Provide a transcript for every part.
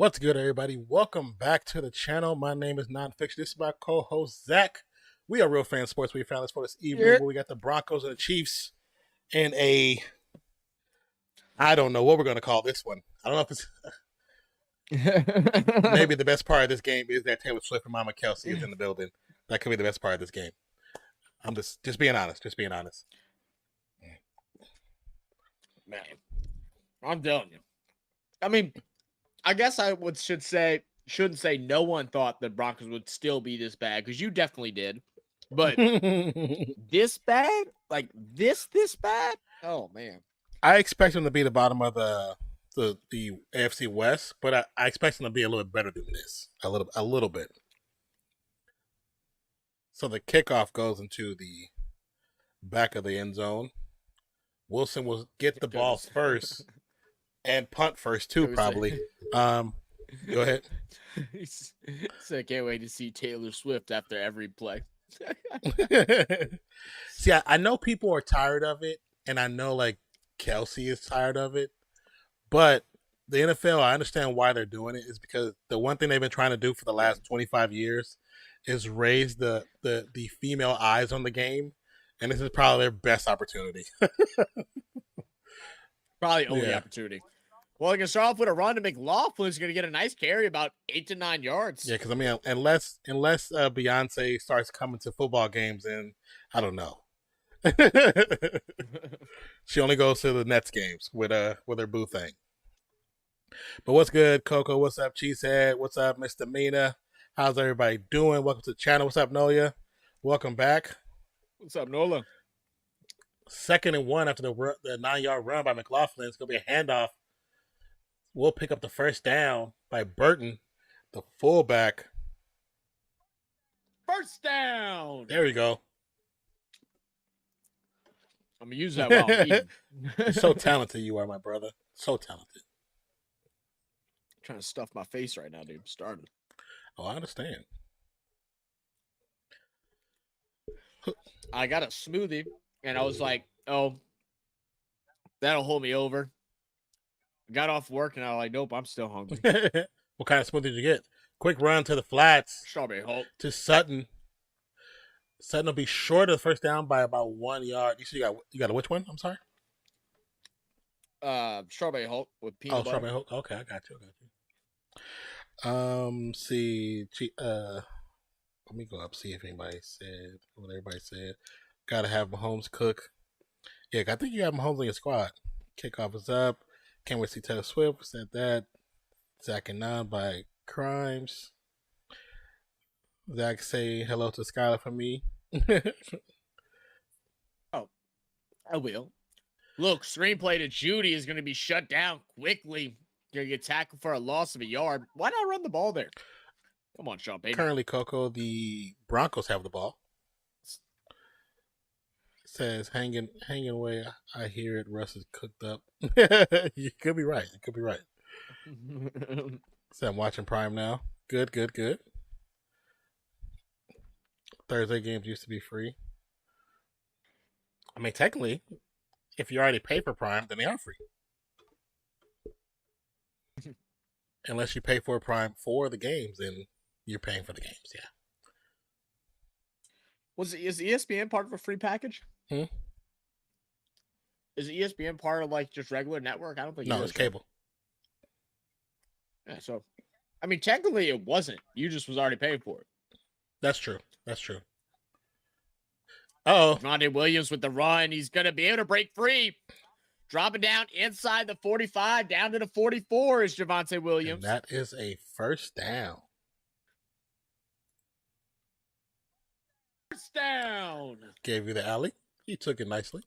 What's good, everybody? Welcome back to the channel. My name is Nonpfixion. This is my co-host, Zach. We are Real Fan Sports. We found this for this evening where we got the Broncos and the Chiefs in I don't know what we're going to call this one. I don't know if it's... Maybe the best part of this game is that Taylor Swift and Mama Kelsey is in the building. That could be the best part of this game. I'm just being honest. Just being honest. Man, I'm telling you. I mean, I guess I shouldn't say no one thought the Broncos would still be this bad, because you definitely did. But this bad? Like this bad? Oh man. I expect them to be the bottom of the AFC West, but I expect them to be a little bit better than this. A little bit. So the kickoff goes into the back of the end zone. Wilson will get the ball first and punt first too, probably. Go ahead. So I can't wait to see Taylor Swift after every play. See, I know people are tired of it, and I know like Kelsey is tired of it, but the NFL, I understand why they're doing it, is because the one thing they've been trying to do for the last 25 years is raise the female eyes on the game, and this is probably their best opportunity. Probably only opportunity. Well, I can start off with a run to McLaughlin. Is going to get a nice carry, about 8 to 9 yards. Yeah, because I mean, unless Beyonce starts coming to football games, and I don't know. She only goes to the Nets games with her boo thing. But what's good, Coco? What's up, Cheesehead? What's up, Mr. Mina? How's everybody doing? Welcome to the channel. What's up, Noya? Welcome back. What's up, Nola? 2nd and 1 after the 9-yard run by McLaughlin. It's going to be a handoff. We'll pick up the first down by Burton, the fullback. First down. There we go. I'm going to use that while I'm eating. You're so talented you are, my brother. So talented. I'm trying to stuff my face right now, dude. I'm starving. Oh, I understand. I got a smoothie, and I was like, oh, that'll hold me over. Got off work, and I was like, nope, I'm still hungry. What kind of smoothie did you get? Quick run to the flats. Strawberry Hulk. To Sutton. Sutton will be short of the first down by about 1 yard. You got a which one? I'm sorry? Strawberry Hulk with peanut butter. Strawberry Hulk. Okay, I got you. See, let me go up, see if anybody said what everybody said. Gotta have Mahomes cook. Yeah, I think you got Mahomes on your squad. Kickoff is up. Can't wait to see Taylor Swift. Said that. Zach and None by Crimes. Zach say hello to Skylar for me. Oh, I will. Look, screenplay to Judy is going to be shut down quickly. Going to get tackled for a loss of a yard. Why not run the ball there? Come on, Sean, baby. Currently, Coco, the Broncos have the ball. Says hanging away. I hear it. Russ is cooked up. You could be right. You could be right. So I'm watching Prime now. Good. Thursday games used to be free. I mean, technically, if you already pay for Prime, then they are free. Unless you pay for Prime for the games, then you're paying for the games. Yeah. Is ESPN part of a free package? Hmm? Is ESPN part of like just regular network? I don't think. No, it's cable. Yeah, so I mean, technically it wasn't. You just was already paying for it. That's true. Uh-oh. Javonte Williams with the run. He's gonna be able to break free. Dropping down inside the 45, down to the 44 is Javonte Williams. And that is a first down. First down. Gave you the alley. He took it nicely.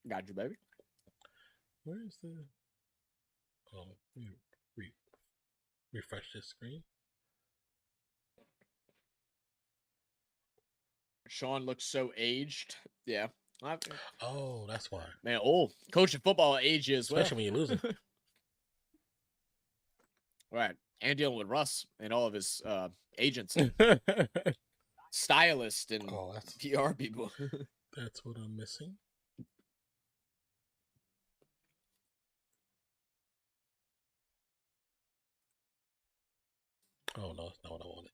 Got you, baby. Where's the... Oh, refresh this screen. Sean looks so aged. Yeah. Oh, that's why. Man, coaching football age as well. Especially when you're losing. Right. And dealing with Russ and all of his agents. Stylist and PR people. That's what I'm missing. Oh no, that's not what I wanted.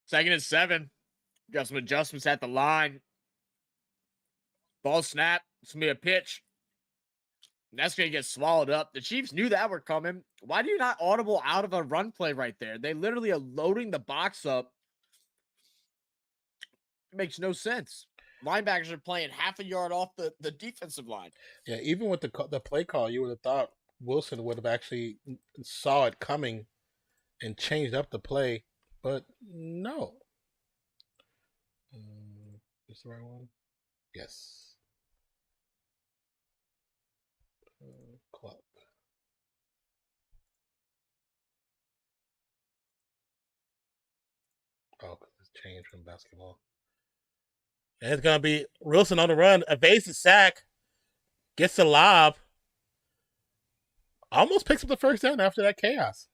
Second and 7. Got some adjustments at the line. Ball snap. It's going to be a pitch. And that's going to get swallowed up. The Chiefs knew that were coming. Why do you not audible out of a run play right there? They literally are loading the box up. It makes no sense. Linebackers are playing half a yard off the defensive line. Yeah, even with the play call, you would have thought Wilson would have actually saw it coming and changed up the play, but no. Is the right one? Yes. Clock. Oh, because it's changed from basketball. And it's gonna be Wilson on the run, evasive sack, gets the lob, almost picks up the first down after that chaos.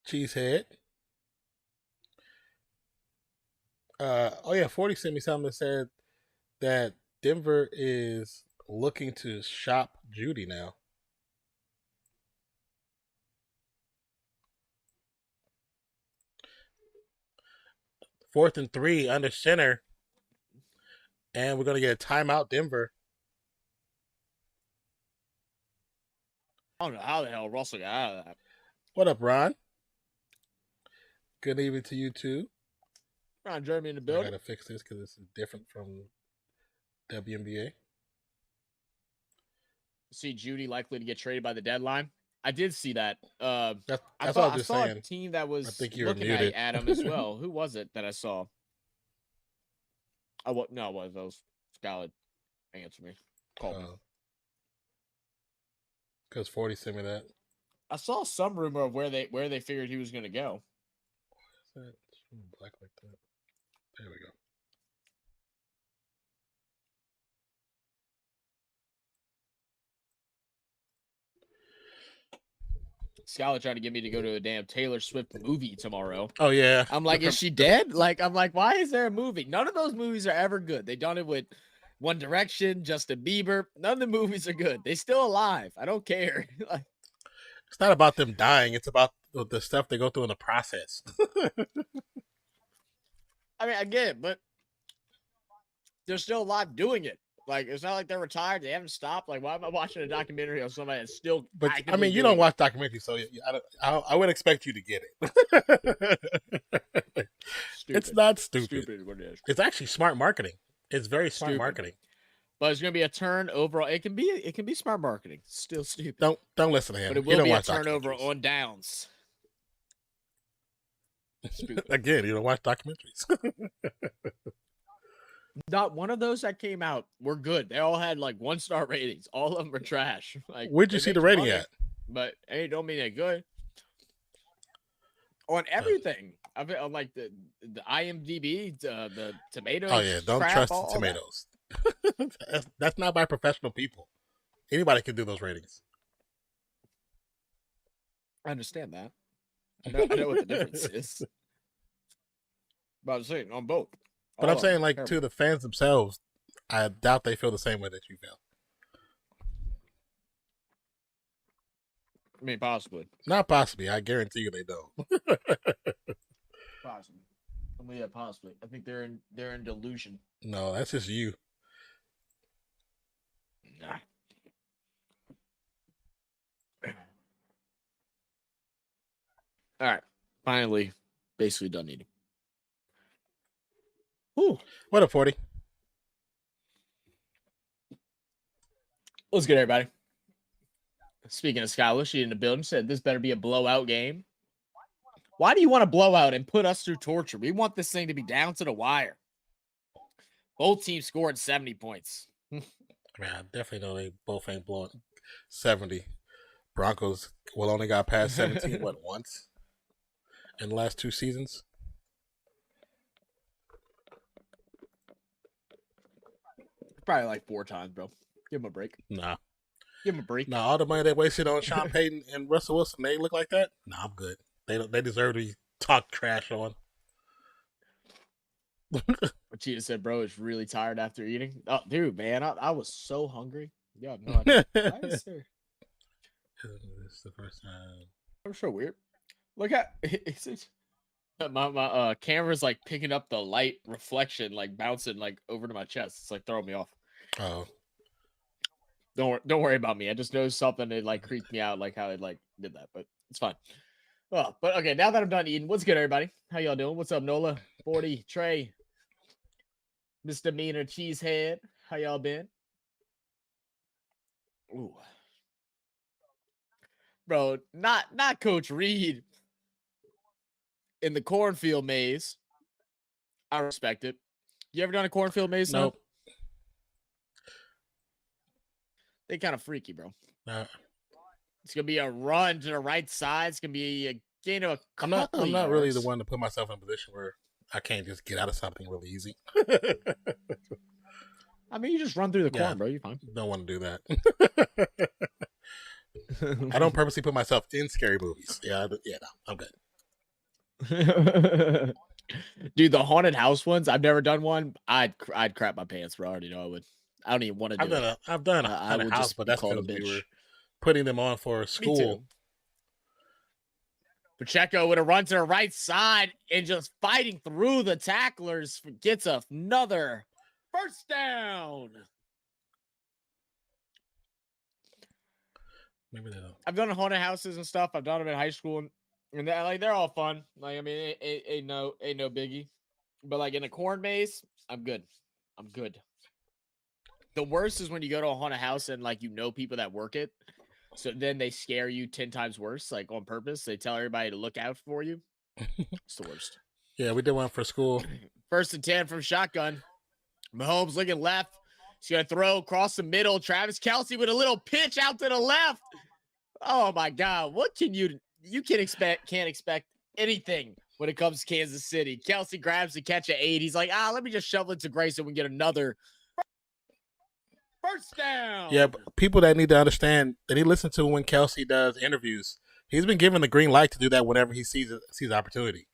Cheesehead. Oh yeah, 40 sent me something that said that Denver is looking to shop Judy now. Fourth and 3 under center. And we're going to get a timeout, Denver. I don't know how the hell Russell got out of that. What up, Ron? Good evening to you, too. Ron Jeremy in the I building. got to fix this because this is different from WNBA. See Judy likely to get traded by the deadline. I did see that. That's I what thought I was just I saw saying. a team that was I think you were looking muted. at him as well. Who was it that I saw? Oh, no, it was those. Scarlett answer me. Call me. Because 40 sent me that. I saw some rumor of where they figured he was going to go. What is that? It's black like that. There we go. Scarlett tried to get me to go to a damn Taylor Swift movie tomorrow. Oh, yeah. I'm like, is she dead? I'm like, why is there a movie? None of those movies are ever good. They done it with One Direction, Justin Bieber. None of the movies are good. They still alive. I don't care. It's not about them dying. It's about the stuff they go through in the process. I mean, I get it, but they're still alive doing it. It's not like they're retired. They haven't stopped. Why am I watching a documentary on somebody that's still? But I mean, you don't watch documentaries, so I would expect you to get it. It's not stupid. Stupid what it is. It's actually smart marketing. It's very smart marketing. But it's going to be a turn overall. It can be smart marketing. Still stupid. Don't listen to him. But it will be a turnover on downs. Again, you don't watch documentaries. Not one of those that came out were good. They all had 1-star ratings. All of them were trash. Where'd you see the rating at? But hey, don't mean they're good. On everything. I mean, on the IMDb, the tomatoes. Oh yeah, don't trust the tomatoes. That's not by professional people. Anybody can do those ratings. I understand that. I know what the difference is. But I'm saying on both. But I'm saying, to the fans themselves, I doubt they feel the same way that you feel. I mean, possibly. Not possibly. I guarantee you they don't. Possibly. I mean, yeah, possibly. I think they're in delusion. No, that's just you. Nah. All right. Finally, basically done eating. Whew. What up, 40? What's good, everybody? Speaking of Skylar, she in the building said this better be a blowout game. Why do you want to blow out and put us through torture? We want this thing to be down to the wire. Both teams scored 70 points. I I definitely know they both ain't blowing 70. Broncos only got past 17 once. in the last 2 seasons. Probably like 4 times, bro. Give him a break. Nah. Give him a break. Nah, all the money they wasted on Sean Payton and Russell Wilson, they look like that? Nah, I'm good. They deserve to be talked trash on. Cheetah said, bro, is really tired after eating. Oh, dude, man, I was so hungry. Yeah, no idea. Why is there... This is the first time. I'm so weird. Look at my camera's like picking up the light reflection, like bouncing like over to my chest. It's like throwing me off. Oh. Don't worry about me. I just noticed something that like creeped me out, like how it like did that, but it's fine. Well, but okay, now that I'm done eating, what's good, everybody? How y'all doing? What's up, Nola, 40, Trey, Misdemeanor Cheesehead? How y'all been? Ooh. Bro, not Coach Reed in the cornfield maze. I respect it. You ever done a cornfield maze? Nope. They kind of freaky, bro. Nah. It's gonna be a run to the right side. It's gonna be a gain of a couple I'm not really the yards. one to put myself in a position where I can't just get out of something really easy. I mean, you just run through the corn, bro. You're fine. Don't want to do that. I don't purposely put myself in scary movies. No, I'm good. Dude, the haunted house ones, I've never done one. I'd crap my pants, bro. I already know I would. I don't even want to do it. I've done a haunted house, but that's because we were putting them on for school. Pacheco would have run to the right side and just fighting through the tacklers gets another first down. Maybe they don't. I've done haunted houses and stuff. I've done them in high school, and they're all fun. Like, I mean, ain't no biggie. But like in a corn maze, I'm good. The worst is when you go to a haunted house and like you know people that work it, so then they scare you 10 times worse, like on purpose. They tell everybody to look out for you. It's the worst. Yeah, we did one for school. 1st and 10 from shotgun. Mahomes looking left. He's gonna throw across the middle. Travis Kelce with a little pitch out to the left. Oh my God! What can you can't expect anything when it comes to Kansas City. Kelce grabs the catch at 8. He's like, let me just shovel it to Grayson and get another first down. Yeah, but people that need to understand that he listens to when Kelce does interviews. He's been given the green light to do that whenever he sees opportunity.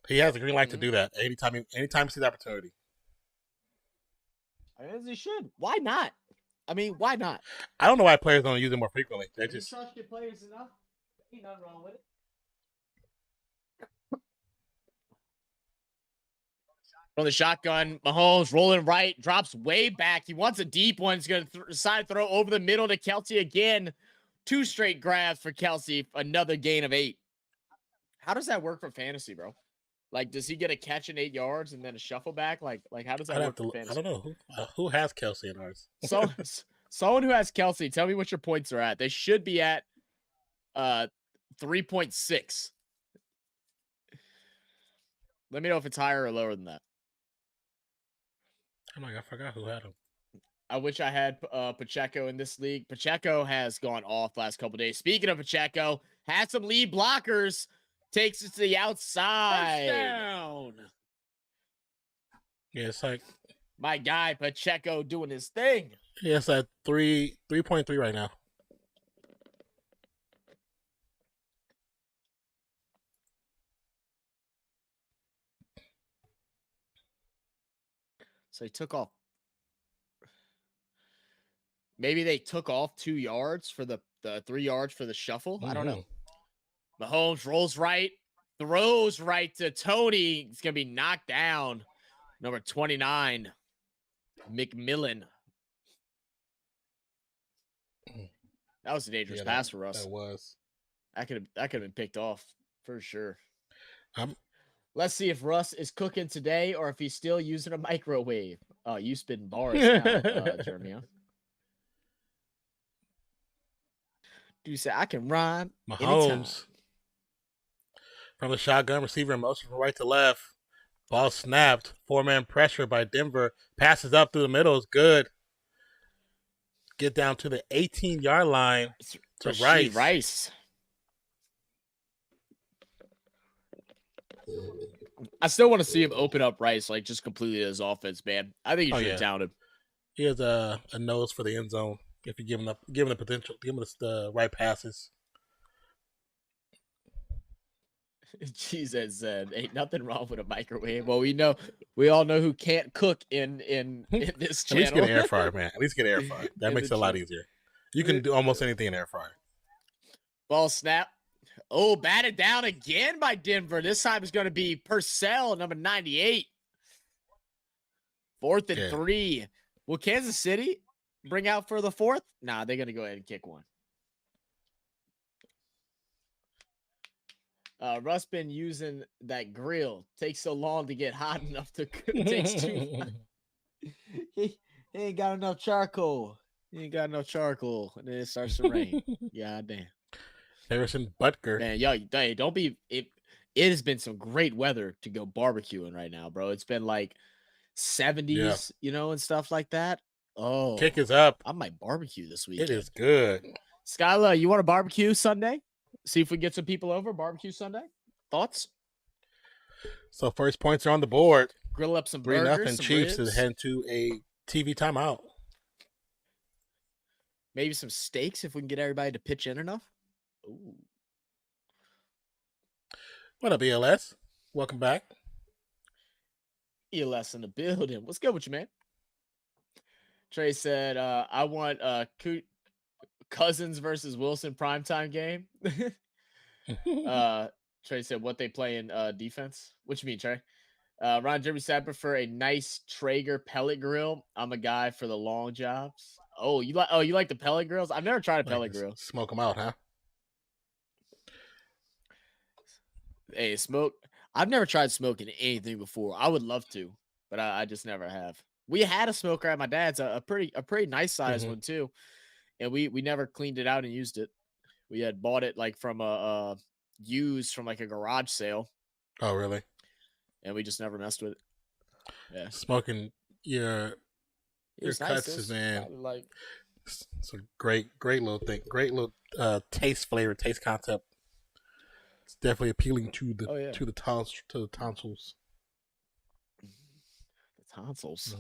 He has the green light to do that anytime he sees opportunity. As he should. Why not? I mean, why not? I don't know why players don't use it more frequently. They just trust your players enough. Ain't nothing wrong with it. From the shotgun, Mahomes rolling right, drops way back. He wants a deep one. He's going to decide to throw over the middle to Kelce again. 2 straight grabs for Kelce. Another gain of 8. How does that work for fantasy, bro? Like, does he get a catch in 8 yards and then a shuffle back? Like how does that work for fantasy? I don't know. Who has Kelce in ours? Someone who has Kelce, tell me what your points are at. They should be at 3.6. Let me know if it's higher or lower than that. Oh my God, I forgot who had him. I wish I had Pacheco in this league. Pacheco has gone off last couple days. Speaking of Pacheco, had some lead blockers. Takes it to the outside. First down. Yeah, it's like my guy Pacheco doing his thing. Yeah, it's at 3.3 right now. So he took off. Maybe they took off 2 yards for the 3 yards for the shuffle. I don't know. Mahomes rolls right, throws right to Tony. It's going to be knocked down. Number 29, McMillan. That was a dangerous pass for us. That was. That could have been picked off for sure. Let's see if Russ is cooking today or if he's still using a microwave. Oh, you spitting bars now, Jeremy. Do you say I can rhyme? Mahomes anytime. From the shotgun, receiver in motion from right to left. Ball snapped. 4-man pressure by Denver. Passes up through the middle is good. Get down to the 18-yard line to Rice. I still want to see him open up Rice, like just completely his offense, man. I think he should have talented. He has a nose for the end zone if you give him the potential, give him the right passes. Jesus said, "Ain't nothing wrong with a microwave." Well, we all know who can't cook in this channel. At least get an air fryer, man. At least get an air fryer. That makes it a lot easier. You can do almost anything in air fryer. Ball snap. Oh, batted down again by Denver. This time it's going to be Purcell, number 98. 4th and 3. Will Kansas City bring out for the 4th? Nah, they're going to go ahead and kick one. Russ been using that grill. Takes so long to get hot enough to takes too long. He ain't got enough charcoal. He ain't got enough charcoal. And then it starts to rain. God damn. Harrison Butker. Man, y'all, hey, don't be it has been some great weather to go barbecuing right now, bro. It's been like 70s, you know, and stuff like that. Oh, kick is up. I might barbecue this weekend. It is good. Skyla, you want to barbecue Sunday? See if we get some people over. Barbecue Sunday. Thoughts? So first points are on the board. Grill up some burgers. 3-0 Chiefs to head to a TV timeout. Maybe some steaks if we can get everybody to pitch in enough. Ooh. What up, ELS? Welcome back. ELS in the building. What's good with you, man? Trey said, I want Cousins versus Wilson primetime game. Trey said, what they play in defense? What you mean, Trey? Ron Jeremy said, I prefer a nice Traeger pellet grill. I'm a guy for the long jobs. Oh, you like the pellet grills? I've never tried a pellet grill. Smoke them out, huh? Hey, smoke. I've never tried smoking anything before. I would love to, but I just never have. We had a smoker at my dad's, a pretty nice size one too, and we never cleaned it out and used it. We had bought it like from used from like a garage sale. Oh, really? And we just never messed with it. Yeah, smoking your cuts, man. Like it's a great little thing. Great little taste concept. It's definitely appealing to the tonsils. The tonsils.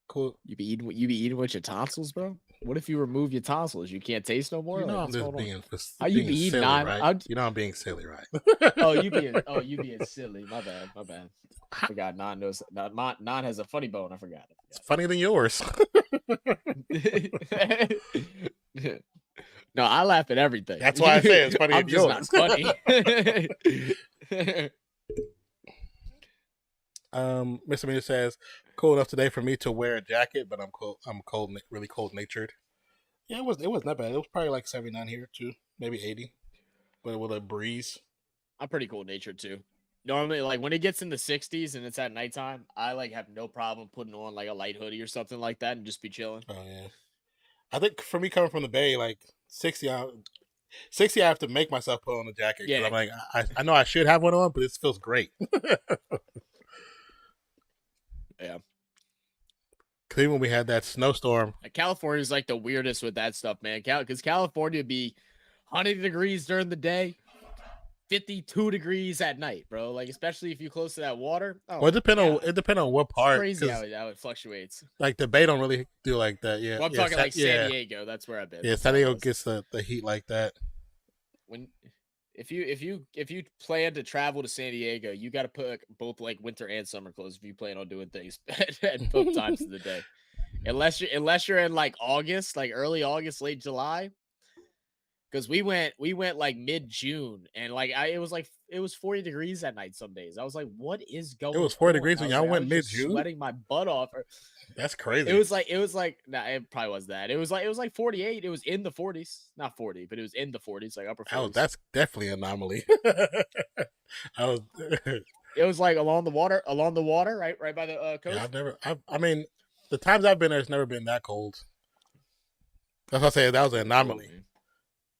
Cool. You be eating with your tonsils, bro? What if you remove your tonsils? You can't taste no more. You know, like, I'm just being. How you be eating? Right? You know, I'm being silly, right? you being silly. My bad. I forgot. Non knows. Non has a funny bone. I forgot. It's funnier than yours. No, I laugh at everything. That's why I say it's funny. I'm just not funny. Mr. Meter says, cool enough today for me to wear a jacket, but I'm cold, really cold natured. Yeah, it wasn't that bad. It was probably like 79 here too, maybe 80, but with a breeze. I'm pretty cold natured too. Normally, like when it gets in the 60s and it's at nighttime, I like have no problem putting on like a light hoodie or something like that and just be chilling. Oh yeah, I think for me coming from the Bay, like 60, I have to make myself put on a jacket. Yeah, I'm like I know I should have one on, but it feels great. Yeah. Cause when we had that snowstorm, California is like the weirdest with that stuff, man. Because California would be 100 degrees during the day, 52 degrees at night, bro. Like especially if you're close to that water. Oh, well, it depends on what part. It's crazy how it fluctuates. Like the Bay don't really do like that. Yeah, well, I'm talking like San Diego. That's where I've been. Yeah, San Diego gets the heat like that. If you plan to travel to San Diego, you got to put both like winter and summer clothes if you plan on doing things at both times of the day. Unless you're in like August, like early August, late July. Because we went like mid-June and like it was 40 degrees at night some days. I was like, what is going on? It was 40 degrees when y'all went mid-June? Sweating my butt off. That's crazy. It was like nah, it probably was that. It was like 48. It was in the 40s. Not 40, but it was in the 40s, like upper 40s. Oh, that's definitely an anomaly. It was like along the water, right by the coast. Yeah, I mean, the times I've been there, it's never been that cold. That's what I say. That was an anomaly.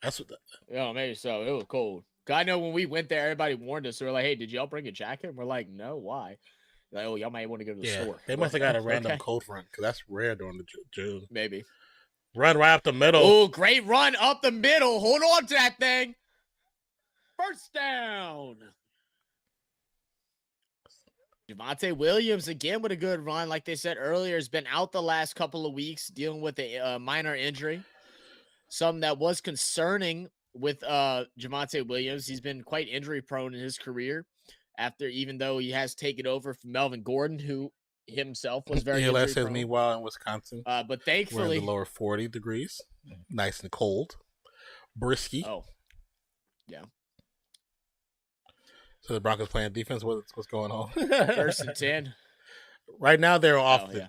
That's what. Yeah, maybe so. It was cold. I know when we went there, everybody warned us. They were like, "Hey, did y'all bring a jacket?" And we're like, "No, why?" Like, oh, y'all might want to go to the store. They must have got a random cold front because that's rare during the June. Maybe. Run right up the middle. Oh, great run up the middle. Hold on to that thing. First down. Javonte Williams, again, with a good run. Like they said earlier, has been out the last couple of weeks dealing with a minor injury. Something that was concerning with Javonte Williams. He's been quite injury prone in his career even though he has taken over from Melvin Gordon, who himself was very ELS injury says, prone. meanwhile, in Wisconsin, But we're in thankfully, the lower 40 degrees. Nice and cold. Brisky. oh, yeah. So the Broncos playing defense. What's going on? 1st and 10. Right now, they're offense. Yeah.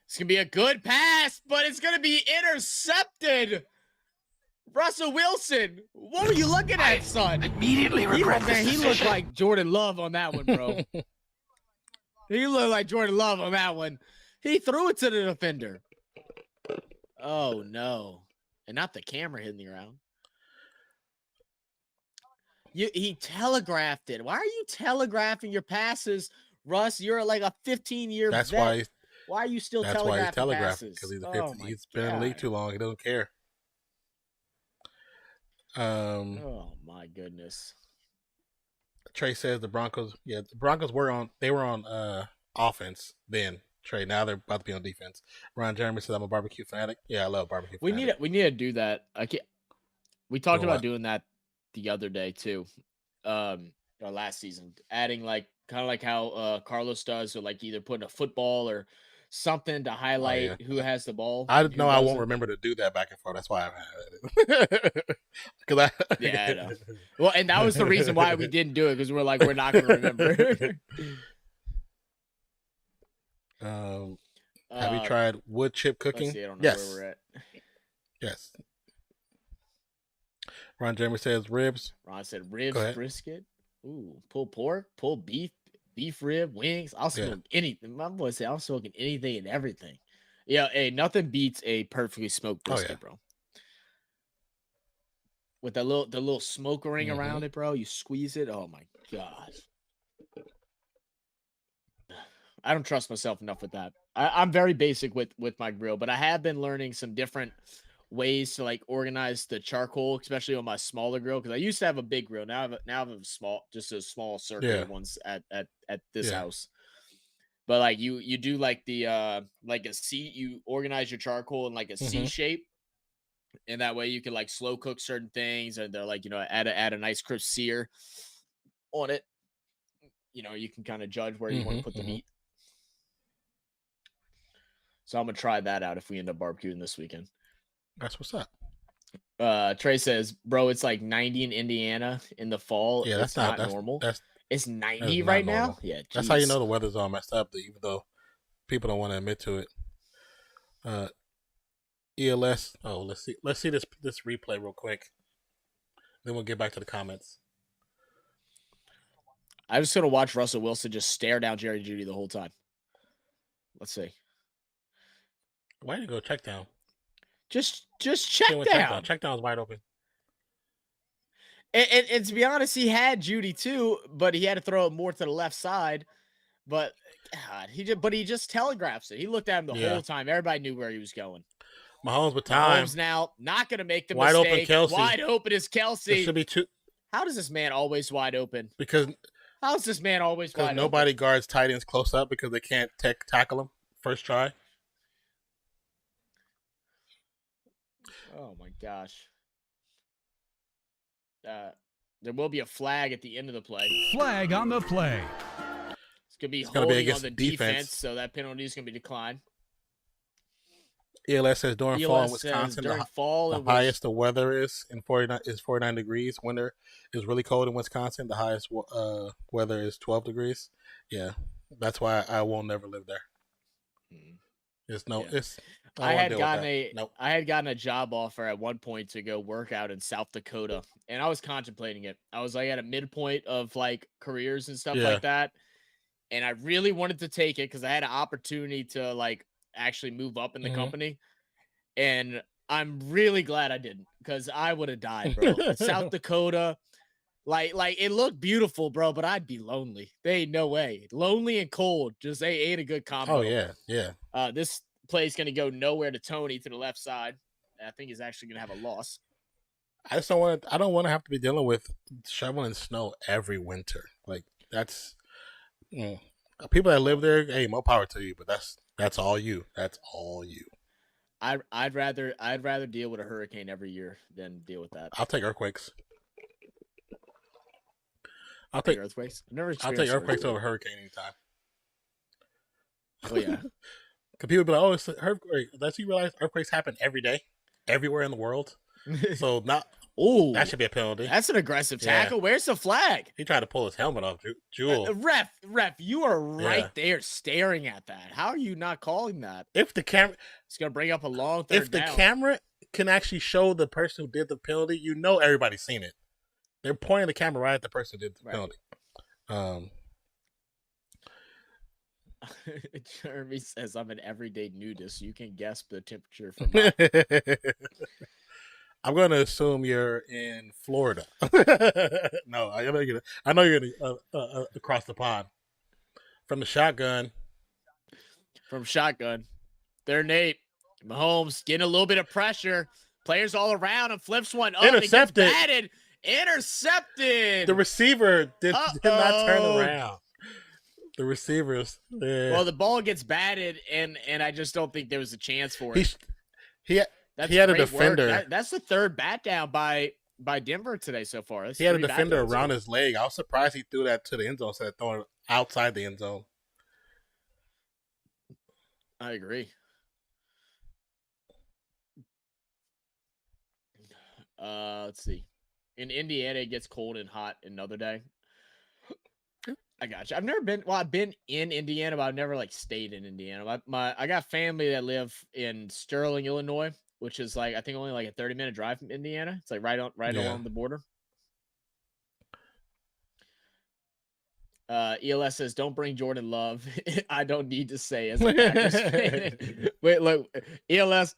It's going to be a good pass, but it's going to be intercepted. Russell Wilson, what were you looking at, son? Immediately regret this He decision. looked like Jordan Love on that one, bro. He looked like Jordan Love on that one. He threw it to the defender. Oh, no. And not the camera hitting the ground. He telegraphed it. Why are you telegraphing your passes, Russ? You're like a 15-year vet. Why are you still telegraphing passes? Because he's been in the league too long. He doesn't care. Oh my goodness. Trey says the Broncos were on offense then. Trey, now they're about to be on defense. Ron Jeremy says I'm a barbecue fanatic. Yeah, I love barbecue. We need to do that. We talked about doing that the other day too. Or last season. Adding kind of like how Carlos does, or like either putting a football or something to highlight who has the ball. I know I won't remember to do that back and forth. That's why I've had it. I know. Well, and that was the reason why we didn't do it, because we're like, we're not going to remember. Have you tried wood chip cooking? I don't know where we're at. Yes. Ron Jeremy says ribs. Ron said ribs, brisket. Ooh, pulled pork, pulled beef rib, wings. I'll smoke anything. My boy said I'm smoking anything and everything. Yeah, hey, nothing beats a perfectly smoked brisket, bro. With the little smoke ring around it, bro. You squeeze it. Oh my god. I don't trust myself enough with that. I'm very basic with my grill, but I have been learning some different ways to organize the charcoal, especially on my smaller grill, because I used to have a big grill. Now I have a small circular ones at this house. But you do the a C, you organize your charcoal in like a C shape, and that way you can slow cook certain things, and they're add a nice crisp sear on it. You can kind of judge where you want to put the meat. So I'm gonna try that out if we end up barbecuing this weekend. That's what's up. Trey says, bro, it's like 90 in Indiana in the fall. Yeah, that's not normal. It's 90 right now. Yeah, geez. That's how you know the weather's all messed up, even though people don't want to admit to it. ELS. Oh, let's see this replay real quick. Then we'll get back to the comments. I'm just gonna watch Russell Wilson just stare down Jerry Jeudy the whole time. Let's see. Why did you go check down? Just check down. Check down was wide open. And to be honest, he had Jeudy too, but he had to throw it more to the left side. But God, he just telegraphs it. He looked at him the whole time. Everybody knew where he was going. Mahomes with time. Mahomes now not going to make the wide mistake. Open Kelce. Wide open is Kelce. It should be two. How does this man always wide open? Because how's this man always wide open? Because nobody guards tight ends close up because they can't tackle him first try. Oh my gosh. There will be a flag at the end of the play. Flag on the play. It's going to be holding on the defense, so that penalty is going to be declined. ELS says during fall in Wisconsin, the highest the weather is 49 degrees. Winter is really cold in Wisconsin. The highest weather is 12 degrees. Yeah, that's why I will never live there. I had gotten a job offer at one point to go work out in South Dakota, and I was contemplating it. I was at a midpoint of careers and stuff like that, and I really wanted to take it because I had an opportunity to actually move up in the company, and I'm really glad I didn't, because I would have died, bro. South Dakota, it looked beautiful, bro, but I'd be lonely. There ain't no way. Lonely and cold just ain't a good combo. Oh yeah. This play is going to go nowhere to Tony to the left side. I think he's actually going to have a loss. I don't want to have to be dealing with shoveling snow every winter. That's People that live there, hey, more power to you. But that's all you. That's all you. I'd rather deal with a hurricane every year than deal with that. I'll take earthquakes. I'll Take take earthquakes. I've never I'll take experienced earthquakes over hurricane anytime. Oh yeah. Because people be like, oh, it's an earthquake. Does you realize earthquakes happen every day, everywhere in the world? So not. Oh, that should be a penalty. That's an aggressive tackle. Yeah. Where's the flag? He tried to pull his helmet off, Jewel. Ref, you are right there staring at that. How are you not calling that? If the camera, it's gonna bring up a long third If the camera can actually show the person who did the penalty, you know everybody's seen it. They're pointing the camera right at the person who did the penalty. Jeremy says I'm an everyday nudist. You can guess the temperature from I'm going to assume you're in Florida. No, I know you're across the pond. From the shotgun. There, Nate. Mahomes getting a little bit of pressure. Players all around and flips one up. Intercepted. Intercepted. The receiver did not turn around. The receivers. Well, the ball gets batted, and I just don't think there was a chance for it. He had a defender. That's the third bat down by Denver today so far. He had a defender around his leg. I was surprised he threw that to the end zone instead of throwing it outside the end zone. I agree. Let's see. In Indiana, it gets cold and hot another day. I got you. I've never been. Well, I've been in Indiana, but I've never stayed in Indiana. I got family that live in Sterling, Illinois, which is I think only a 30-minute drive from Indiana. It's right along the border. ELS says, "Don't bring Jordan Love." I don't need to say as a Packers fan. Wait, look, ELS.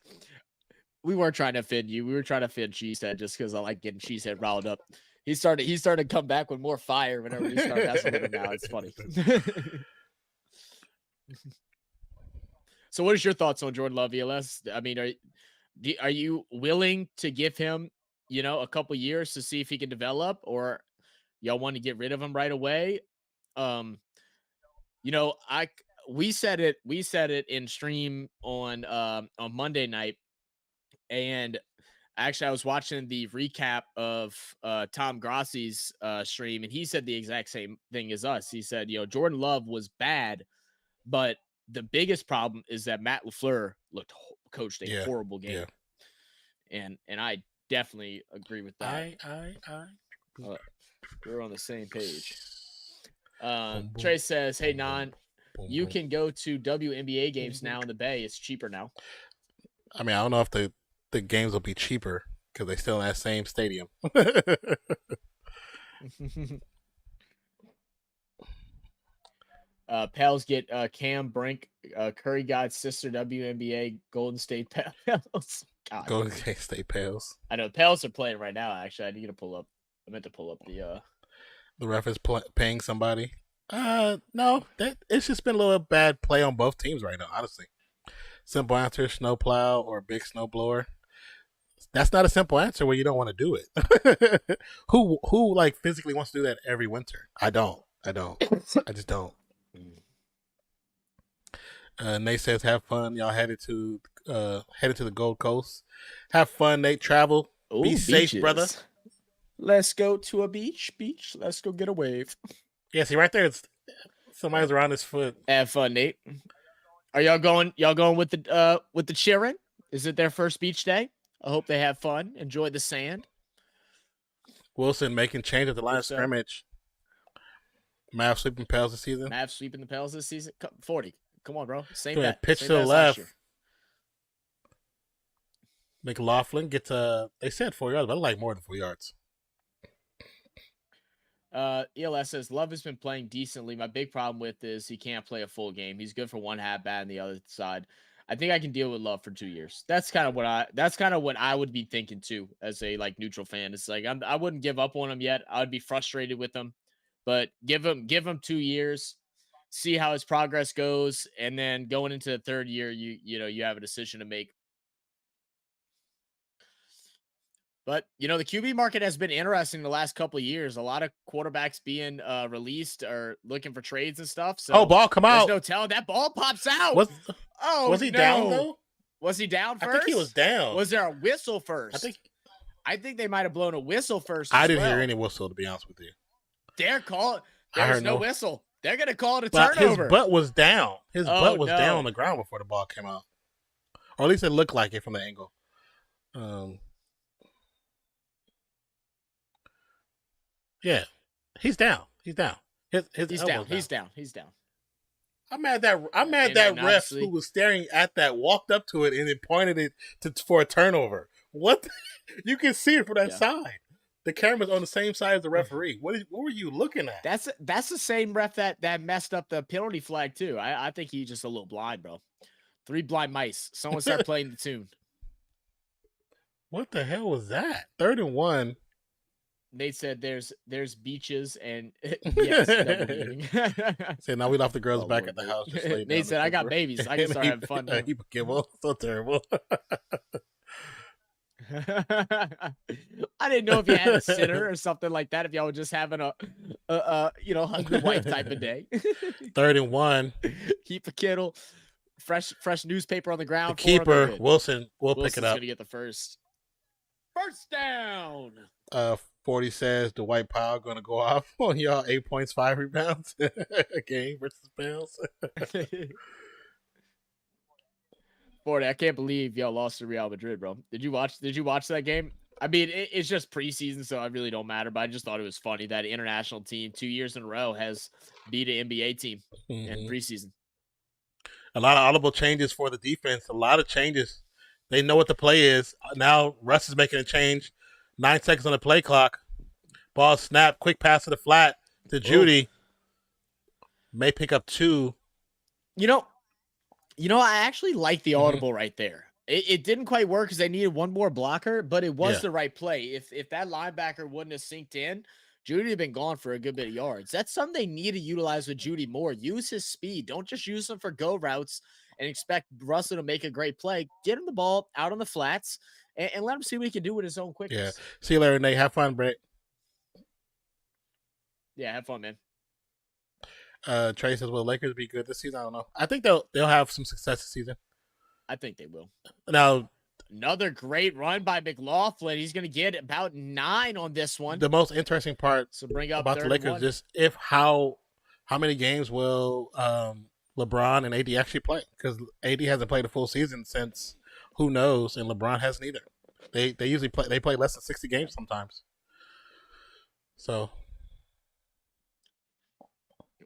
We weren't trying to offend you. We were trying to offend Cheesehead just because I like getting Cheesehead riled up. He started to come back with more fire whenever we start messing with him now. It's funny. So what is your thoughts on Jordan Love, ELS? I mean, are you willing to give him, a couple years to see if he can develop, or y'all want to get rid of him right away? We said it in stream on Monday night. And actually, I was watching the recap of Tom Grassi's stream, and he said the exact same thing as us. He said, Jordan Love was bad, but the biggest problem is that Matt LaFleur coached a horrible game. Yeah. And I definitely agree with that. We're on the same page. Trey says, "Hey, Non, you can go to WNBA games now in the Bay. It's cheaper now." I mean, I don't know if the games will be cheaper because they still in that same stadium. Pals get Cam Brink, Curry God's sister, WNBA Golden State Pals. God. Golden State Pals. I know Pals are playing right now. Actually, I meant to pull up the. The ref is paying somebody. No, it's just been a little bad play on both teams right now. Honestly, simple answer: snowplow or big snowblower. That's not a simple answer when you don't want to do it. Who physically wants to do that every winter? I don't. I just don't. Nate says, "Have fun. Y'all headed to the Gold Coast. Have fun, Nate. Travel. Ooh, be safe, brother. Let's go to a beach. Let's go get a wave." Yeah, see right there, it's somebody's around his foot. Have fun, Nate. Are y'all going with the cheering? Is it their first beach day? I hope they have fun. Enjoy the sand. Wilson making change at the line of scrimmage. Mav sweeping Pels this season. 40. Come on, bro. Same bet. Pitch to the left. McLaughlin gets they said 4 yards, but I like more than 4 yards. ELS says, "Love has been playing decently. My big problem with is he can't play a full game. He's good for one half, bad on the other side. I think I can deal with Love for 2 years." That's kind of what I would be thinking too, as a neutral fan. It's I wouldn't give up on him yet. I would be frustrated with him, but give him 2 years, see how his progress goes, and then going into the third year, you have a decision to make. But, the QB market has been interesting the last couple of years. A lot of quarterbacks being released or looking for trades and stuff. So ball come there's out. no telling. That ball pops out. Was he down though? Was he down first? I think he was down. Was there a whistle first? I think they might have blown a whistle first. I didn't hear any whistle, to be honest with you. They're calling. There's no whistle. They're going to call it a but turnover. His butt was down. His butt was down on the ground before the ball came out. Or at least it looked like it from the angle. Yeah. He's down. He's down. He's down. I'm mad that ref who was staring at that walked up to it and then pointed it for a turnover. What? You can see it from that side. The camera's on the same side as the referee. What were you looking at? That's the same ref that messed up the penalty flag too. I think he's just a little blind, bro. 3 blind mice. Someone start playing the tune. What the hell was that? 3rd and 1. Nate said there's beaches and yes, Say now we left the girls back at the house. Nate said I got babies. I can start having fun. So terrible. I didn't know if you had a sitter or something like that. If y'all were just having a husband wife type of day. 3rd and 1. Keep a kiddo. Fresh newspaper on the ground. The keeper Wilson will pick it up. Gonna get the first down. 40 says Dwight Powell gonna go off on y'all 8 points, 5 rebounds game versus Bills. 40, I can't believe y'all lost to Real Madrid, bro. Did you watch that game? I mean, it's just preseason, so it really don't matter. But I just thought it was funny that an international team 2 years in a row has beat an NBA team in preseason. A lot of audible changes for the defense. A lot of changes. They know what the play is. Now Russ is making a change. 9 seconds on the play clock. Ball snap. Quick pass to the flat to Judy. May pick up 2. I actually like the audible right there. It didn't quite work because they needed one more blocker, but it was the right play. If that linebacker wouldn't have synced in, Judy had been gone for a good bit of yards. That's something they need to utilize with Judy more. Use his speed. Don't just use him for go routes and expect Russell to make a great play. Get him the ball out on the flats and let him see what he can do with his own quickness. Yeah. See you later, Nate. Have fun, Brett. Yeah, have fun, man. Trey says, will Lakers be good this season? I don't know. I think they'll have some success this season. I think they will. Now, another great run by McLaughlin. He's going to get about 9 on this one. The most interesting part bring up about the Lakers is just how many games will LeBron and AD actually play? Because AD hasn't played a full season since who knows, and LeBron hasn't either. They usually play less than 60 games sometimes. So.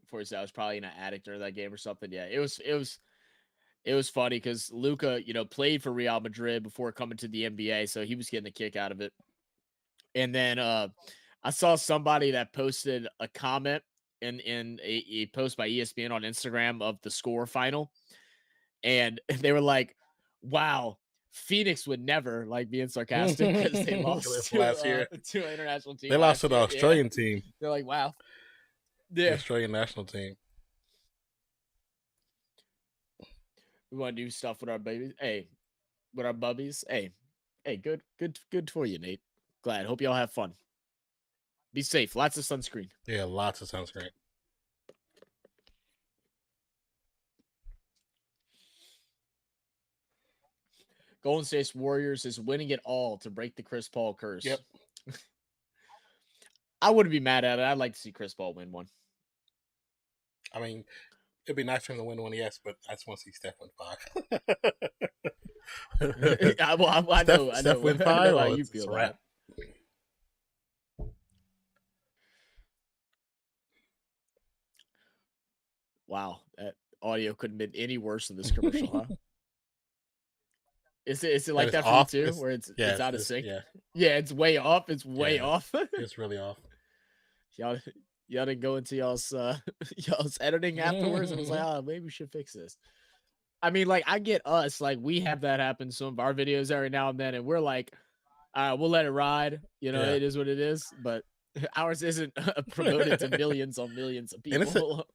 For I was probably in an addict during that game or something. Yeah, it was funny because Luka, played for Real Madrid before coming to the NBA, so he was getting a kick out of it. And then I saw somebody that posted a comment in a post by ESPN on Instagram of the score final, and they were like, "Wow, Phoenix would never," like being sarcastic because they lost last year to an international team. They lost to the Australian team. They're like, "Wow." Yeah. The Australian national team. We want to do stuff with our babies. Hey, with our bubbies. Hey, good for you, Nate. Glad. Hope y'all have fun. Be safe. Lots of sunscreen. Yeah, lots of sunscreen. Golden State Warriors is winning it all to break the Chris Paul curse. Yep. I wouldn't be mad at it. I'd like to see Chris Paul win one. I mean, it'd be nice for him to win one, yes, but I just want to see Steph win 5. I know. Steph win 5? I know how you feel that. Wow, that audio couldn't have been any worse than this commercial, huh? Is it like that for you too, where it's out of sync? Yeah, it's way off. It's way off. It's really off. Y'all didn't go into y'all's editing afterwards and was like, oh, maybe we should fix this. I mean, like, I get us, like, we have that happen in some of our videos every now and then, and we're like, we'll let it ride. It is what it is, but ours isn't promoted to millions on millions of people.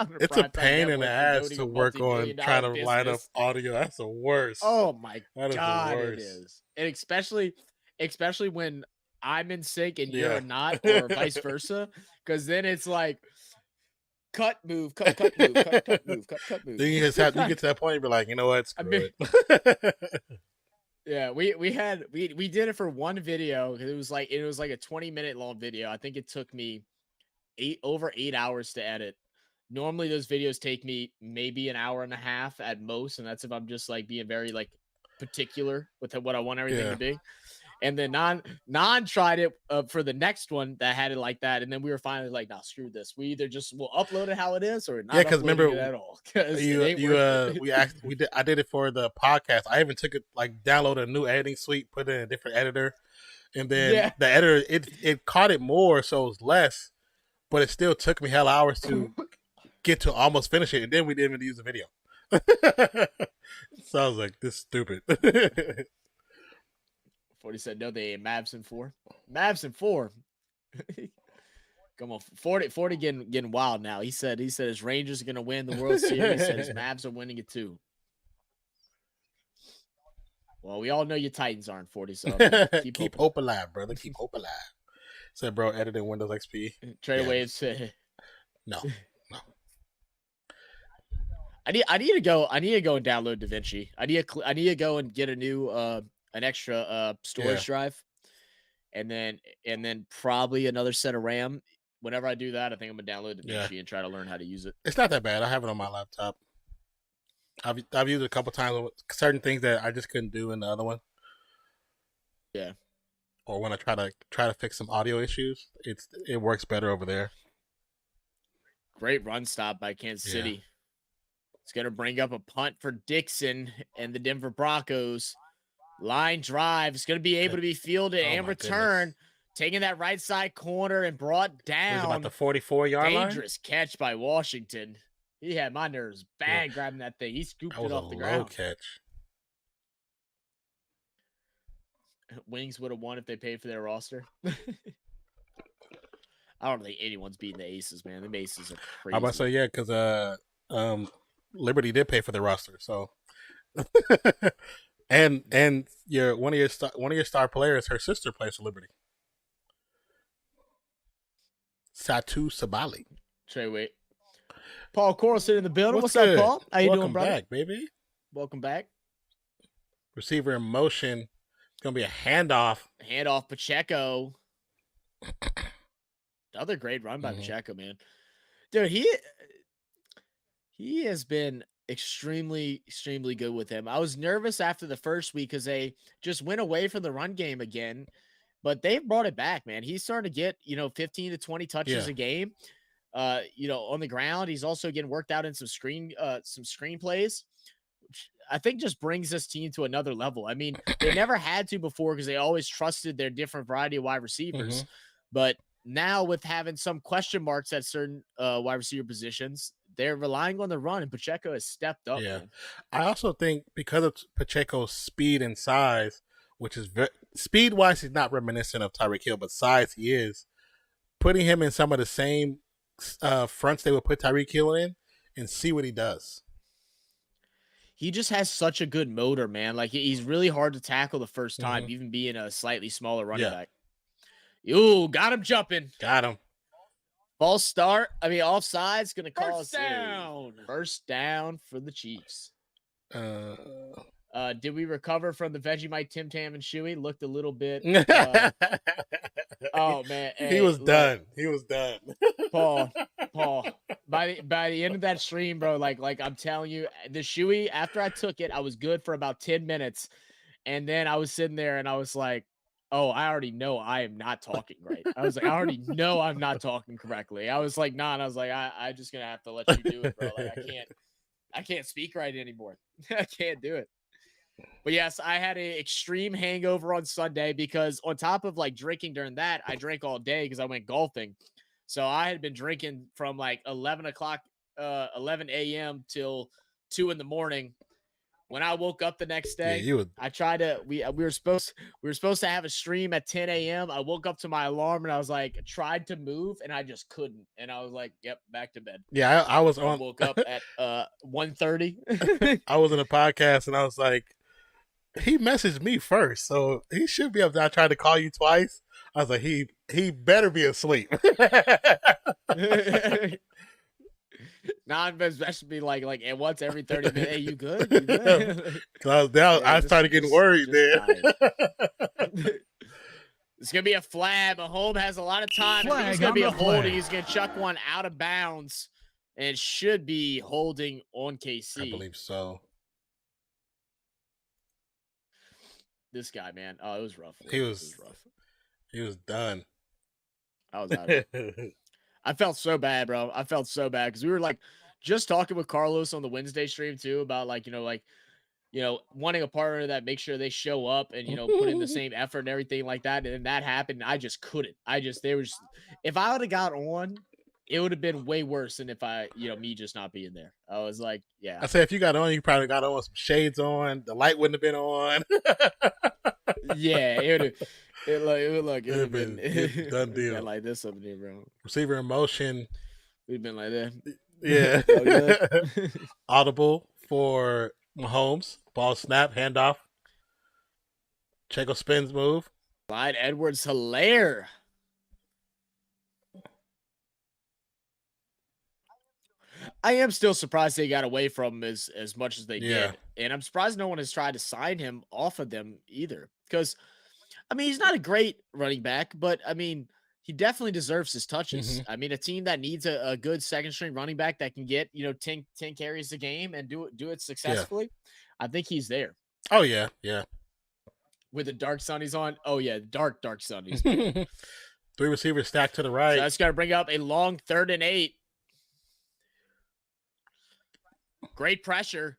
And it's a pain in the ass to work on trying to line up audio. That's the worst. Oh my God, it is. And especially especially when I'm in sync and Yeah. you're not, or vice versa, because then it's like cut, move, cut, cut, move, cut, cut, move, cut, cut, move. Then you just have you get to that point, you be like, you know what, I screw mean, it. yeah, we did it for one video because it was like a 20-minute long video. I think it took me over 8 hours to edit. Normally those videos take me maybe an hour and a half at most, and that's if I'm just like being very like particular with what I want everything Yeah. to be. And then non tried it for the next one that had it like that, and then we were finally like, "Nah, screw this. We either just will upload it how it is, or not Yeah, because uploading remember it at all." Because I did it for the podcast. I even took it like downloaded a new editing suite, put it in a different editor, and then Yeah. the editor it caught it more, so it was less, but it still took me hell hours to get to almost finish it, and then we didn't even use the video. So I was like, "This is stupid." 40 said no, they ain't Mavs in 4. Mavs in 4. Come on, 40 getting wild now. He said his Rangers are gonna win the World Series. He said his Mavs are winning it too. Well, we all know your Titans aren't 40, so keep hope alive, brother. Keep hope alive. Said bro, editing Windows XP. Trey Waves said no. I need to go and download DaVinci. I need to go and get a new an extra storage drive, and then probably another set of RAM. Whenever I do that, I think I'm gonna download DaVinci and try to learn how to use it. It's not that bad. I have it on my laptop. I've used it a couple times with certain things that I just couldn't do in the other one. Yeah. Or when I try to fix some audio issues, it works better over there. Great run stop by Kansas City. It's gonna bring up a punt for Dixon and the Denver Broncos. Line drive is going to be able to be fielded and returned. Taking that right side corner and brought down. It was about the 44-yard line. Dangerous catch by Washington. He had my nerves bad grabbing that thing. He scooped it off the ground. Low catch. Wings would have won if they paid for their roster. I don't think anyone's beating the Aces, man. The Aces are crazy. I'm about to say, yeah, because Liberty did pay for their roster, so and one of your star players, her sister plays for Liberty. Satu Sabali. Trey, wait. Paul Corlson in the building. What's up, Paul? How you doing, brother? Welcome back, baby. Welcome back. Receiver in motion. It's gonna be a handoff. Handoff Pacheco. Another great run by Pacheco, man. Dude, he has been extremely good with him. I was nervous after the first week because they just went away from the run game again, but they've brought it back, man. He's starting to get 15 to 20 touches a game. On the ground. He's also getting worked out in some screen plays, which I think just brings this team to another level. I mean, they never had to before because they always trusted their different variety of wide receivers, but now with having some question marks at certain wide receiver positions, they're relying on the run, and Pacheco has stepped up. Yeah, man. I also think because of Pacheco's speed and size, which is speed-wise, he's not reminiscent of Tyreek Hill, but size he is. Putting him in some of the same fronts they would put Tyreek Hill in, and see what he does. He just has such a good motor, man. Like he's really hard to tackle the first time, even being a slightly smaller running back. Ooh, got him jumping. Got him. False start. I mean, offside's going to cause down. First down for the Chiefs. Did we recover from the Vegemite Tim Tam and Chewy? Looked a little bit. Oh man, he was done. He was done. Paul. By the end of that stream, bro, like I'm telling you, the Chewy. After I took it, I was good for about 10 minutes, and then I was sitting there and I was like, "Oh, I already know I am not talking right." I was like, "I already know I'm not talking correctly." I was like, "Nah," and I was like, "I just gonna have to let you do it, bro. Like I can't speak right anymore. I can't do it." But yes, I had an extreme hangover on Sunday because on top of like drinking during that, I drank all day because I went golfing. So I had been drinking from like 11 a.m. till 2 a.m. When I woke up the next day, I tried to, we were supposed to have a stream at 10 a.m. I woke up to my alarm and I was like, tried to move and I just couldn't. And I was like, yep, back to bed. Yeah. I woke up at 1:30. I was in a podcast and I was like, he messaged me first, so he should be up there. I tried to call you twice. I was like, he better be asleep. That should be like and once every 30 minutes. Hey, you good? You good? Cause I started getting worried there. It's gonna be a flag. Mahomes has a lot of time. I think it's gonna be a holding. He's gonna chuck one out of bounds, and it should be holding on KC. I believe so. This guy, man. Oh, it was rough. He was rough. He was done. I was out of it. I felt so bad, bro. I felt so bad because we were like just talking with Carlos on the Wednesday stream too about wanting a partner that makes sure they show up and put in the same effort and everything like that. And then that happened. I just couldn't. If I would have got on, it would have been way worse than if me just not being there. I was like, yeah. I said if you got on, you probably got on with some shades on. The light wouldn't have been on. Yeah, it would have been done deal. Like this up in here, bro. Receiver in motion. We've been like that. Yeah. Audible for Mahomes. Ball snap, handoff. Checo spins move. Clyde Edwards-Helaire. I am still surprised they got away from him as much as they did. And I'm surprised no one has tried to sign him off of them either. Because, he's not a great running back, but, he definitely deserves his touches. Mm-hmm. A team that needs a good second-string running back that can get, 10 carries a game and do it successfully, I think he's there. Oh, yeah, yeah. With the dark sunnies on. Oh, yeah, dark sunnies. 3 receivers stacked to the right. So that's got to bring up a long 3rd and 8. Great pressure.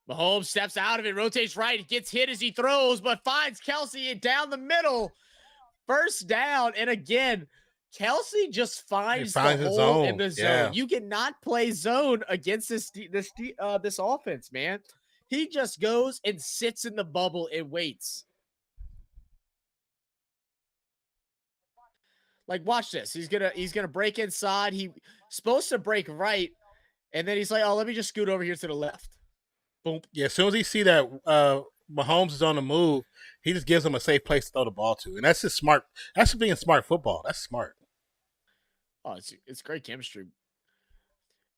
Mahomes steps out of it, rotates right, gets hit as he throws, but finds Kelsey down the middle. First down, and again, Kelsey just finds the hole in the zone. Yeah. You cannot play zone against this offense, man. He just goes and sits in the bubble and waits. Like, watch this. He's gonna break inside. He's supposed to break right, and then he's like, "Oh, let me just scoot over here to the left." Boom. Yeah, as soon as he see that Mahomes is on the move, he just gives him a safe place to throw the ball to, and that's just smart. That's just being smart football. That's smart. Oh, it's great chemistry.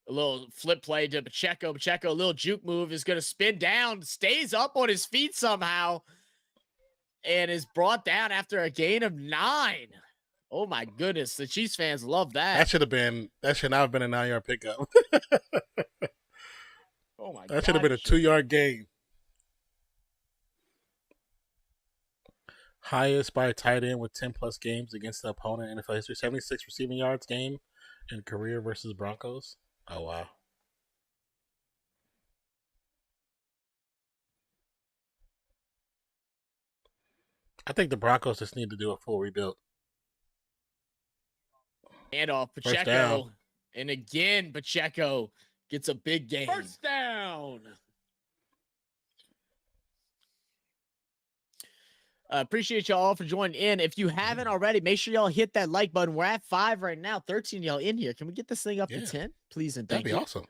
A little flip play to Pacheco. Pacheco, a little juke move, is going to spin down, stays up on his feet somehow, and is brought down after a gain of 9. Oh my goodness, the Chiefs fans love that. That should not have been a 9-yard pickup. Oh my god. That should have been a 2-yard gain. Highest by a tight end with 10+ games against the opponent in NFL history. 76 receiving yards game in career versus Broncos. Oh, wow. I think the Broncos just need to do a full rebuild. Handoff, Pacheco. And again, Pacheco gets a big gain. First down. Appreciate y'all for joining in. If you haven't already, make sure y'all hit that like button. We're at 5 right now. 13 y'all in here. Can we get this thing up to 10? Please and thank you. That'd be awesome.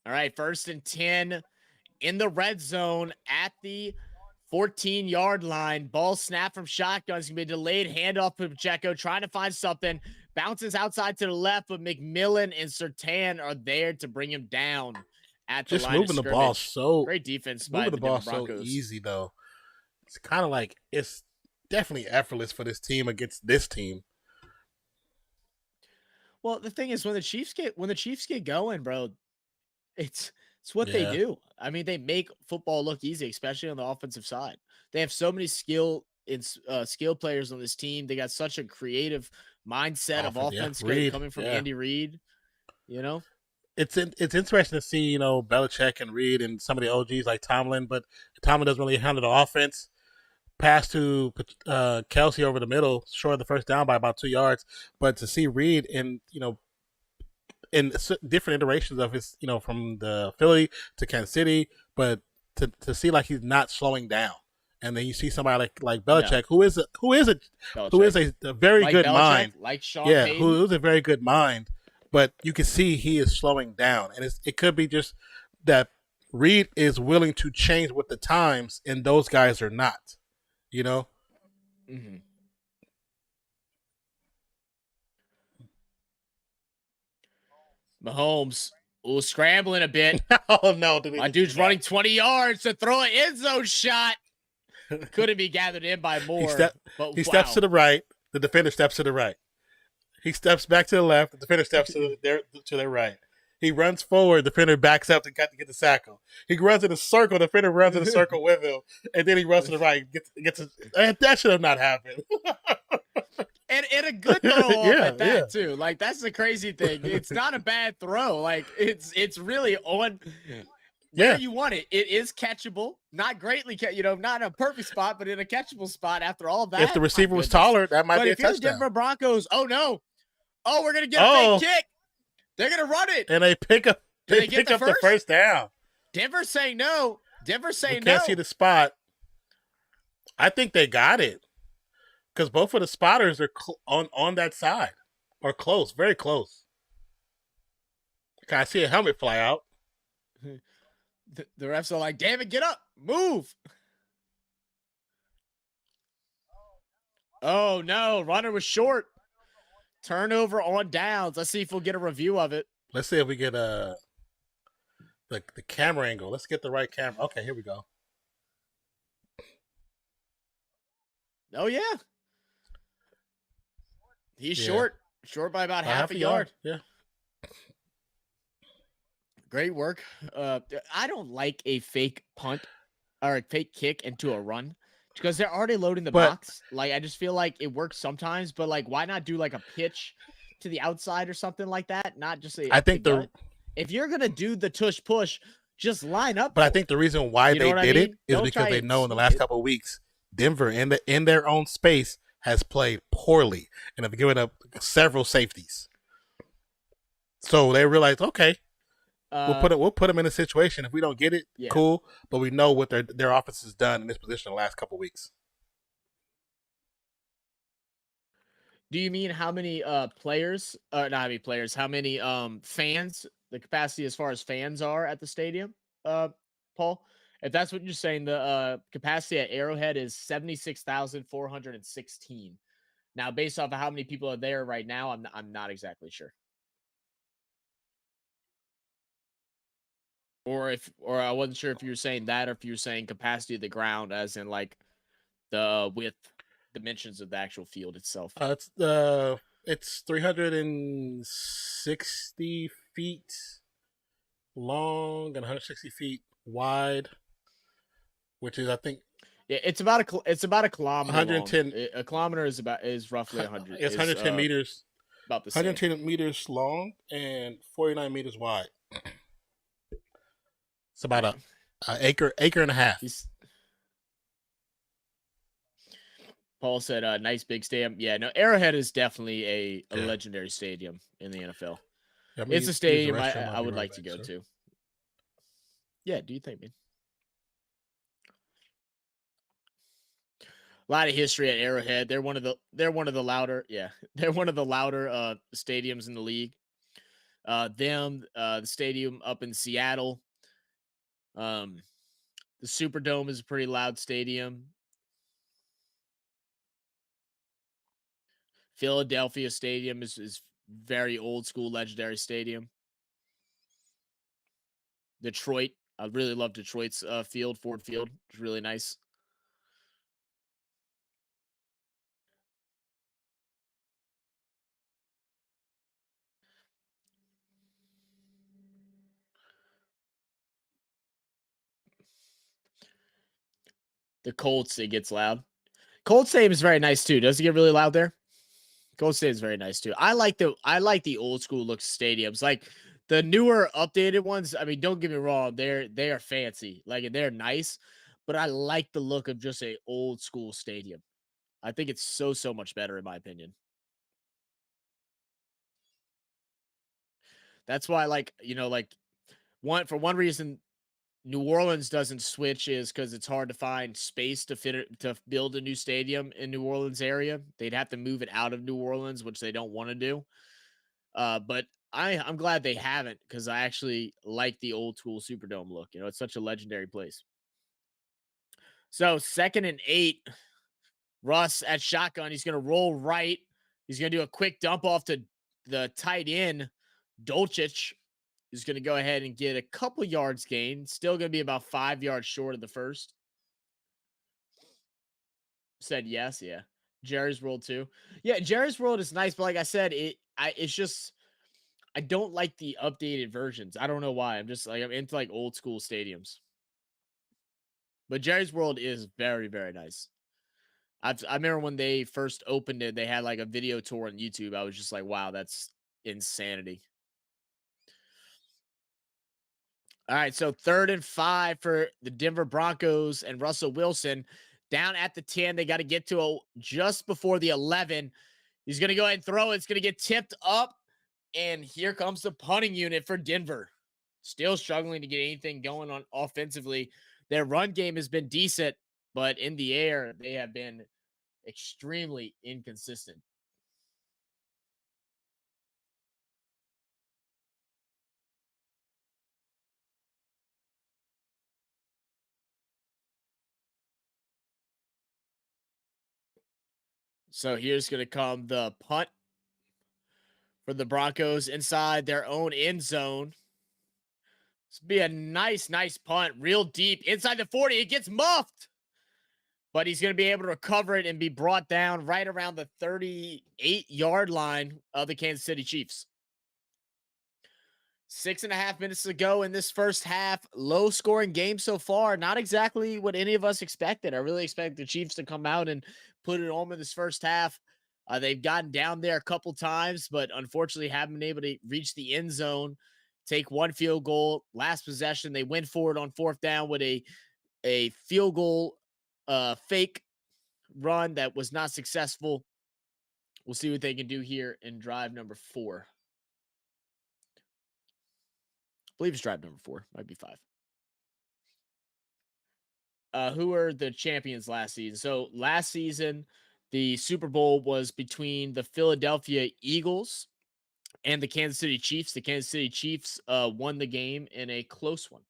All right, 1st and 10 in the red zone at the 14-yard line. Ball snap from shotgun. It's going to be a delayed handoff to Pacheco, trying to find something. Bounces outside to the left, but McMillan and Surtain are there to bring him down at the line of scrimmage. Moving the ball so great defense. Moving the ball so easy, though. It's kind of like it's definitely effortless for this team against this team. Well, the thing is, when the Chiefs get going, bro, it's what they do. They make football look easy, especially on the offensive side. They have so many skill players on this team. They got such a creative mindset of offense coming from Andy Reid. It's interesting to see, Belichick and Reid and some of the OGs like Tomlin, but Tomlin doesn't really handle the offense. Pass to Kelsey over the middle, short of the first down by about 2 yards. But to see Reid in different iterations of his, from the Philly to Kansas City, but to see like he's not slowing down. And then you see somebody like Belichick, who is a very good mind. Like Sean Yeah, Payton. who's a very good mind, but you can see he is slowing down, and it could be just that Reed is willing to change with the times, and those guys are not. You know. Mm-hmm. Mahomes, scrambling a bit. Oh no! My dude's running 20 yards to throw an end zone shot. Couldn't be gathered in by more. He steps to the right. The defender steps to the right. He steps back to the left. The defender steps to their right. He runs forward. The defender backs up to get the sackle. He runs in a circle. The defender runs in a circle with him, and then he runs to the right. That should have not happened. And a good throw off at that too. Like, that's the crazy thing. It's not a bad throw. Like, it's really on where you want it. It is catchable. Not greatly, not in a perfect spot, but in a catchable spot after all that. If the receiver was taller, that might be a touchdown. But if you're Denver Broncos, oh no. Oh, we're going to get a fake kick. They're going to run it. And they pick up the first down. Denver's saying no. Can't see the spot. I think they got it. Because both of the spotters are on that side. Or close. Very close. I see a helmet fly out. The refs are like, damn it, get up. Move. Oh, no. Runner was short. Turnover on downs. Let's see if we'll get a review of it. Let's see if we get the camera angle. Let's get the right camera. Okay, here we go. Oh, yeah. He's short. Short by about half a yard. Yeah. Great work. I don't like a fake punt or a fake kick into a run. Because they're already loading the box. Like, I just feel like it works sometimes, but like, why not do like a pitch to the outside or something like that? Not just if you're gonna do the tush push, just line up. But I think the reason why they did it is because they know in the last couple of weeks, Denver in their own space has played poorly and have given up several safeties. So they realized, okay, we'll put them in a situation. If we don't get it, cool. But we know what their offense has done in this position the last couple of weeks. Do you mean how many players? Not how many players. How many fans? The capacity as far as fans are at the stadium, Paul. If that's what you're saying, the capacity at Arrowhead is 76,416. Now, based off of how many people are there right now, I'm not exactly sure. Or I wasn't sure if you were saying that, or if you were saying capacity of the ground, as in like the width dimensions of the actual field itself. It's 360 feet long and 160 feet wide, which is, I think, it's about a kilometer. 110. Long. A kilometer is roughly 100. It's 110 meters. About the same. 110 meters long and 49 meters wide. It's about an acre and a half. Paul said, nice big stadium. Yeah, no, Arrowhead is definitely a legendary stadium in the NFL. Yeah, it's a stadium I would like to go to. Yeah, do you think, man? A lot of history at Arrowhead. They're one of the louder stadiums in the league. The stadium up in Seattle. The Superdome is a pretty loud stadium. Philadelphia Stadium is very old school, legendary stadium. Detroit, I really love Detroit's field, Ford Field. It's really nice. The Colts, it gets loud. Colts Stadium is very nice too. Does it get really loud there? Colts Stadium is very nice too. I like the old school look stadiums. Like the newer updated ones, I mean, don't get me wrong, they are fancy. Like, they're nice, but I like the look of just a old school stadium. I think it's so much better in my opinion. That's why, for one reason New Orleans doesn't switch is because it's hard to find space to build a new stadium in New Orleans area. They'd have to move it out of New Orleans, which they don't want to do. But I'm glad they haven't because I actually like the old school Superdome look. You know, it's such a legendary place. So 2nd and 8, Russ at shotgun. He's going to roll right. He's going to do a quick dump off to the tight end. Dolchich is going to go ahead and get a couple yards gain. Still going to be about 5 yards short of the first. Said yes, yeah. Jerry's World too. Yeah, Jerry's World is nice, but like I said, it's just I don't like the updated versions. I don't know why. I'm just like I'm into like old school stadiums. But Jerry's World is very, very nice. I remember when they first opened it, they had like a video tour on YouTube. I was just like, wow, that's insanity. All right, so 3rd and 5 for the Denver Broncos and Russell Wilson. Down at the 10, they got to get to just before the 11. He's going to go ahead and throw it. It's going to get tipped up, and here comes the punting unit for Denver. Still struggling to get anything going on offensively. Their run game has been decent, but in the air, they have been extremely inconsistent. So here's going to come the punt for the Broncos inside their own end zone. This will be a nice punt, real deep inside the 40. It gets muffed, but he's going to be able to recover it and be brought down right around the 38-yard line of the Kansas City Chiefs. 6.5 minutes to go in this first half. Low scoring game so far. Not exactly what any of us expected. I really expect the Chiefs to come out and put it home in this first half. They've gotten down there a couple times, but unfortunately haven't been able to reach the end zone, take one field goal. Last possession, they went for it on 4th down with a field goal fake run that was not successful. We'll see what they can do here in drive number 4. I believe it's drive number 4. Might be 5. Who are the champions last season? So last season, the Super Bowl was between the Philadelphia Eagles and the Kansas City Chiefs. The Kansas City Chiefs won the game in a close one.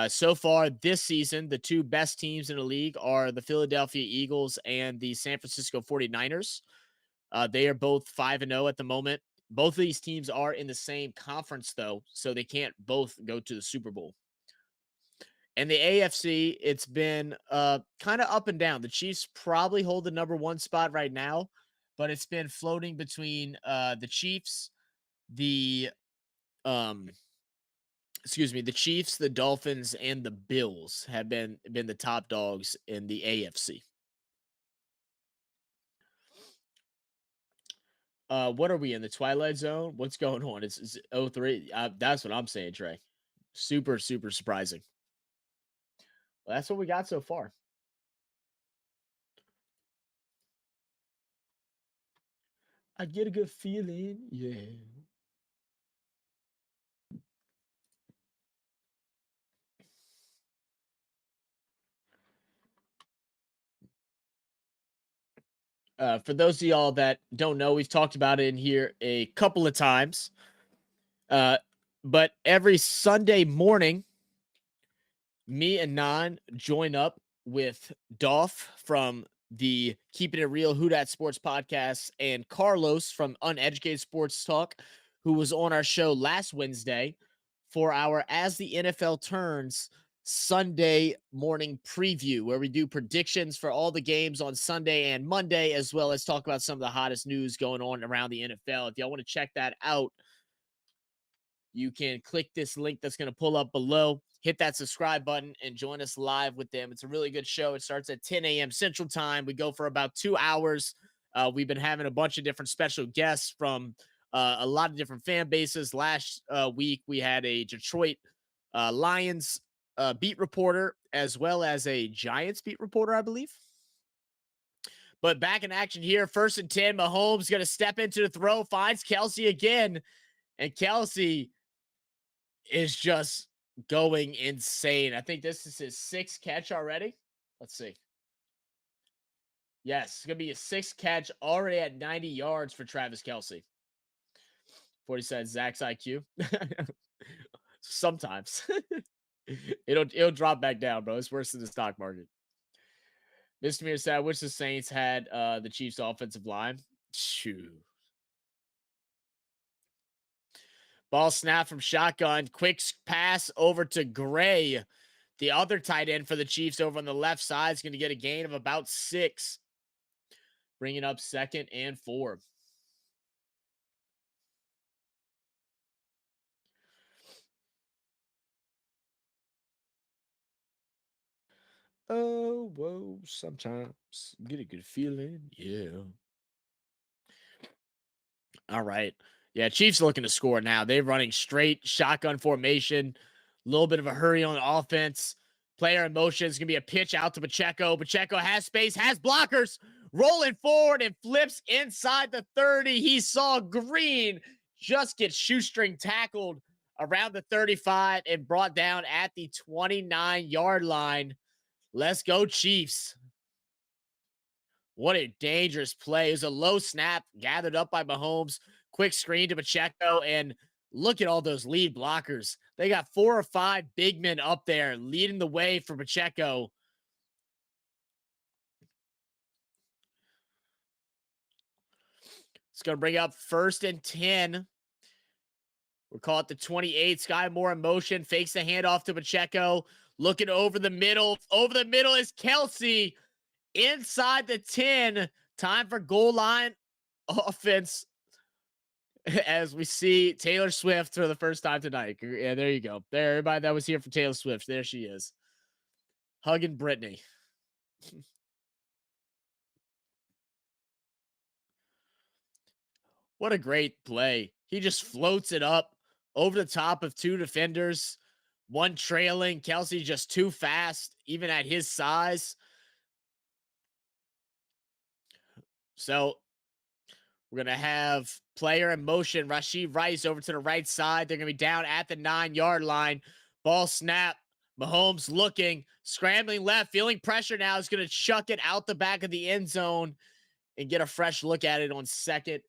So far this season, the two best teams in the league are the Philadelphia Eagles and the San Francisco 49ers. They are both 5-0 at the moment. Both of these teams are in the same conference, though, so they can't both go to the Super Bowl. And the AFC, it's been kind of up and down. The Chiefs probably hold the number 1 spot right now, but it's been floating between the Chiefs, the Chiefs, the Dolphins, and the Bills have been the top dogs in the AFC. What are we in the Twilight Zone? What's going on? It's 03. That's what I'm saying, Trey. Super surprising. Well, that's what we got so far. I get a good feeling. Yeah. For those of y'all that don't know, we've talked about it in here a couple of times. But every Sunday morning, me and Nan join up with Dolph from the Keeping It Real Who Dat Sports podcast and Carlos from Uneducated Sports Talk, who was on our show last Wednesday for our As the NFL Turns Sunday morning preview, where we do predictions for all the games on Sunday and Monday, as well as talk about some of the hottest news going on around the NFL. If y'all want to check that out, you can click this link that's going to pull up below, hit that subscribe button, and join us live with them. It's a really good show. It starts at 10 a.m. Central Time. We go for about 2 hours. We've been having a bunch of different special guests from a lot of different fan bases. Last week, we had a Detroit Lions beat reporter, as well as a Giants beat reporter, I believe. But back in action here, 1st and 10, Mahomes going to step into the throw, finds Kelsey again, and Kelsey is just going insane. I think this is his 6th catch already. Let's see. Yes, it's going to be a 6th catch already at 90 yards for Travis Kelsey. 40 said Zach's IQ. Sometimes it'll drop back down, bro. It's worse than the stock market. Mr. Mir said, I wish the Saints had the Chiefs offensive line. Shoot. Ball snap from shotgun. Quick pass over to Gray. The other tight end for the Chiefs over on the left side is going to get a gain of about 6. Bringing up 2nd and 4. Oh, whoa, sometimes get a good feeling. Yeah. All right. Yeah, Chiefs looking to score now. They're running straight shotgun formation. A little bit of a hurry on offense. Player in motion is going to be a pitch out to Pacheco. Pacheco has space, has blockers, rolling forward and flips inside the 30. He saw green, just gets shoestring tackled around the 35 and brought down at the 29-yard line. Let's go, Chiefs. What a dangerous play. It was a low snap gathered up by Mahomes. Quick screen to Pacheco, and look at all those lead blockers. They got 4 or 5 big men up there leading the way for Pacheco. It's going to bring up 1st and 10. We'll call it the 28. Sky Moore in motion. Fakes the handoff to Pacheco. Looking over the middle. Over the middle is Kelsey. Inside the 10. Time for goal line offense. As we see Taylor Swift for the first time tonight. Yeah, there you go. There, everybody that was here for Taylor Swift. There she is. Hugging Brittany. What a great play. He just floats it up over the top of 2 defenders. One trailing. Kelsey just too fast, even at his size. So we're going to have player in motion. Rashee Rice over to the right side. They're going to be down at the 9-yard line. Ball snap. Mahomes looking, scrambling left, feeling pressure now. Is going to chuck it out the back of the end zone and get a fresh look at it on 2nd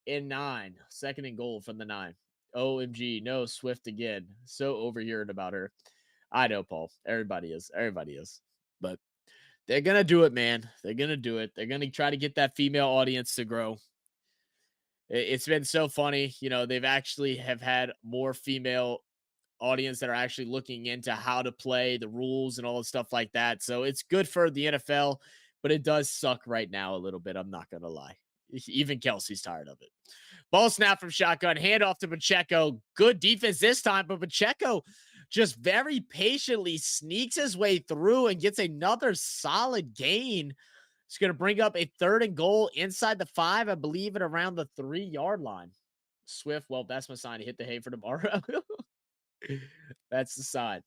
and 9. 2nd and goal from the 9. OMG, no, Swift again. So overhearing about her. I know, Paul. Everybody is. Everybody is. But they're going to do it, man. They're going to do it. They're going to try to get that female audience to grow. It's been so funny. You know, they've actually have had more female audience that are actually looking into how to play the rules and all the stuff like that. So it's good for the NFL, but it does suck right now a little bit. I'm not going to lie. Even Kelsey's tired of it. Ball snap from shotgun, handoff to Pacheco. Good defense this time, but Pacheco just very patiently sneaks his way through and gets another solid gain. It's going to bring up a 3rd and goal inside the 5, I believe, at around the 3-yard line. Swift, well, that's my sign to hit the hay for tomorrow. That's the sign.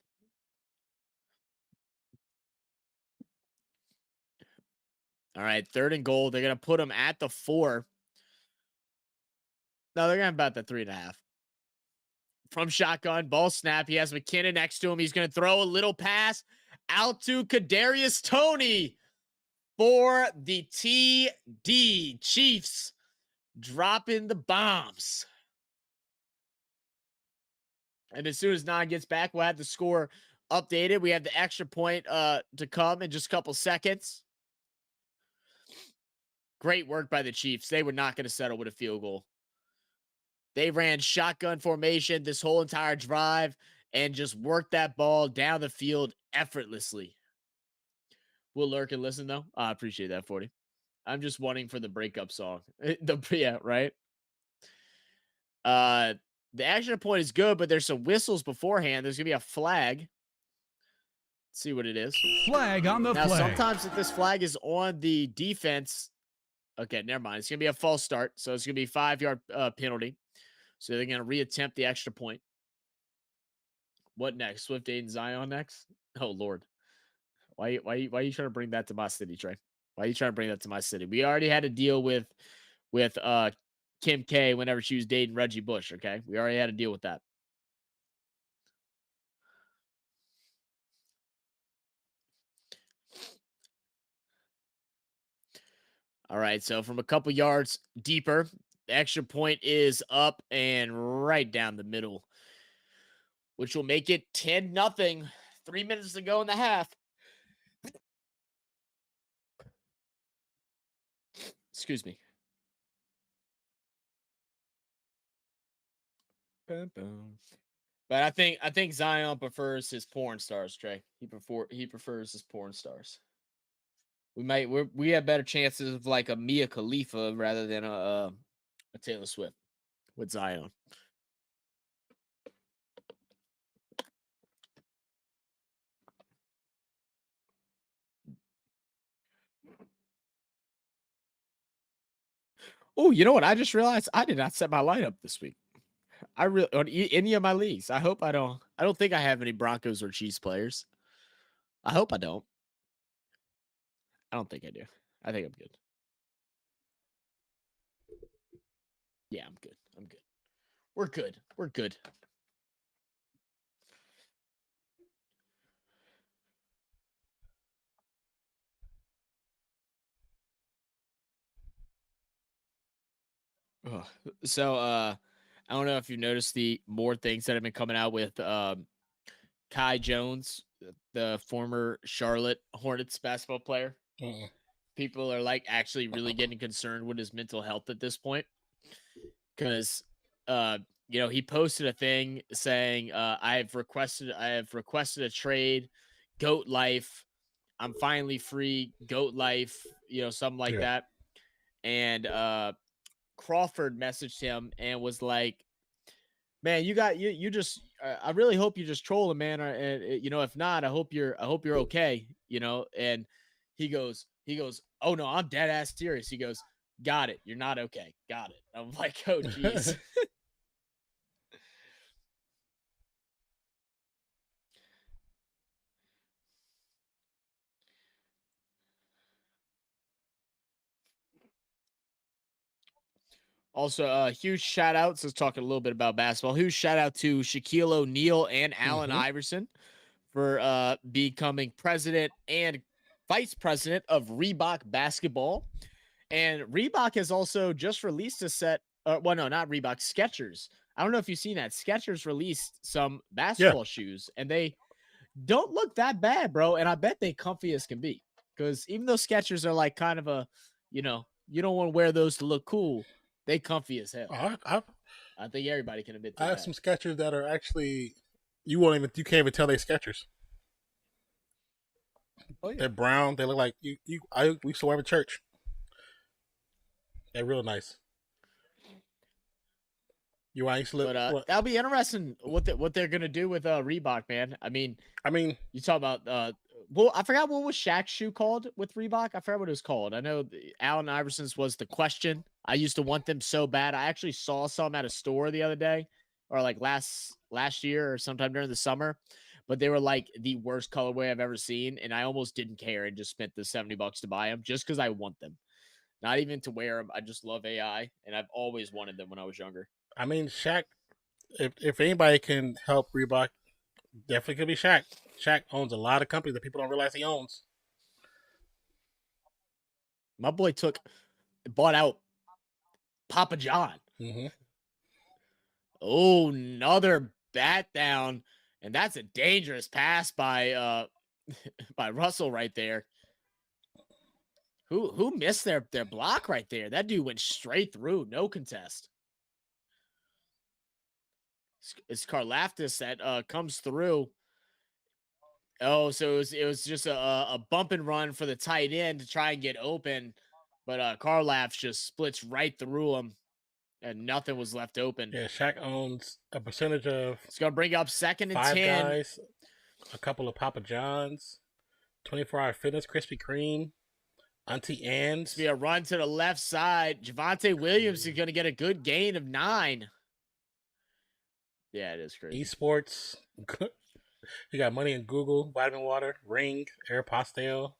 All right, 3rd and goal. They're going to put him at the 4. No, they're going to have about the 3.5. From shotgun, ball snap. He has McKinnon next to him. He's going to throw a little pass out to Kadarius Toney for the TD. Chiefs dropping the bombs. And as soon as 9 gets back, we'll have the score updated. We have the extra point to come in just a couple seconds. Great work by the Chiefs. They were not going to settle with a field goal. They ran shotgun formation this whole entire drive and just worked that ball down the field effortlessly. We'll lurk and listen, though. I appreciate that, 40. I'm just wanting for the breakup song. Yeah, right? The extra point is good, but there's some whistles beforehand. There's going to be a flag. Let's see what it is. Flag on the now, flag. Sometimes if this flag is on the defense, okay, never mind. It's going to be a false start, so it's going to be a 5-yard penalty. So they're going to reattempt the extra point. What next? Swift, Aiden, Zion next? Oh, Lord. Why are you trying to bring that to my city, Trey? Why are you trying to bring that to my city? We already had to deal with Kim K whenever she was dating Reggie Bush, okay? We already had to deal with that. All right, so from a couple yards deeper, The extra point is up and right down the middle, which will make it 10-0. 3 minutes to go in the half. Excuse me. Bum, bum. But I think Zion prefers his porn stars, Trey. He prefers his porn stars. We have better chances of like a Mia Khalifa rather than a Taylor Swift with Zion. Oh, you know what? I just realized I did not set my lineup this week. I really on any of my leagues. I hope I don't. I don't think I have any Broncos or Chiefs players. I hope I don't. I don't think I do. I think I'm good. Yeah, I'm good. I'm good. We're good. We're good. Ugh. So I don't know if you've noticed the more things that have been coming out with Kai Jones, the former Charlotte Hornets basketball player. Mm-mm. People are like actually really getting concerned with his mental health at this point. Because he posted a thing saying, I have requested a trade, GOAT life. I'm finally free, GOAT life, something like that. And Crawford messaged him and was like, man, you just I really hope you just troll him, man. Or if not, I hope you're okay, and he goes, oh no, I'm dead ass serious. He goes, got it. You're not okay. Got it. I'm like, oh geez. Also, huge shout outs. Let's talk a little bit about basketball. Huge shout out to Shaquille O'Neal and Allen Iverson for becoming president and vice president of Reebok basketball. And Reebok has also just released a set. Well, no, not Reebok, Skechers. I don't know if you've seen that. Skechers released some basketball shoes, and they don't look that bad, bro. And I bet they comfy as can be. Because even though Skechers are like kind of a, you don't want to wear those to look cool, they comfy as hell. I think everybody can admit to I have that. some Skechers that are actually you can't even tell they're Skechers. Oh, yeah. They're brown. They look like we used to wear them in church. They're real nice. You want to look? But that'll be interesting what they're gonna do with Reebok, man. I mean, you talk about well, I forgot what was Shaq's shoe called with Reebok. I forgot what it was called. I know Allen Iverson's was the Question. I used to want them so bad. I actually saw some at a store the other day, or like last year or sometime during the summer. But they were like the worst colorway I've ever seen, and I almost didn't care and just spent the $70 to buy them just because I want them. Not even to wear them. I just love AI, and I've always wanted them when I was younger. Shaq. If anybody can help Reebok, definitely could be Shaq. Shaq owns a lot of companies that people don't realize he owns. My boy bought out Papa John. Oh, another bat down, and that's a dangerous pass by by Russell right there. Who missed their block right there? That dude went straight through, no contest. It's Karlaftis that comes through. Oh, so it was just a bump and run for the tight end to try and get open, but Karlaftis just splits right through him, and nothing was left open. Yeah, Shaq owns a percentage of. It's gonna bring up 2nd and 5 10. guys, a couple of Papa John's, 24-hour Fitness, Krispy Kreme, Auntie Anne's. It's gonna be a run to the left side. Javonte Williams is gonna get a good gain of 9. Yeah, it is crazy. Esports. You got money in Google, Vitamin Water, Ring, Aeropostale,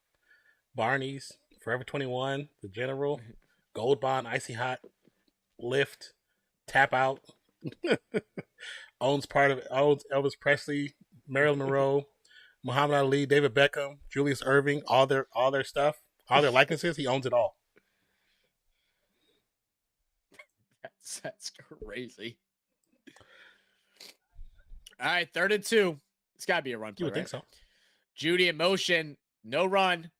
Barney's, Forever 21, The General, Gold Bond, Icy Hot, Lyft, Tap Out. owns Elvis Presley, Marilyn Monroe, Muhammad Ali, David Beckham, Julius Erving, all their stuff, all their likenesses. He owns it all. That's crazy. All right, 3rd and 2. It's got to be a run play, You would right? think so. Judy in motion, no run.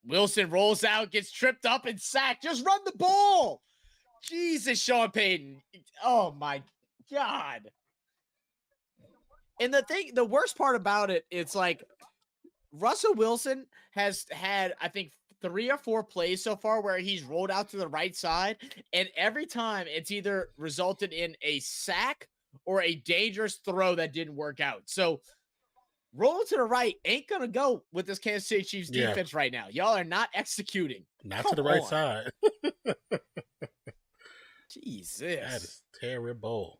Wilson rolls out, gets tripped up and sacked. Just run the ball. Jesus, Sean Payton. Oh, my God. And the worst part about it, it's like Russell Wilson has had, I think, 3 or 4 plays so far where he's rolled out to the right side, and every time it's either resulted in a sack or a dangerous throw that didn't work out. So rolling to the right ain't going to go with this Kansas City Chiefs defense right now. Y'all are not executing. Not to the right side. Jesus. That is terrible.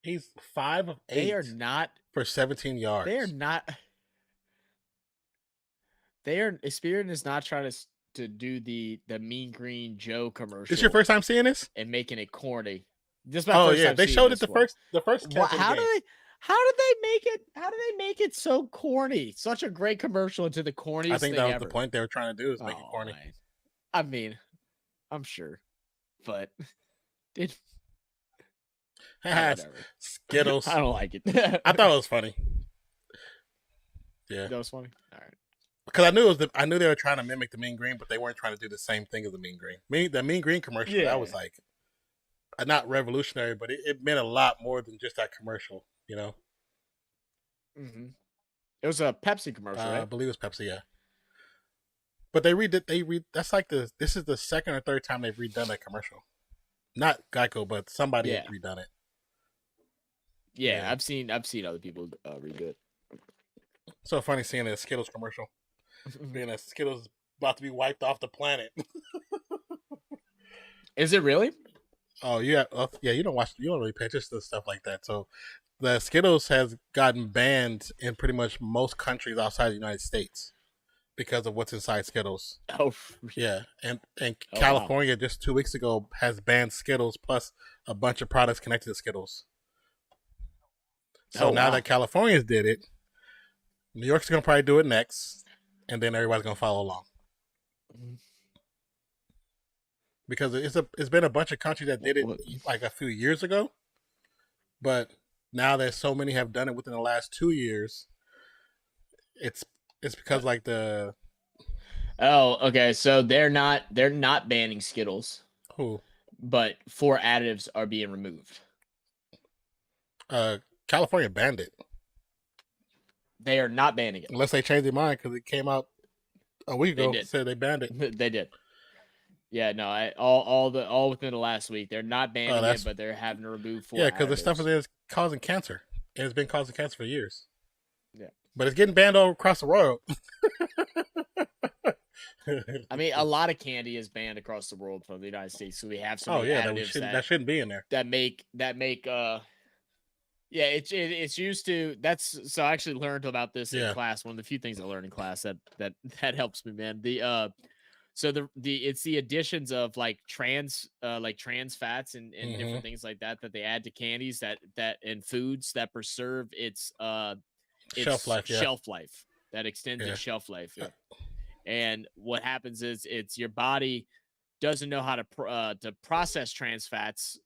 He's 5 of 8. They are not for 17 yards. They are not. Spirit is not trying to do the Mean Green Joe commercial. This your first time seeing this? And making it corny. This is my first time they seeing showed it this the first How did they make it so corny? Such a great commercial into the corniest I think thing that was ever. the point they were trying to do, is make it corny. Man. I mean, I'm sure, but it. Skittles. I don't like it. I thought it was funny. Yeah, that was funny. All right, because I knew they were trying to mimic the Mean Green, but they weren't trying to do the same thing as the Mean Green. The Mean Green commercial, that was like not revolutionary, but it meant a lot more than just that commercial. You know. Mm-hmm. It was a Pepsi commercial, right? I believe it was Pepsi, yeah. But that's like this is the second or third time they've redone that commercial. Not Geico, but somebody has redone it. Yeah, I've seen other people redo it. So funny seeing a Skittles commercial. Being a Skittles about to be wiped off the planet. Is it really? Oh yeah, you don't really pay attention to stuff like that. So the Skittles has gotten banned in pretty much most countries outside the United States because of what's inside Skittles. Oh yeah, and California just 2 weeks ago has banned Skittles plus a bunch of products connected to Skittles. So now that California's did it, New York's gonna probably do it next, and then everybody's gonna follow along. Because it's been a bunch of countries that did it like a few years ago, but now that so many have done it within the last 2 years, it's because like the. Oh, okay. So they're not banning Skittles. Who? But 4 additives are being removed. California banned it. They are not banning it unless they change their mind, because it came out a week ago. Said they banned it. They did. Yeah, no, all within the last week. They're not banning it, but they're having to remove 4 additives. Yeah, because the stuff is causing cancer, and it's been causing cancer for years. Yeah, but it's getting banned all across the world. I mean, a lot of candy is banned across the world from the United States, so we have some additives that shouldn't be in there. That make yeah, it's used to. So I actually learned about this in class. One of the few things I learned in class that helps me, man. It's the additions of like trans fats and different things like that they add to candies that and foods that preserve its shelf life that extends its shelf life. Yeah. And what happens is your body doesn't know how to process trans fats,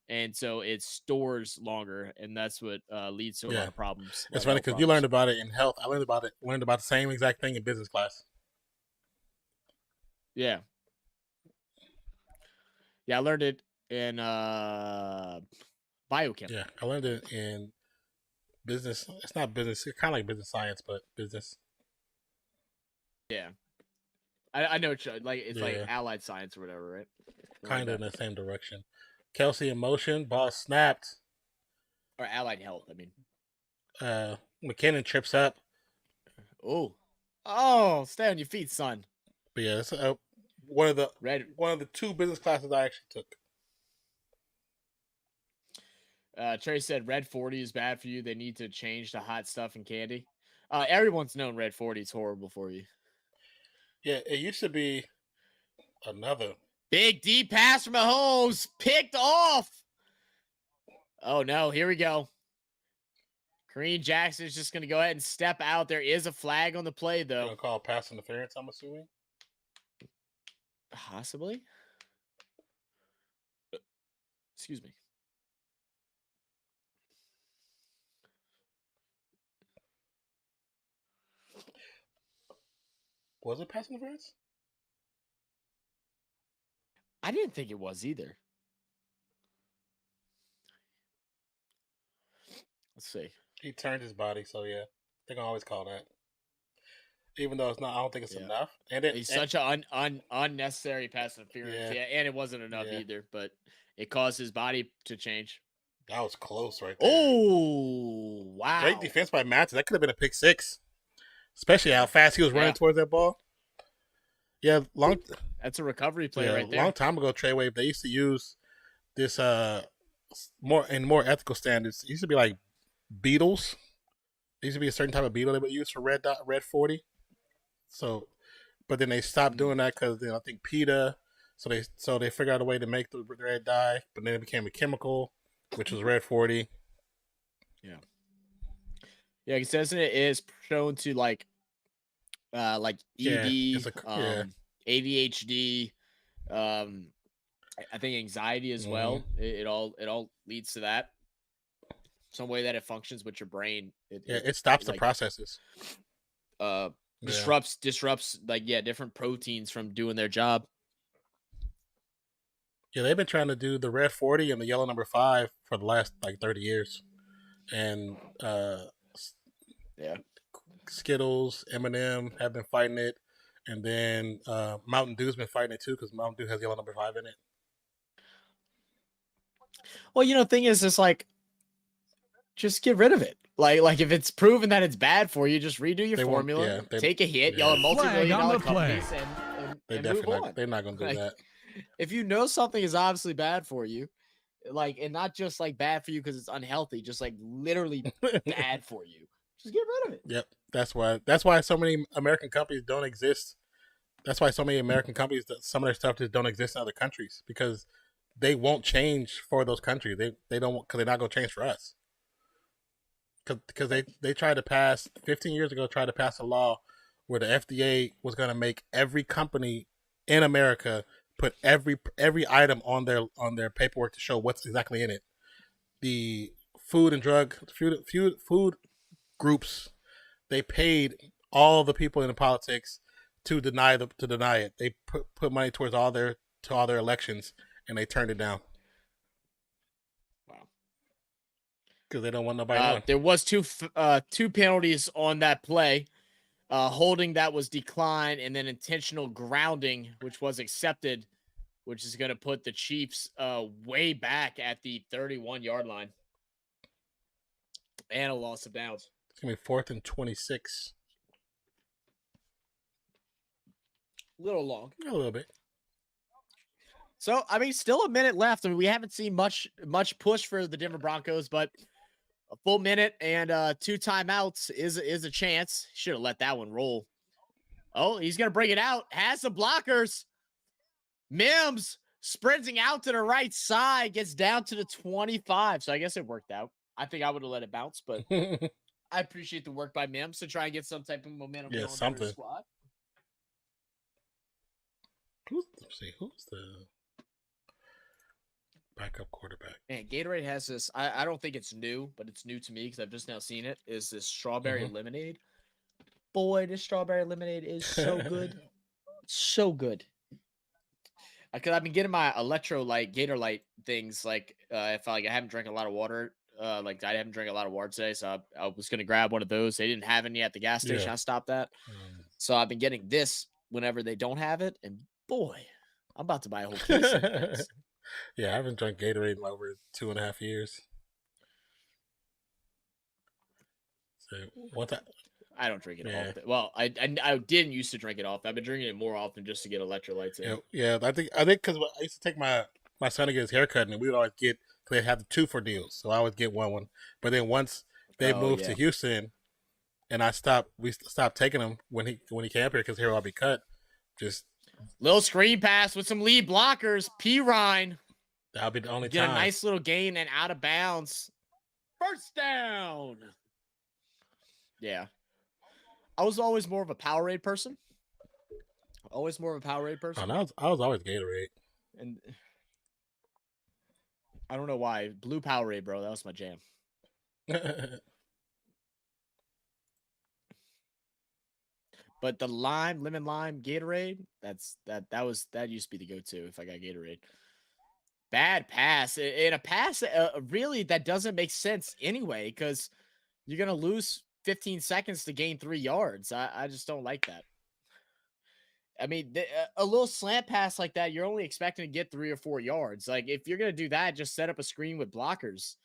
and so it stores longer, and that's what leads to a lot of problems. It's funny because you learned about it in health. I learned about the same exact thing in business class. Yeah. Yeah, I learned it in biochem. Yeah, I learned it in business. It's not business. It's kind of like business science, but business. Yeah. I know it's like allied science or whatever, right? Kind of in the same direction. Kelsey in motion, ball snapped. Or allied health, I mean. McKinnon trips up. Oh, stay on your feet, son. But yeah, it's one of the 2 business classes I actually took. Trey said Red 40 is bad for you. They need to change the hot stuff in candy. Everyone's known Red 40 is horrible for you. Yeah, it used to be another big deep pass from Mahomes, picked off. Oh no, here we go. Kareem Jackson is just going to go ahead and step out. There is a flag on the play, though. Gonna call pass interference, I'm assuming. Possibly. Excuse me. Was it pass interference? I didn't think it was either. Let's see. He turned his body, so yeah, they can always call that. Even though it's not, I don't think it's enough. And He's such an unnecessary pass interference. Yeah, and it wasn't enough either, but it caused his body to change. That was close right there. Oh, wow. Great defense by Matthews. That could have been a pick six. Especially how fast he was running towards that ball. Yeah, that's a recovery play right there. A long time ago, Trey Wave, they used to use this more ethical standards. It used to be like beetles. There used to be a certain type of beetle they would use for red 40. So, but then they stopped doing that because I think PETA. So they figured out a way to make the red dye, but then it became a chemical, which was red 40. Yeah, it says it is shown to like ED, ADHD, I think anxiety as well. It all leads to that. Some way that it functions with your brain. It stops the processes. Disrupts different proteins from doing their job. Yeah, they've been trying to do the red 40 and the yellow number 5 for the last 30 years. And Skittles, M&M have been fighting it, and then Mountain Dew's been fighting it too because Mountain Dew has yellow number 5 in it. Well, the thing is, it's like, just get rid of it. Like if it's proven that it's bad for you, just redo your formula, take a hit, yell at multi-million-dollar companies, and move on. They're not going to do that. If you know something is obviously bad for you, and not just bad for you because it's unhealthy, just literally bad for you, just get rid of it. Yep, that's why so many American companies don't exist. That's why so many American companies, some of their stuff just don't exist in other countries because they won't change for those countries. They don't, because they're not going to change for us. Because they tried to pass 15 years ago, tried to pass a law where the FDA was going to make every company in America put every item on their paperwork to show what's exactly in it. The food groups, they paid all the people in the politics to deny it. They put money towards all their elections, and they turned it down. Wow. Because they don't want nobody knowing. There was two penalties on that play. Holding that was declined, and then intentional grounding, which was accepted, which is going to put the Chiefs way back at the 31-yard line. And a loss of downs. It's going to be 4th and 26. A little long. A little bit. So, still a minute left. We haven't seen much push for the Denver Broncos, but a full minute and 2 timeouts is a chance. Should have let that one roll. Oh, he's going to bring it out. Has the blockers. Mims sprinting out to the right side, gets down to the 25. So I guess it worked out. I think I would have let it bounce, but I appreciate the work by Mims to try and get some type of momentum going something. For the squad. Who's the backup quarterback? Man, Gatorade has this. I don't think it's new, but it's new to me because I've just now seen it. Is this strawberry lemonade? Boy, this strawberry lemonade is so good. So good. Because I've been getting my electrolyte, Gatorlight things. If I haven't drank a lot of water, I haven't drank a lot of water today, so I was gonna grab one of those. They didn't have any at the gas station. I stopped that. So I've been getting this whenever they don't have it, and boy, I'm about to buy a whole case of this. Yeah, I haven't drank Gatorade in over 2.5 years. So what's that? I don't drink it often. Well, I didn't used to drink it often. I've been drinking it more often just to get electrolytes in. Yeah. I think because I used to take my son to get his haircut, and we would always get, they had the 2 for deals, so I would get one. But then once they moved to Houston, and we stopped taking him when he came up here because here I'll be cut. Just little screen pass with some lead blockers. P. Ryan. That'll be the only Get time. a nice little gain and out of bounds. First down. Yeah. I was always more of a Powerade person. Always more of a Powerade Oh, person. I was always Gatorade. And I don't know why. Blue Powerade, bro. That was my jam. But the lemon lime Gatorade, that used to be the go-to if I got Gatorade. Bad pass. In a pass, really, that doesn't make sense anyway, because you're going to lose 15 seconds to gain 3 yards. I just don't like that. I mean, a little slant pass like that, you're only expecting to get 3 or 4 yards. Like, if you're going to do that, just set up a screen with blockers.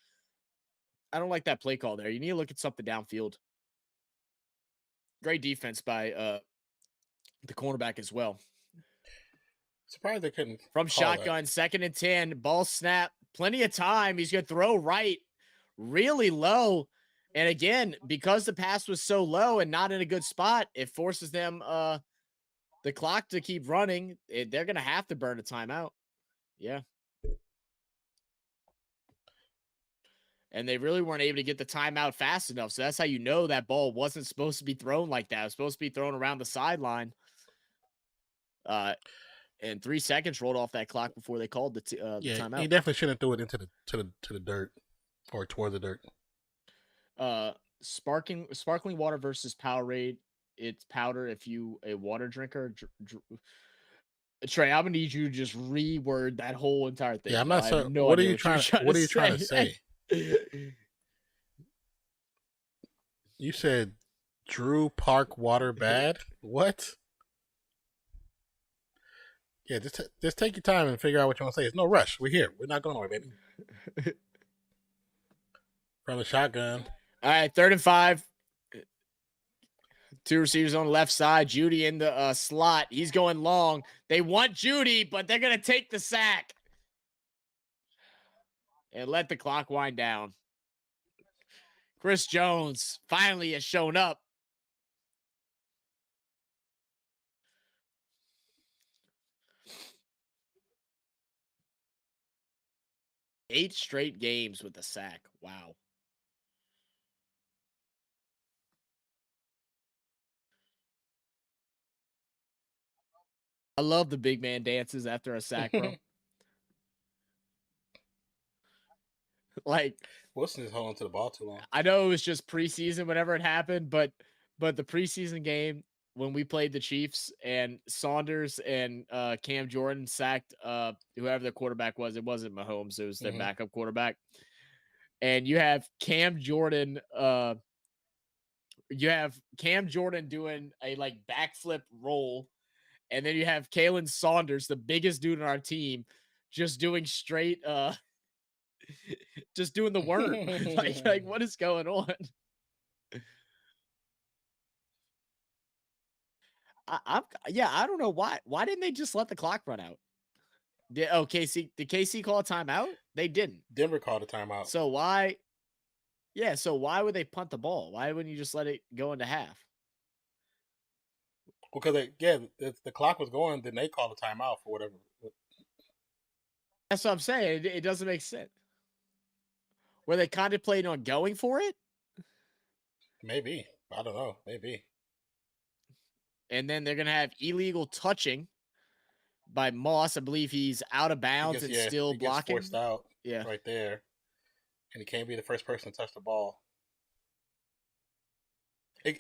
I don't like that play call there. You need to look at something downfield. Great defense by the cornerback as well. Surprised they couldn't From call shotgun, that. 2nd and 10, ball snap, plenty of time. He's going to throw right, really low. And again, because the pass was so low and not in a good spot, it forces them the clock to keep running. They're going to have to burn a timeout. Yeah. And they really weren't able to get the timeout fast enough. So that's how you know that ball wasn't supposed to be thrown like that. It was supposed to be thrown around the sideline. And 3 seconds rolled off that clock before they called the timeout. He definitely shouldn't throw it into the dirt or toward the dirt. Sparkling water versus Powerade. It's powder if you a water drinker. Trey, I'm gonna need you to just reword that whole entire thing. Yeah, I'm not sure. No What are idea you trying? What are you trying to say? You said Drew Park water bad. What? Yeah, just take your time and figure out what you want to say. It's no rush. We're here. We're not going away, baby. From the shotgun. All right, 3rd and 5. 2 receivers on the left side. Judy in the slot. He's going long. They want Judy, but they're going to take the sack and let the clock wind down. Chris Jones finally has shown up. 8 straight games with a sack. Wow. I love the big man dances after a sack, bro. Like, Wilson is holding to the ball too long. I know it was just preseason whenever it happened, but the preseason game when we played the Chiefs and Saunders and Cam Jordan sacked whoever the quarterback was. It wasn't Mahomes, it was their backup quarterback. And you have Cam Jordan doing a like backflip roll, and then you have Kalen Saunders, the biggest dude on our team, just doing straight just doing the worm. like what is going on? I don't know why didn't they just let the clock run out? Did KC call a timeout? They didn't. Denver called a timeout. So why? Yeah, so why would they punt the ball? Why wouldn't you just let it go into half? Because the clock was going, then they called a timeout for whatever. That's what I'm saying. It doesn't make sense. Were they contemplating on going for it? Maybe. I don't know. Maybe. And then they're gonna have illegal touching by Moss. I believe he's out of bounds and still blocking. Forced out. Yeah, right there, and he can't be the first person to touch the ball.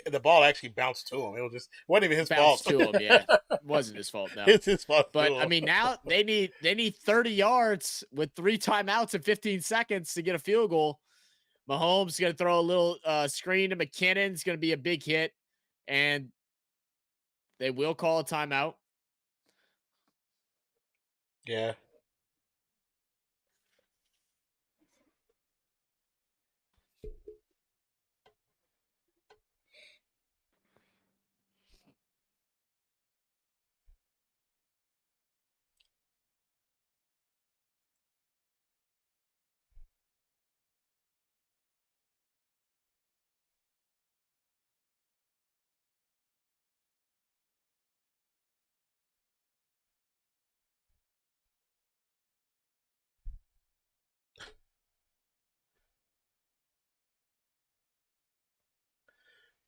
The ball actually bounced to him. It wasn't even his fault. To him, yeah, it wasn't his fault. No, it's his fault. But I mean, now they need 30 yards with 3 timeouts in 15 seconds to get a field goal. Mahomes is going to throw a little screen to McKinnon. It's going to be a big hit, and they will call a timeout. Yeah.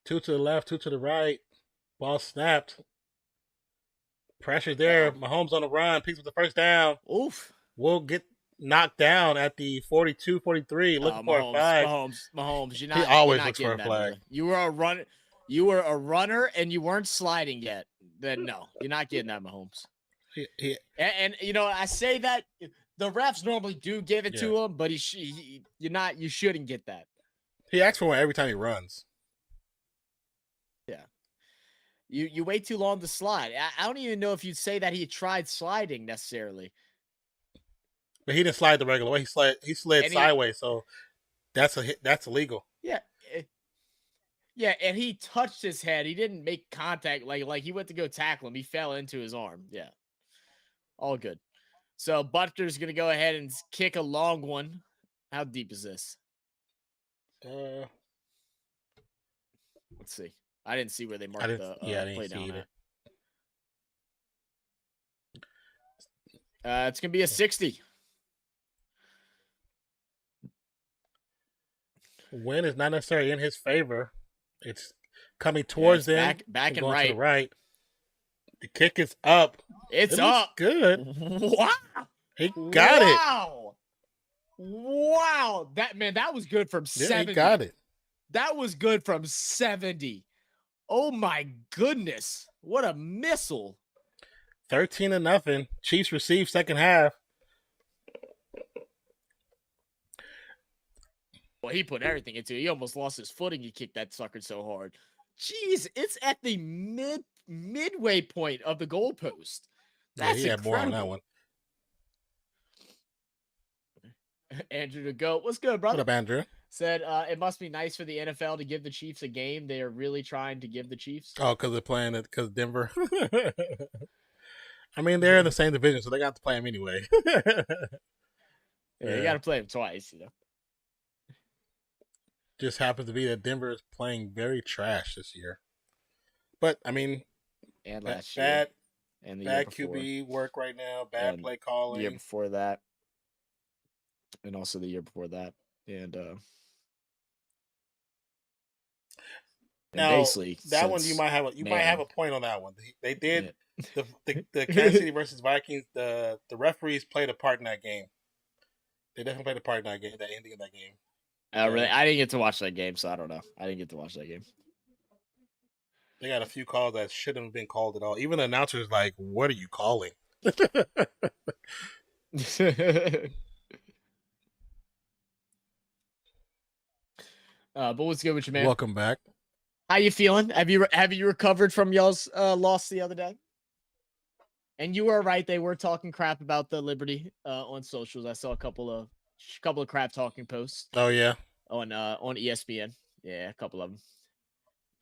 Two to the left, two to the right. Ball snapped. Pressure there. Mahomes on the run. Picks up the first down. Oof. Will get knocked down at the 42, 43. Looking for a flag. Mahomes. He always looks for a that, flag. brother. You were a runner. You were a runner, and you weren't sliding yet. Then no, you're not getting that, Mahomes. And you know, I say that the refs normally do give it to him, but you're not. You shouldn't get that. He asks for one every time he runs. Yeah. You wait too long to slide. I don't even know if you'd say that he tried sliding necessarily. But he didn't slide the regular way. He slid sideways, so that's illegal. Yeah. Yeah, and he touched his head. He didn't make contact. Like he went to go tackle him. He fell into his arm. Yeah. All good. So Butler's going to go ahead and kick a long one. How deep is this? Let's see. I didn't see where they marked the play down at. It's going to be a 60. Win is not necessarily in his favor. It's coming towards them. Back and right. To the right. The kick is up. It's up. Good. Wow. He got it. Wow. That was good from 70. He got it. That was good from 70. Oh my goodness. What a missile. 13-0. Chiefs receive second half. Well, he put everything into it. He almost lost his footing. He kicked that sucker so hard. Jeez, it's at the midway point of the goalpost. That's he had more on that one. Andrew to go. What's good, brother? What up, Andrew? Said it must be nice for the NFL to give the Chiefs a game. They are really trying to give the Chiefs. Oh, because they're playing it because Denver. I mean, they're in the same division, so they got to play them anyway. You got to play them twice, you know. Just happens to be that Denver is playing very trash this year. But I mean, and last year, and the bad QB work right now, bad play calling. The year before that, and also the year before that, and now basically that one you might have a point on that one. They did the Kansas City versus Vikings. The referees played a part in that game. They definitely played a part in that game. The ending of that game. Really? I didn't get to watch that game, so I don't know. I didn't get to watch that game. They got a few calls that shouldn't have been called at all. Even the announcer's like, "What are you calling?" But what's good with you, man? Welcome back. How you feeling? Have you recovered from y'all's loss the other day? And you were right; they were talking crap about the Liberty on socials. I saw a couple of crap talking posts. Oh yeah, on ESPN. Yeah, a couple of them.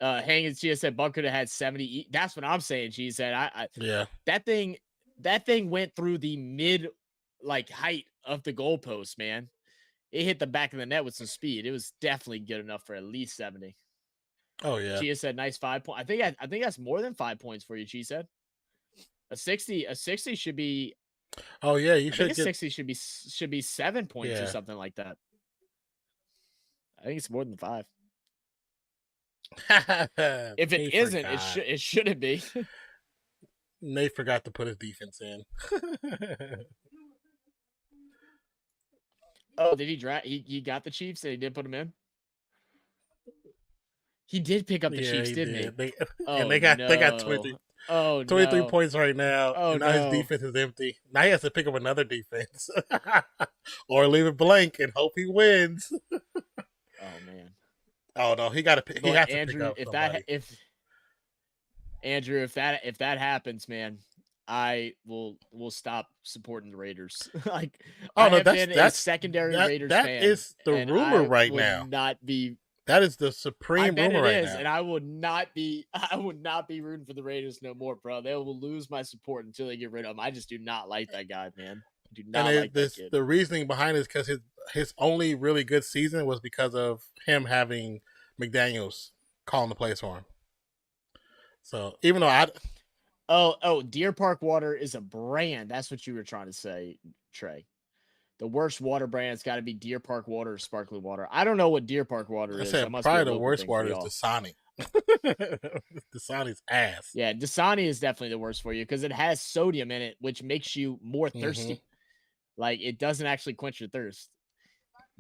Hanging, she said Bunker had 70. That's what I'm saying. She said, that thing went through the mid height of the goalpost, man. It hit the back of the net with some speed. It was definitely good enough for at least 70. Oh yeah. Chia said, nice 5 point. I think that's more than 5 points for you. She said a 60 should be. Oh yeah, you should. 60 should be 7 points or something like that. I think it's more than 5. If it isn't, it shouldn't be. Nate forgot to put his defense in. Oh, did he draft? He got the Chiefs and he did put them in. He did pick up the Chiefs, didn't he? They got 23. 23 points right now. Oh, and now his defense is empty. Now he has to pick up another defense. Or leave it blank and hope he wins. Oh man. Oh no, he got to pick. He has to pick up somebody. If that happens, man, I will stop supporting the Raiders. That's a secondary Raiders fan. That is the rumor right now. That is the supreme rumor right now. And I would not be rooting for the Raiders no more, bro. They will lose my support until they get rid of him. I just do not like that guy, man. I do not like that kid. The reasoning behind it is because his only really good season was because of him having McDaniels calling the plays for him. So even though Deer Park water is a brand. That's what you were trying to say, Trey. The worst water brand's got to be Deer Park water or sparkling water. I don't know what Deer Park water is. I said probably the worst water is Dasani. Dasani's ass. Yeah, Dasani is definitely the worst for you because it has sodium in it, which makes you more thirsty. Like, it doesn't actually quench your thirst.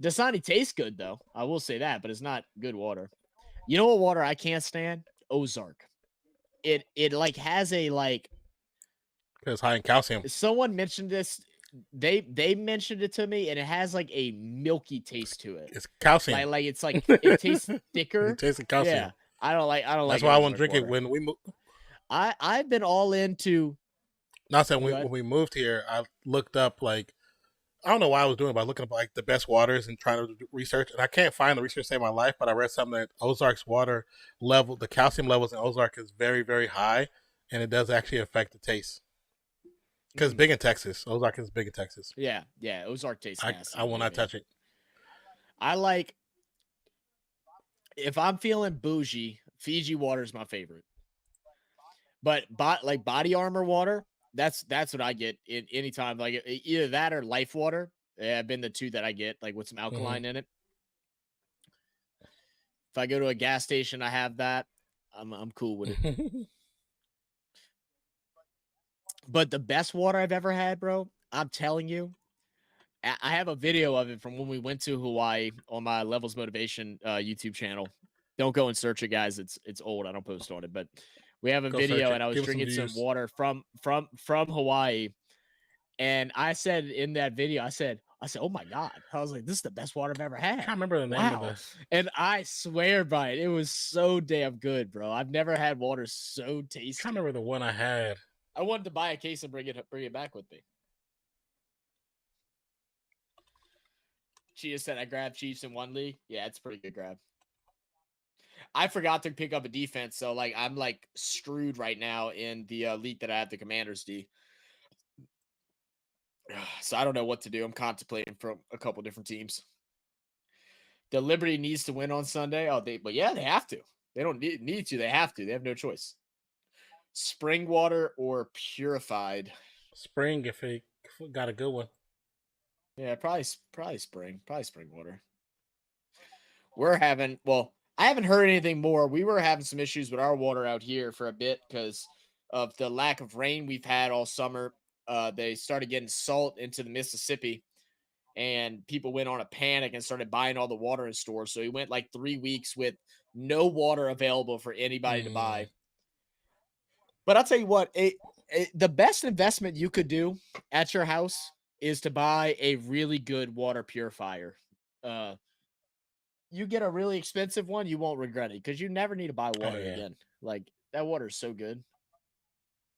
Dasani tastes good, though. I will say that, but it's not good water. You know what water I can't stand? Ozark. It like has a like Because high in calcium. someone mentioned this. They mentioned it to me, and it has like a milky taste to it. It's calcium. Like it's like it tastes thicker. It tastes like calcium. Yeah, I don't like. That's why I won't Ozark drink water. it when we move. I've been all into. Not saying when we moved here, I looked up like I don't know why I was doing it, but I was looking up like the best waters and trying to research, and I can't find the research to save my life. But I read something that Ozark's water level, the calcium levels in Ozark is very, very high, and it does actually affect the taste. Because big in Texas, Ozark is big in Texas. Yeah, Ozark tastes nasty. I will not touch it. I like if I'm feeling bougie, Fiji water is my favorite. But like body armor water, that's what I get in anytime. Like either that or life water. Yeah, have been the two that I get, like with some alkaline in it. If I go to a gas station, I have that. I'm cool with it. But the best water I've ever had, bro, I'm telling you, I have a video of it from when we went to Hawaii on my Levels Motivation YouTube channel. Don't go and search it, guys. It's old. I don't post on it, but we have a video, and I was drinking some water from Hawaii, and I said in that video, I said, oh my God. I was like, this is the best water I've ever had. I can't remember the name of this. And I swear by it. It was so damn good, bro. I've never had water so tasty. I can't remember the one I had. I wanted to buy a case and bring it back with me. She just said I grabbed Chiefs in one league. Yeah, it's a pretty good grab. I forgot to pick up a defense, so like I'm like screwed right now in the league that I have the Commanders D. So I don't know what to do. I'm contemplating from a couple different teams. The Liberty needs to win on Sunday. But yeah, they have to. They don't need to. They have to. They have no choice. Spring water or purified? Spring, if it got a good one. Yeah, probably spring. Probably spring water. I haven't heard anything more. We were having some issues with our water out here for a bit because of the lack of rain we've had all summer. They started getting salt into the Mississippi, and people went on a panic and started buying all the water in stores. So we went like 3 weeks with no water available for anybody to buy. But I'll tell you what, the best investment you could do at your house is to buy a really good water purifier. You get a really expensive one, you won't regret it because you never need to buy water again. Like, that water is so good.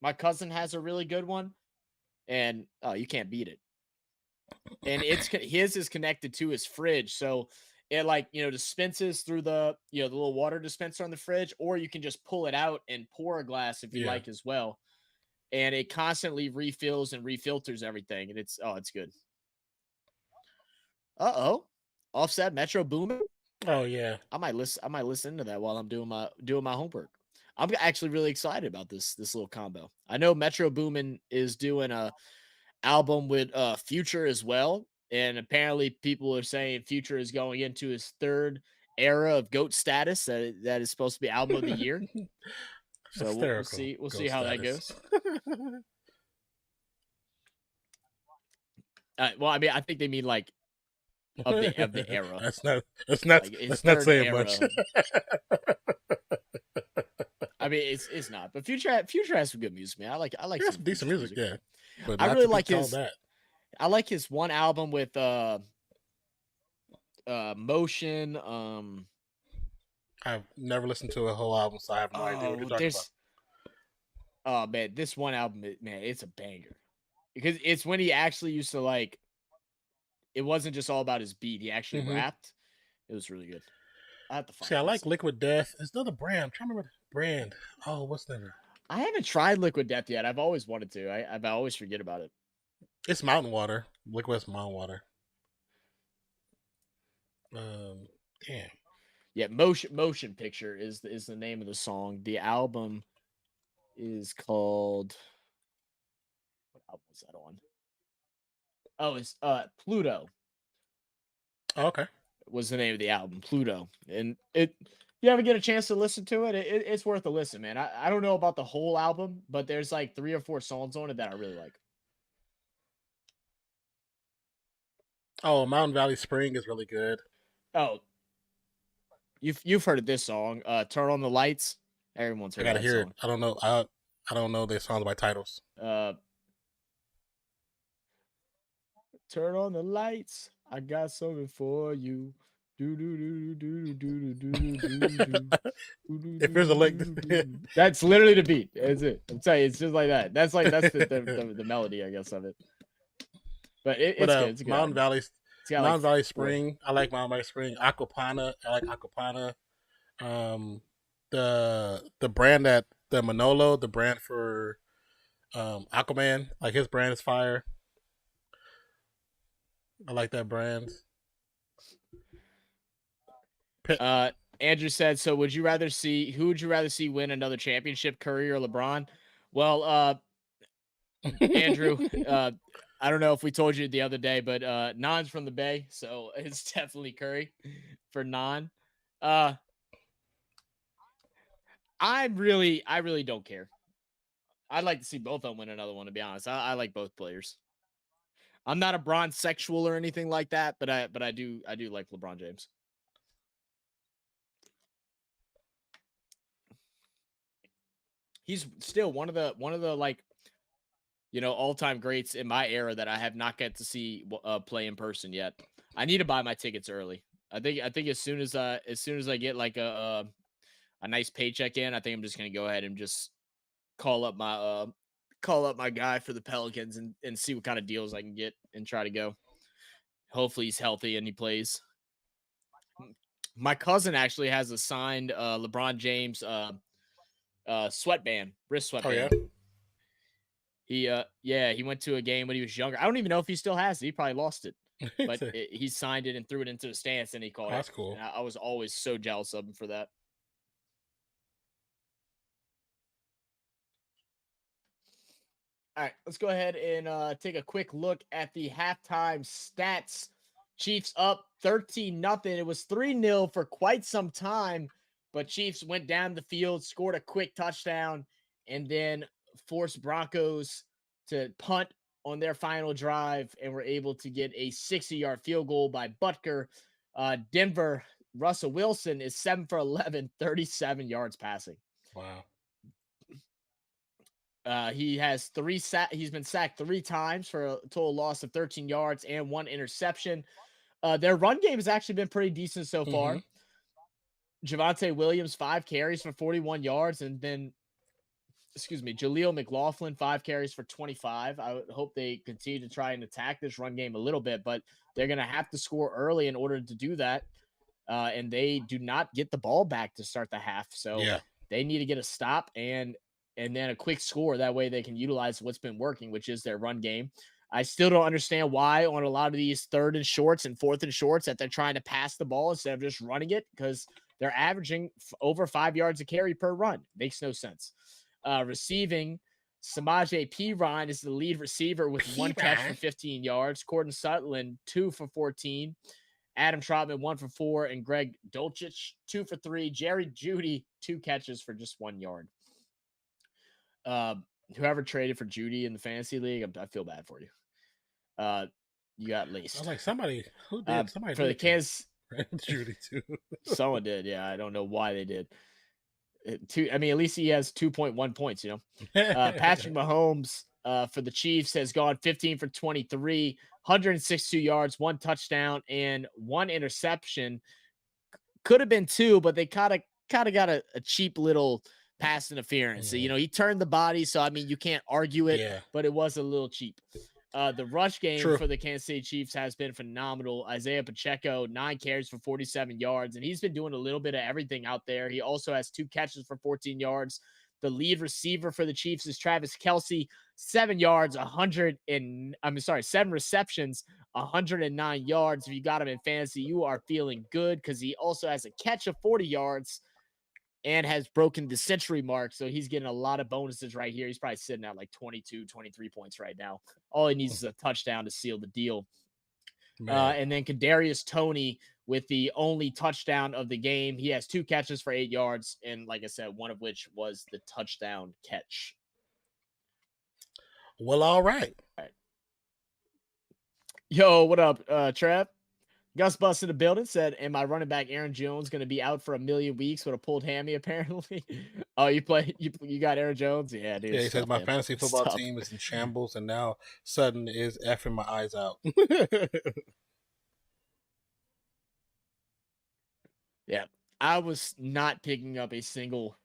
My cousin has a really good one, and you can't beat it. And his is connected to his fridge, so it dispenses through the the little water dispenser on the fridge, or you can just pull it out and pour a glass if you like as well. And it constantly refills and refilters everything, and it's good. Offset Metro Boomin. Oh yeah, I might listen to that while I'm doing my homework. I'm actually really excited about this little combo. I know Metro Boomin is doing a album with Future as well, and apparently people are saying Future is going into his third era of GOAT status. That is supposed to be album of the year. So we'll see how that goes. Well, I mean, I think they mean like of the era. That's not saying much. I mean, it's not, but Future has some good music, man. I like some decent music, yeah. But I really like his. I like his one album with Motion. I've never listened to a whole album, so I have no idea what you're talking about. Oh man, this one album, man, it's a banger because it's when he actually used to like. It wasn't just all about his beat; he actually rapped. It was really good. I have to find. See, I like Liquid Death. It's another brand. I'm trying to remember the brand. Oh, what's the name? I haven't tried Liquid Death yet. I've always wanted to. I always forget about it. It's Mountain Water. Liquid Mountain Water. Damn. Yeah, Motion Picture is the name of the song. The album is called. What album was that on? Oh, it's Pluto. Oh, okay. Was the name of the album, Pluto, and you ever get a chance to listen to it, it's worth a listen, man. I don't know about the whole album, but there's like 3 or 4 songs on it that I really like. Oh, Mountain Valley Spring is really good. Oh, you've heard of this song, Turn on the Lights. Everyone's heard I gotta that hear song. it. I don't know. I don't know their songs by titles. Turn on the lights. I got something for you. Do do do do do do do do. If there's a link, That's literally the beat. That's it. I'm telling you, it's just like that. That's the melody, I guess, of it. But it's good. It's a good Mountain album. Valley, Mountain Valley Spring. I like Mountain Valley Spring. Aquapana. I like Aquapana. The brand that the Manolo, the brand for Aquaman, like his brand is fire. I like that brand. Andrew said, so who would you rather see win another championship, Curry or LeBron? Well, Andrew, I don't know if we told you the other day, but Non's from the Bay, so it's definitely Curry for Non. I really don't care. I'd like to see both of them win another one, to be honest. I like both players. I'm not a bronze sexual or anything like that, but I do like LeBron James. He's still one of the like, all-time greats in my era that I have not get to see play in person yet. I need to buy my tickets early. I think as soon as I get like a nice paycheck in, I think I'm just gonna go ahead and just call up my guy for the Pelicans and see what kind of deals I can get and try to go. Hopefully he's healthy and he plays. My cousin actually has a signed LeBron James sweatband, wrist sweatband. Oh yeah. He went to a game when he was younger. I don't even know if he still has it. He probably lost it. But he signed it and threw it into the stands and he caught it. That's cool. And I was always so jealous of him for that. All right, let's go ahead and take a quick look at the halftime stats. Chiefs up 13-0. It was 3-0 for quite some time, but Chiefs went down the field, scored a quick touchdown, and then forced Broncos to punt on their final drive and were able to get a 60-yard field goal by Butker. Denver, Russell Wilson is 7 for 11, 37 yards passing. Wow. He has he's been sacked 3 times for a total loss of 13 yards and 1 interception. Their run game has actually been pretty decent so far. Javonte Williams, 5 carries for 41 yards, and then, Jaleel McLaughlin, 5 carries for 25. I would hope they continue to try and attack this run game a little bit, but they're going to have to score early in order to do that. And they do not get the ball back to start the half. So they need to get a stop and then a quick score. That way they can utilize what's been working, which is their run game. I still don't understand why on a lot of these 3rd and shorts and 4th and shorts that they're trying to pass the ball instead of just running it, because they're averaging over 5 yards a carry per run. Makes no sense. Receiving, Samaje Perine is the lead receiver with 1 catch for 15 yards. Corden Sutherland, 2 for 14. Adam Trotman, 1 for 4. And Greg Dulcich, 2 for 3. Jerry Jeudy, 2 catches for just 1 yard. Whoever traded for Jeudy in the fantasy league, I feel bad for you. You got laced. I was like, somebody who did? Somebody for did the Kansas. Jeudy too. Someone did, yeah. I don't know why they did. At least he has 2.1 points. Patrick Mahomes for the Chiefs has gone 15 for 23, 162 yards, 1 touchdown, and 1 interception. Could have been 2, but they kind of got a cheap little pass interference. So, he turned the body, so you can't argue it, but it was a little cheap. The rush game for the Kansas City Chiefs has been phenomenal. Isaiah Pacheco, 9 carries for 47 yards, and he's been doing a little bit of everything out there. He also has 2 catches for 14 yards. The lead receiver for the Chiefs is Travis Kelce, 7 receptions, 109 yards. If you got him in fantasy, you are feeling good because he also has a catch of 40 yards and has broken the century mark. So he's getting a lot of bonuses right here. He's probably sitting at like 22, 23 points right now. All he needs is a touchdown to seal the deal. And then Kadarius Toney with the only touchdown of the game. He has 2 catches for 8 yards, and like I said, one of which was the touchdown catch. Well, all right. Yo, what up, Trev? Gus Bus in the building said, "Am I running back Aaron Jones going to be out for a million weeks with a pulled hammy?" Apparently. Oh, you got Aaron Jones? Yeah, dude. Yeah, he says my man. fantasy football team is in shambles, and now Sutton is effing my eyes out. Yeah, I was not picking up a single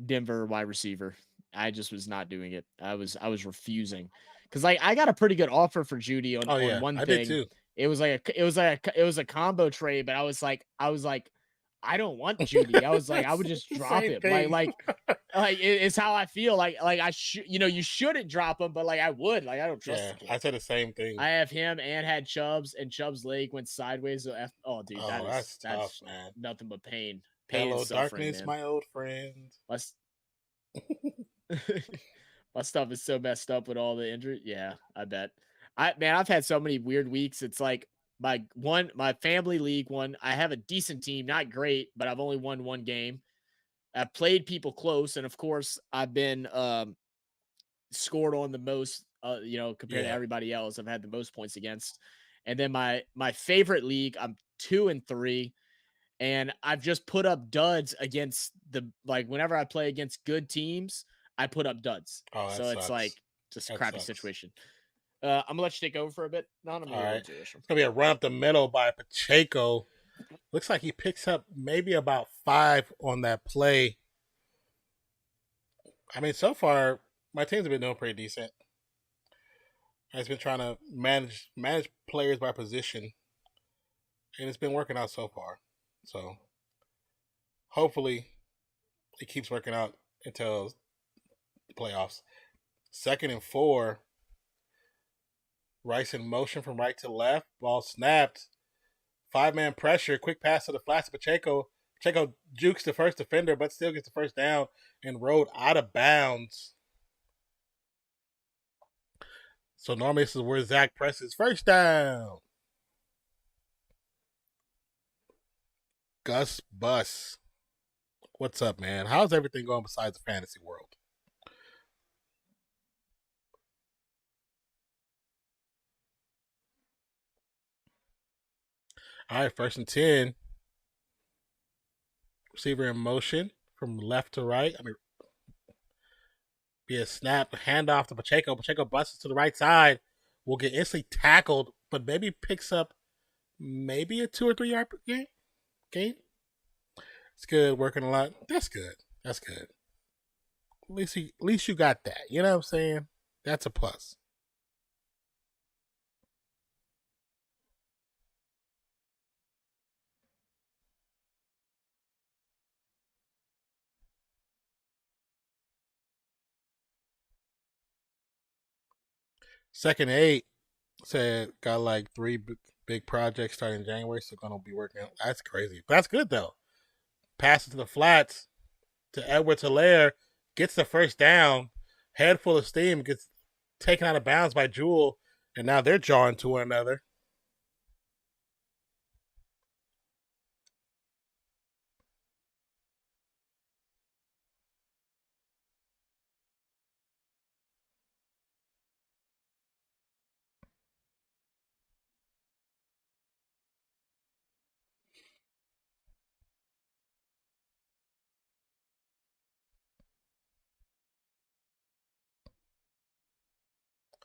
Denver wide receiver. I just was not doing it. I was refusing because like I got a pretty good offer for Judy on one I thing. did too. It was a combo trade, but I was like I don't want Judy. I was like I would just drop him. Like it's how I feel. Like I should, you shouldn't drop him, but like I would. Like I don't trust the kid. I said the same thing. I have him and had Chubbs, and Chubb's leg went sideways. So dude, that's tough, man. Nothing but pain. Hello, and suffering, darkness, man. my old friend. My stuff is so messed up with all the injury. Yeah, I bet. I've had so many weird weeks. It's like my family league one. I have a decent team, not great, but I've only won 1 game. I've played people close, and of course, I've been scored on the most. Compared to everybody else, I've had the most points against. And then my favorite league, I'm 2-3. And I've just put up duds against whenever I play against good teams, I put up duds. So it's like just a crappy situation. I'm gonna let you take over for a bit. All right. It's gonna be a run up the middle by Pacheco. Looks like he picks up maybe about 5 on that play. I mean, so far my teams have been doing pretty decent. I've been trying to manage players by position, and it's been working out so far. So hopefully it keeps working out until the playoffs. 2nd and 4. Rice in motion from right to left. Ball snapped. 5-man pressure. Quick pass to the flats. Pacheco jukes the first defender, but still gets the first down and rode out of bounds. So normally this is where Zach presses. First down. Gus Bus. What's up, man? How's everything going besides the fantasy world? All right, 1st and 10. Receiver in motion from left to right. Be a snap, handoff to Pacheco. Pacheco busts to the right side. Will get instantly tackled, but maybe picks up maybe a 2 or 3 yard gain. It's good, working a lot. That's good. At least you got that. You know what I'm saying? That's a plus. Second 8 said got like 3 big projects starting January, so gonna be working out. That's crazy. But that's good though. Passes to the flats to Edwards-Helaire, gets the first down, head full of steam, gets taken out of bounds by Jewell, and now they're jawing to one another.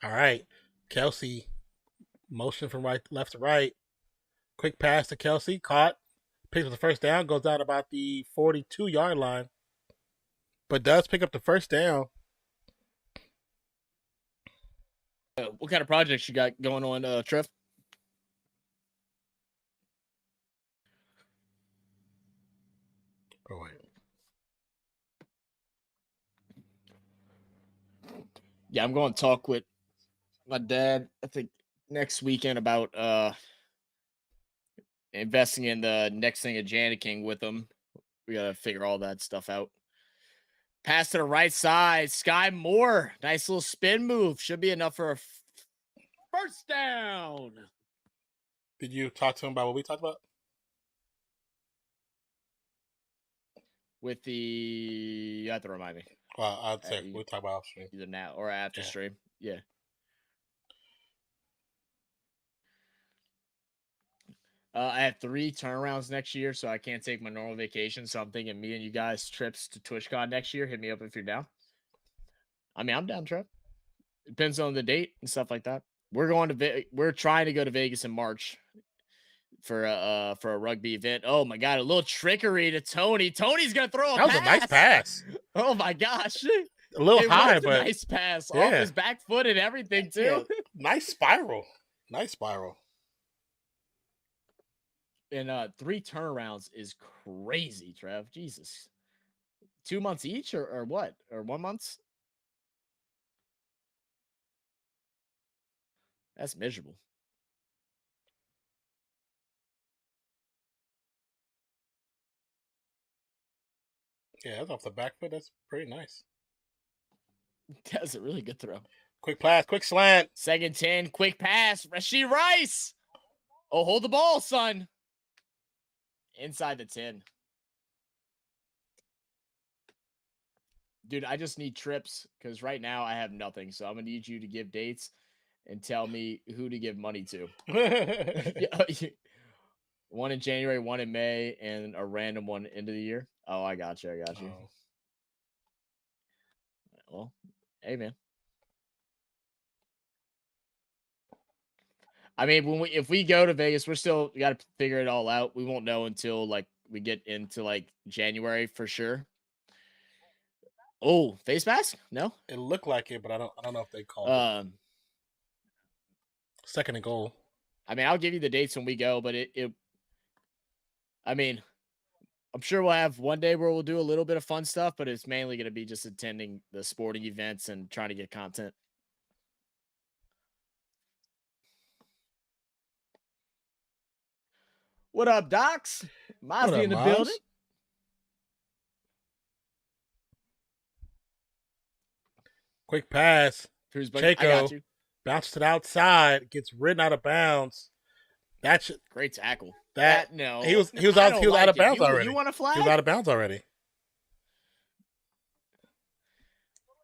All right. Kelsey, motion from left to right. Quick pass to Kelsey, caught, picks up the first down, goes out about the 42-yard line, but does pick up the first down. What kind of projects you got going on, Trev? Oh, wait. Yeah, I'm going to talk with my dad, I think, next weekend about investing in the next thing of Janiking with him. We got to figure all that stuff out. Pass to the right side. Sky Moore. Nice little spin move. Should be enough for a first down. Did you talk to him about what we talked about? with the. You have to remind me. Well, I'd say we'll talk about off stream. Either now or after stream. Yeah. I have 3 turnarounds next year, so I can't take my normal vacation. So I'm thinking me and you guys trips to TwitchCon next year. Hit me up if you're down. I mean, I'm down, Trev. Depends on the date and stuff like that. We're trying to go to Vegas in March for a rugby event. Oh my god, a little trickery to Tony. Tony's gonna throw a pass. That was a nice pass. Oh my gosh. A little high, but nice pass. Off his back foot and everything too. Yeah. Nice spiral. And 3 turnarounds is crazy, Trev. Jesus. 2 months each or what? Or 1 month? That's miserable. Yeah, that's off the back foot. That's pretty nice. That's a really good throw. Quick pass, quick slant. 2nd 10, quick pass. Rashee Rice. Oh, hold the ball, son. Inside the 10. Dude, I just need trips because right now I have nothing. So I'm going to need you to give dates and tell me who to give money to. 1 in January, 1 in May, and a random one end of the year. Oh, I got you. Oh. Well, hey, man. I mean, if we go to Vegas, we got to figure it all out. We won't know until like we get into like January for sure. Oh, face mask? No, it looked like it, but I don't know if they called it. 2nd and goal. I mean, I'll give you the dates when we go, but I mean, I'm sure we'll have one day where we'll do a little bit of fun stuff, but it's mainly going to be just attending the sporting events and trying to get content. What up, Docs? Mozzie in the building. Quick pass. Chaco bounced to the outside, gets ridden out of bounds. That's great tackle. No, he was out of bounds already. You want a flag? He was out of bounds already.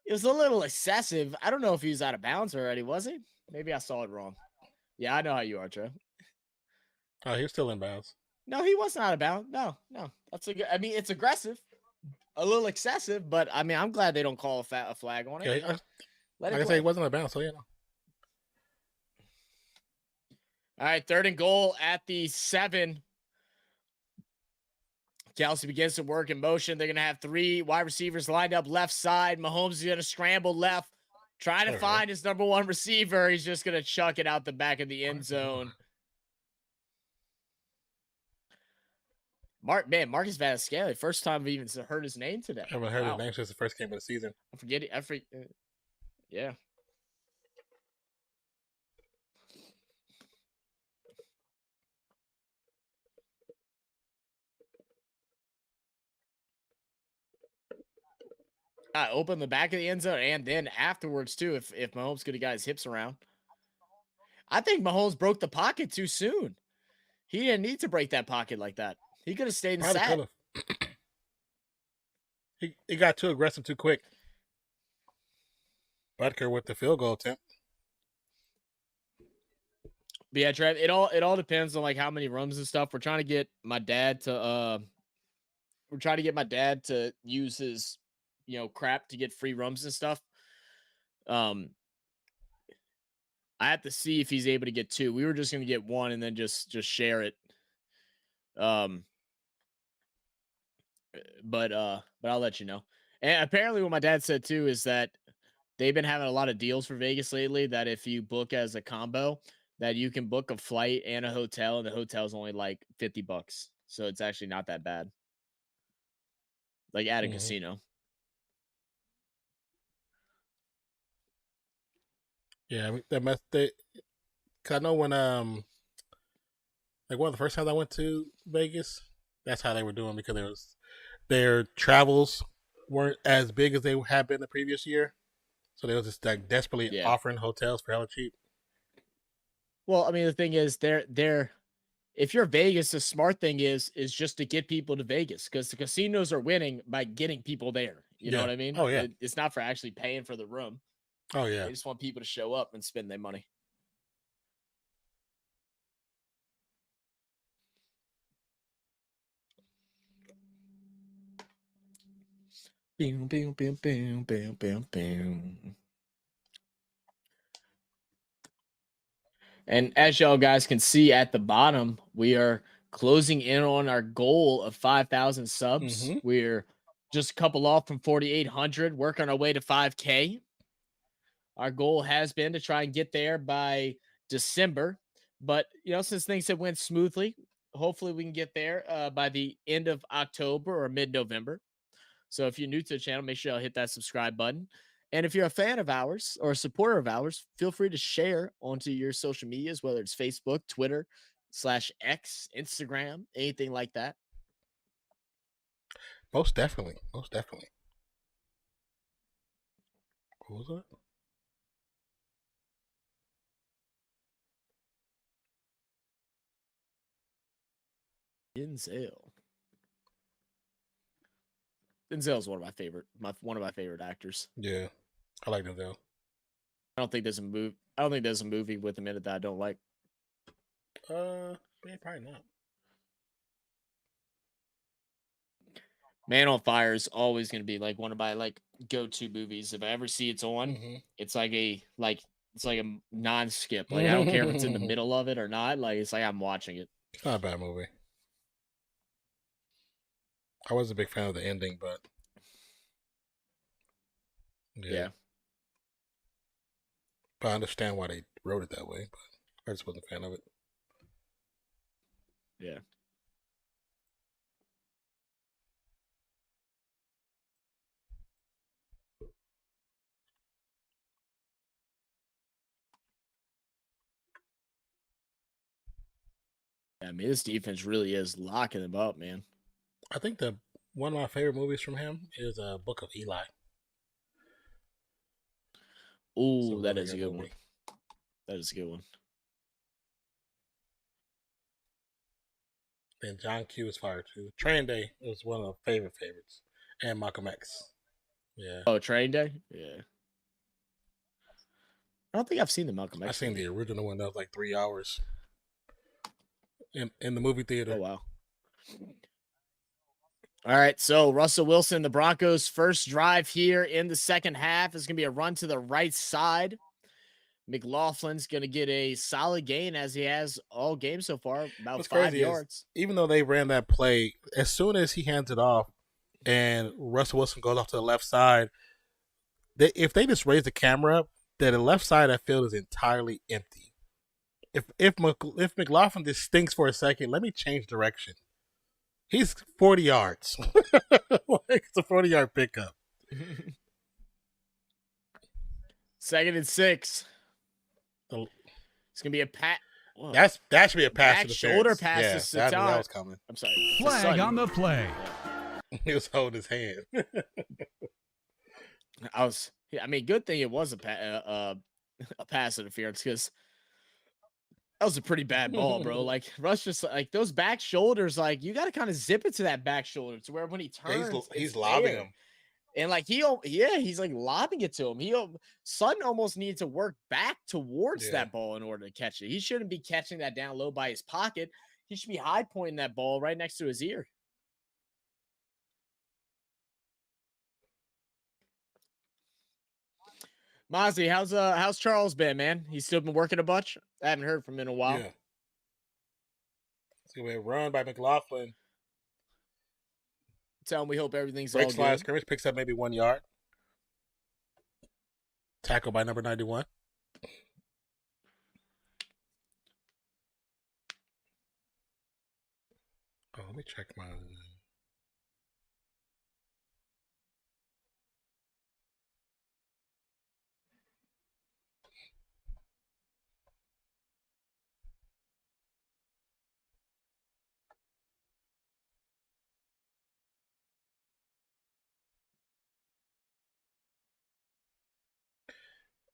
It was a little excessive. I don't know if he was out of bounds already, was he? Maybe I saw it wrong. Yeah, I know how you are, Trey. Oh, he was still in bounds. No, he wasn't out of bounds. No. That's a good. I mean, it's aggressive, a little excessive, but I mean, I'm glad they don't call a flag on it. Yeah, like I say, he wasn't out of bounds, so yeah. All right, 3rd and goal at the 7. Kelsey begins to work in motion. They're going to have 3 wide receivers lined up left side. Mahomes is going to scramble left, trying to find his number 1 receiver. He's just going to chuck it out the back of the end zone. Marcus Valdez-Scantling, first time I've even heard his name today. I haven't heard his name since the first game of the season. I forget it. Yeah. Open the back of the end zone, and then afterwards too, if Mahomes could have got his hips around. I think Mahomes broke the pocket too soon. He didn't need to break that pocket like that. He could have stayed and sat. He got too aggressive too quick. Butker with the field goal attempt. But yeah, Trev, it all depends on like how many rooms and stuff. We're trying to get my dad to use his crap to get free rooms and stuff. I have to see if he's able to get 2. We were just going to get 1 and then just share it. But I'll let you know. And apparently what my dad said too is that they've been having a lot of deals for Vegas lately that if you book as a combo, that you can book a flight and a hotel, and the hotel's only like $50. So it's actually not that bad. Like at a casino. Yeah, cause I know when like one of the first times I went to Vegas, that's how they were doing, because their travels weren't as big as they had been the previous year, so they was just like desperately offering hotels for hella cheap. Well, I mean, the thing is, they're if you're Vegas, the smart thing is just to get people to Vegas, because the casinos are winning by getting people there. You know Yeah. what I mean? Oh, yeah. It's not for actually paying for the room. Oh, yeah. They just want people to show up and spend their money. Boom, boom, boom, boom, boom, boom, boom. And as y'all guys can see at the bottom, we are closing in on our goal of 5,000 subs. Mhm. We're just a couple off from 4,800, working our way to 5K. Our goal has been to try and get there by December. But, since things have went smoothly, hopefully we can get there by the end of October or mid-November. So if you're new to the channel, make sure you'll hit that subscribe button. And if you're a fan of ours or a supporter of ours, feel free to share onto your social medias, whether it's Facebook, Twitter, /X, Instagram, anything like that. Most definitely. Most definitely. What was that? Denzel. Denzel's one of my favorite actors. Yeah. I like Denzel. I don't think there's a movie with him in it that I don't like. Man, probably not. Man on Fire is always going to be like one of my go-to movies. If I ever see it's on, it's like a non-skip. Like I don't care if it's in the middle of it or not. Like it's like I'm watching it. It's not a bad movie. I was a big fan of the ending, but yeah. But I understand why they wrote it that way. But I just wasn't a fan of it. Yeah. I mean, this defense really is locking them up, man. I think one of my favorite movies from him is Book of Eli. Ooh, that is a good one. That is a good one. And John Q is fire too. Training Day was one of the favorites. And Malcolm X. Yeah. Oh, Training Day? Yeah. I don't think I've seen the Malcolm X. I've seen the original one that was like 3 hours. In the movie theater. Oh, wow. All right, so Russell Wilson, the Broncos' first drive here in the second half is going to be a run to the right side. McLaughlin's going to get a solid gain as he has all game so far, about 5 yards. Even though they ran that play, as soon as he hands it off and Russell Wilson goes off to the left side, if they just raise the camera up, that the left side of that field is entirely empty. If McLaughlin just stinks for a second, let me change direction. He's 40 yards. It's a 40-yard pickup. 2nd and 6. It's gonna be a pat. Whoa. That should be a pass. Back shoulder pass to Satan. That was coming. I'm sorry. Flag on the play. He was holding his hand. I mean, good thing it was a pass interference, because that was a pretty bad ball, bro. Like Russ just like those back shoulders, like you got to kind of zip it to that back shoulder to where when he turns, he's lobbing him. And like he's like lobbing it to him. Sutton almost needs to work back towards that ball in order to catch it. He shouldn't be catching that down low by his pocket. He should be high pointing that ball right next to his ear. Mozzie, how's Charles been, man? He's still been working a bunch? I haven't heard from him in a while. Yeah. See, a run by McLaughlin. Tell him we hope everything's breaks all good. Line scrimmage, picks up maybe 1 yard. Tackle by number 91. Oh, let me check my.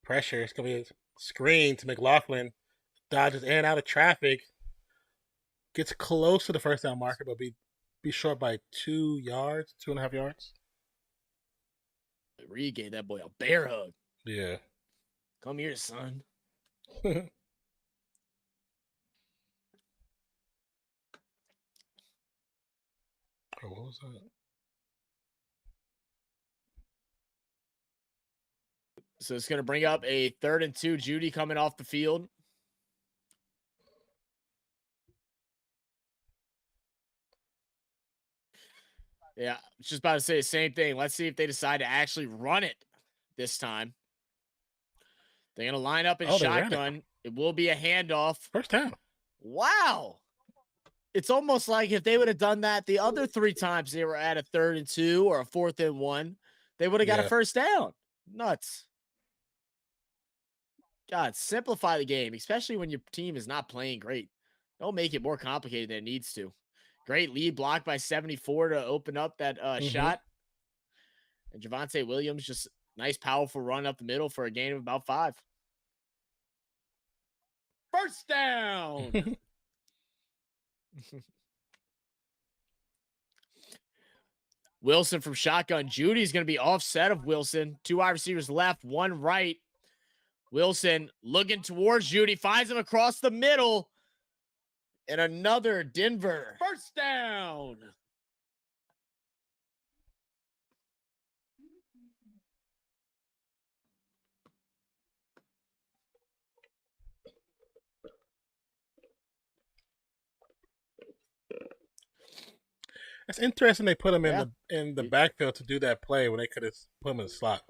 Pressure. It's going to be a screen to McLaughlin. Dodges in and out of traffic. gets close to the first down marker, but be short by 2 yards, 2.5 yards. Reed gave that boy a bear hug. Yeah. Come here, son. Oh, what was that? So it's going to bring up a 3rd and 2. Judy coming off the field. Yeah, just about to say the same thing. Let's see if they decide to actually run it this time. They're going to line up in shotgun. It will be a handoff. First down. Wow. It's almost like if they would have done that the other 3 times they were at a 3rd and 2 or a 4th and 1, they would have got a first down. Nuts. God, simplify the game, especially when your team is not playing great. Don't make it more complicated than it needs to. Great lead block by 74 to open up that shot. And Javonte Williams, just nice, powerful run up the middle for a gain of about 5. First down. Wilson from shotgun. Judy's going to be offset of Wilson. 2 wide receivers left, 1 right. Wilson looking towards Judy, finds him across the middle. And another Denver first down. It's interesting they put him in the backfield to do that play when they could have put him in the slot.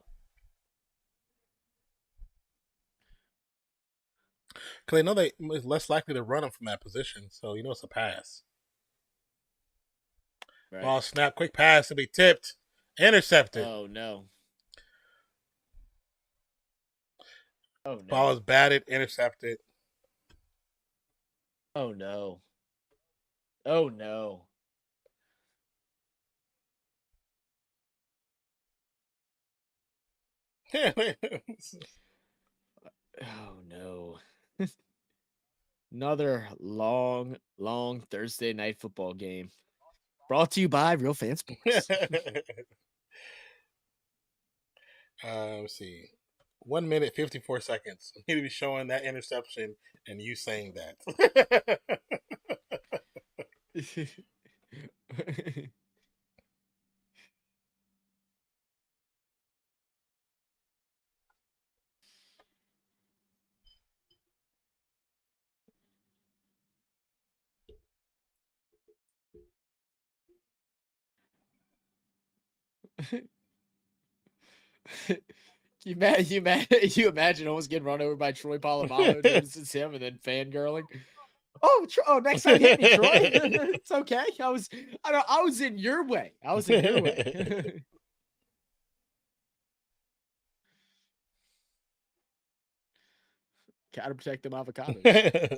Because they know it's less likely to run him from that position, so you know it's a pass. Right. Ball snap, quick pass to be tipped, intercepted. Oh no! Oh no! Ball is batted, intercepted. Oh no! Oh no! Oh no. Another long Thursday night football game. Brought to you by Real Fan Sports. Let's see. 1 minute, 54 seconds. I'm going to be showing that interception and you saying that. You imagine almost getting run over by Troy Polamalu, notices him, and then fangirling. Oh, next time hit me, Troy. It's okay. I was in your way. I was in your way. Gotta protect them avocados.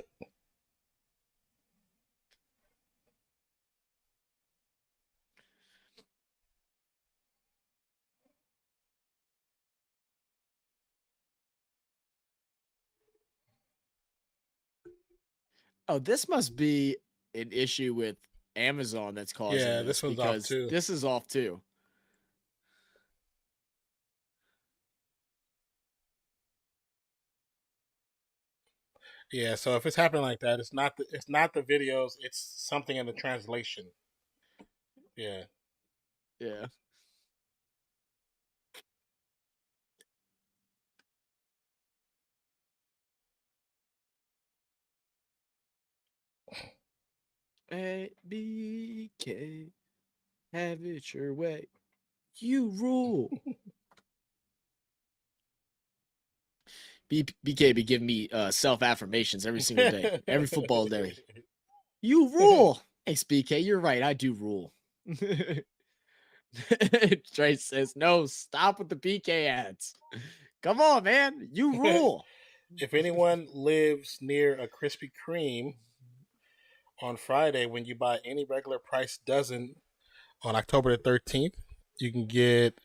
Oh, this must be an issue with Amazon that's causing this one's off too. This is off too. Yeah, so if it's happening like that, it's not the videos, it's something in the translation. Yeah. Yeah. A, B, K, have it your way. You rule. BK be giving me self-affirmations every single day, every football day. You rule. Thanks, BK. You're right. I do rule. Trey says, no, stop with the BK ads. Come on, man. You rule. If anyone lives near a Krispy Kreme, on Friday, when you buy any regular price dozen on October the 13th, you can get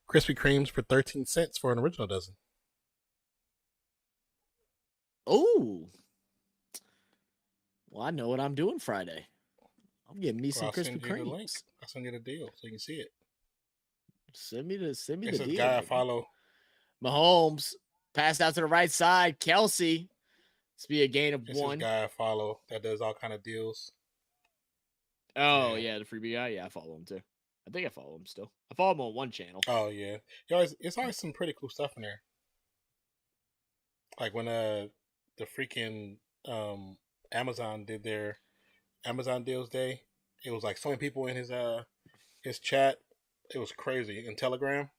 Krispy Kremes for 13 cents for an original dozen. Oh. Well, I know what I'm doing Friday. I'm getting me Or some I'll Krispy send you the link. Kremes. I'll send you the deal so you can see it. Send me the It's deal. this guy I Baby. follow. Mahomes passed out to the right side. Kelsey. This be a gain of It's this 1. guy I follow that does all kind of deals. Oh yeah, the freebie guy. Yeah, I follow him too. I think I follow him still. I follow him on one channel. Oh yeah, it's always some pretty cool stuff in there. Like when the freaking Amazon did their Amazon Deals Day, it was like so many people in his chat. It was crazy in Telegram,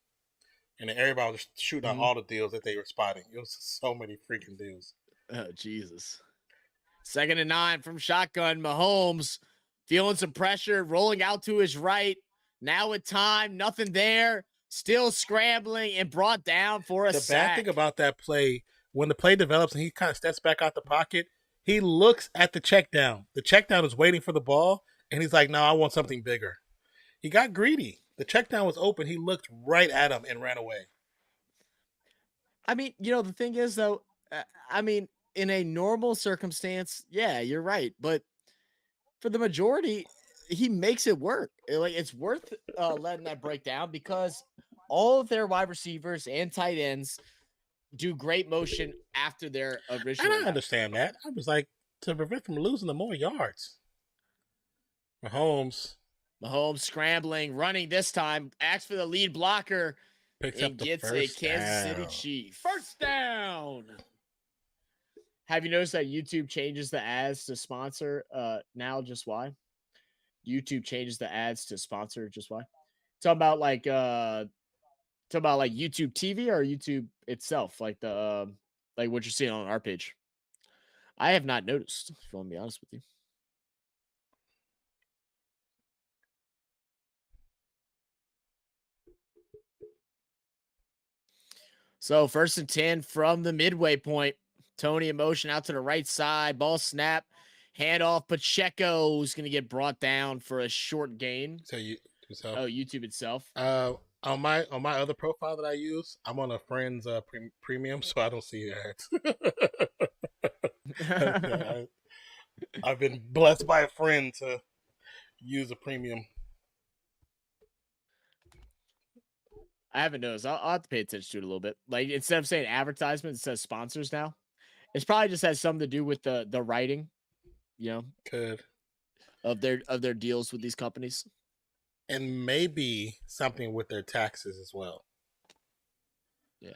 and then everybody was just shooting out all the deals that they were spotting. It was so many freaking deals. Oh Jesus! 2nd and 9 from shotgun. Mahomes feeling some pressure, rolling out to his right. Now with time, nothing there. Still scrambling and brought down for a The sack. bad thing about that play, when the play develops and he kind of steps back out the pocket, he looks at the check down. The check down is waiting for the ball, and he's like, "No, I want something bigger." He got greedy. The check down was open. He looked right at him and ran away. I mean, the thing is though, in a normal circumstance, yeah, you're right. But for the majority, he makes it work. Like it's worth letting that break down because all of their wide receivers and tight ends do great motion after their original. And I understand that. I was like, to prevent from losing the more yards. Mahomes scrambling, running this time, acts for the lead blocker, picks and up the gets a first Kansas down. City Chief. First down. Have you noticed that YouTube changes the ads to sponsor now? Just why? YouTube changes the ads to sponsor. Just why? Talk about like YouTube TV or YouTube itself, like the like what you're seeing on our page. I have not noticed, if you want to be honest with you. So 1st and 10 from the midway point. Tony in motion out to the right side. Ball snap. Handoff. Pacheco is going to get brought down for a short gain. So YouTube itself. On my other profile that I use, I'm on a friend's premium, so I don't see ads. I've been blessed by a friend to use a premium. I haven't noticed. I'll have to pay attention to it a little bit. Like instead of saying advertisement, it says sponsors now. It's probably just has something to do with the writing, Could. of their deals with these companies. And maybe something with their taxes as well. Yeah.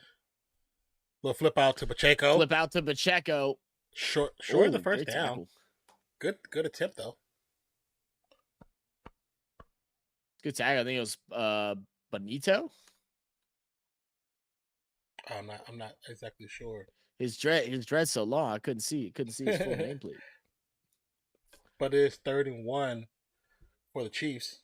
Little flip out to Pacheco. Short of the first down. Tackle. Good attempt though. Good tag. I think it was Benito. I'm not exactly sure. His dread's so long I couldn't see his full nameplate. But it's 3rd and 1 for the Chiefs.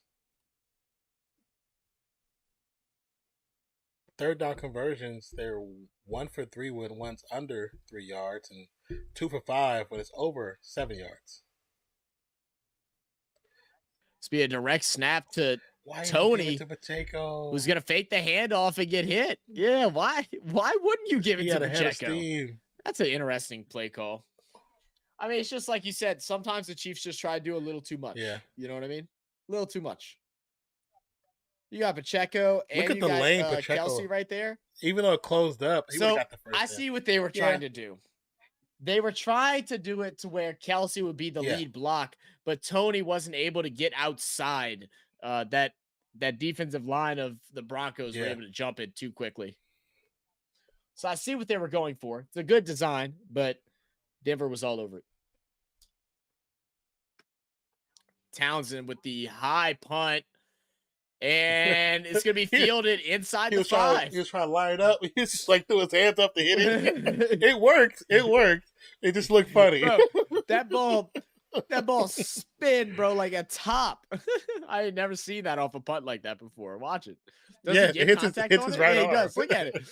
3rd down conversions, they're 1 for 3 when one's under 3 yards and 2 for 5 when it's over 7 yards. It's be a direct snap to Tony, who's gonna fake the handoff and get hit. Yeah, why wouldn't you give it to Pacheco? That's an interesting play call. I mean, it's just like you said. Sometimes the Chiefs just try to do a little too much. Yeah, you know what I mean. A little too much. You got Pacheco and look at the lane, Pacheco. Kelsey right there. Even though it closed up, so got the first I see what they were trying to do. They were trying to do it to where Kelsey would be the lead block, but Tony wasn't able to get outside that defensive line of the Broncos were able to jump it too quickly. So I see what they were going for. It's a good design, but Denver was all over it. Townsend with the high punt, and it's going to be fielded inside the 5. He was trying to line it up. He just like threw his hands up to hit it. It worked. It just looked funny. Bro, that ball spin, bro, like a top. I had never seen that off a punt like that before. Watch it. Does it get contact on it? Right yeah, he does. Look at it.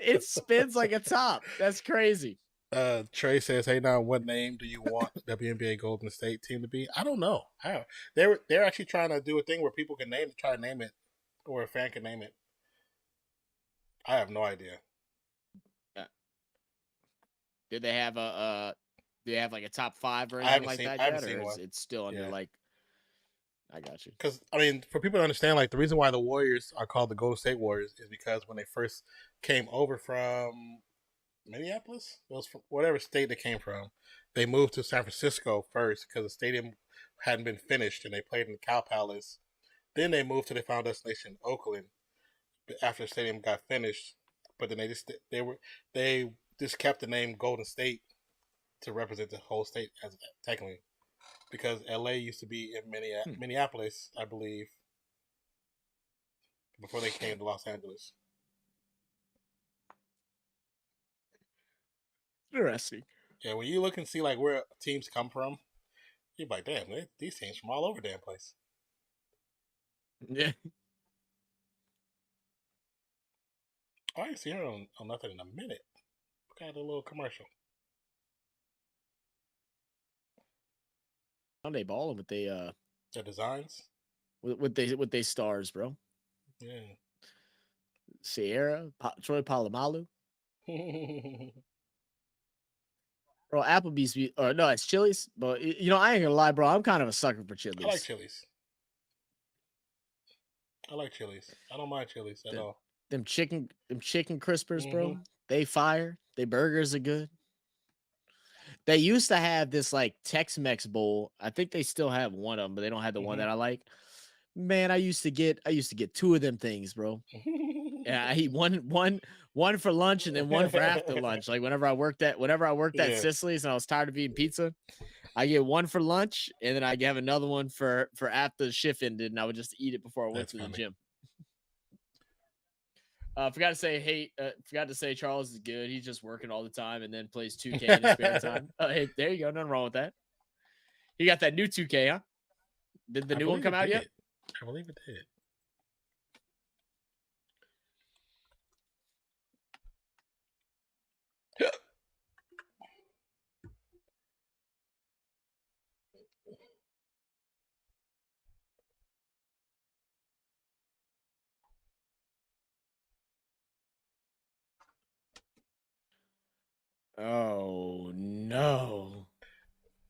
It spins like a top. That's crazy. Trey says, "Hey, now, what name do you want WNBA Golden State team to be?" I don't know. They're actually trying to do a thing where people can try to name it, or a fan can name it. I have no idea. Did they have Do you have like a top 5 or I anything haven't like seen. that I haven't yet, or seen is one. it still under Yeah. like? I got you. Because I mean, for people to understand, like the reason why the Warriors are called the Golden State Warriors is because when they first came over from Minneapolis, it was from whatever state they came from. They moved to San Francisco first because the stadium hadn't been finished, and they played in the Cow Palace. Then they moved to their final destination, Oakland, after the stadium got finished. But then they just kept the name Golden State to represent the whole state as technically, because LA used to be in Minneapolis, I believe, before they came to Los Angeles. Interesting. Yeah, when you look and see like where teams come from, you're like, damn, these teams from all over the damn place. Yeah. I ain't seen her on nothing in a minute. Got a little commercial. They balling with the designs. with they stars, bro. Yeah. Sierra, Troy Polamalu. Bro, Applebee's, or no, it's Chili's. But you know, I ain't gonna lie, bro. I'm kind of a sucker for Chili's. I like Chili's. I don't mind Chili's at all. Them chicken crispers, bro. They fire. They burgers are good. They used to have this like Tex-Mex bowl. I think they still have one of them, but they don't have the one that I like. Man, I used to get 2 of them things, bro. Yeah, I eat one for lunch and then one for after lunch. Like whenever I worked at Sicily's and I was tired of eating pizza, I get one for lunch and then I have another one for after the shift ended, and I would just eat it before I went to the gym. Forgot to say Charles is good. He's just working all the time and then plays 2K in his spare time. Hey, there you go. Nothing wrong with that. He got that new 2K, huh? Did the new one come out yet? I believe it did. Oh no!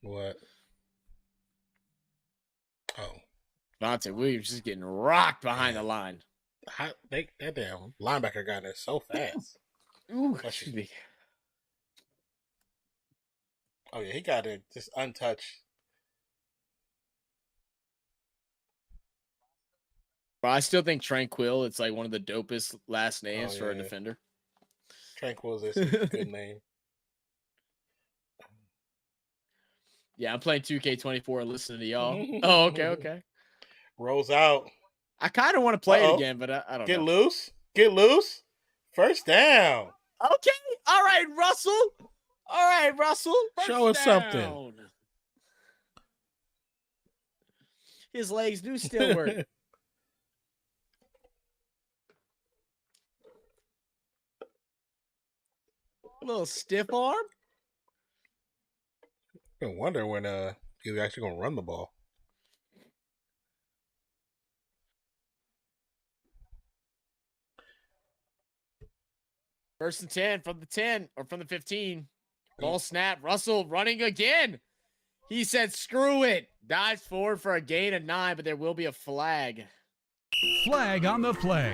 What? Oh, Vontae Williams just getting rocked behind the line. That damn linebacker got there so fast. Ooh, excuse me. Oh yeah, he got it just untouched. But I still think Tranquil, it's like one of the dopest last names for a defender. Tranquil is a good name. Yeah, I'm playing 2K24 and listening to y'all. Oh, okay. Rolls out. I kind of want to play it again, but I don't know. Get loose. First down. Okay. All right, Russell. Show us something. His legs do still work. A little stiff arm. I wonder when he's actually going to run the ball. First and 10 from the 10 or from the 15. Ball snap. Russell running again. He said, screw it. Dives forward for a gain of 9, but there will be a flag. Flag on the play.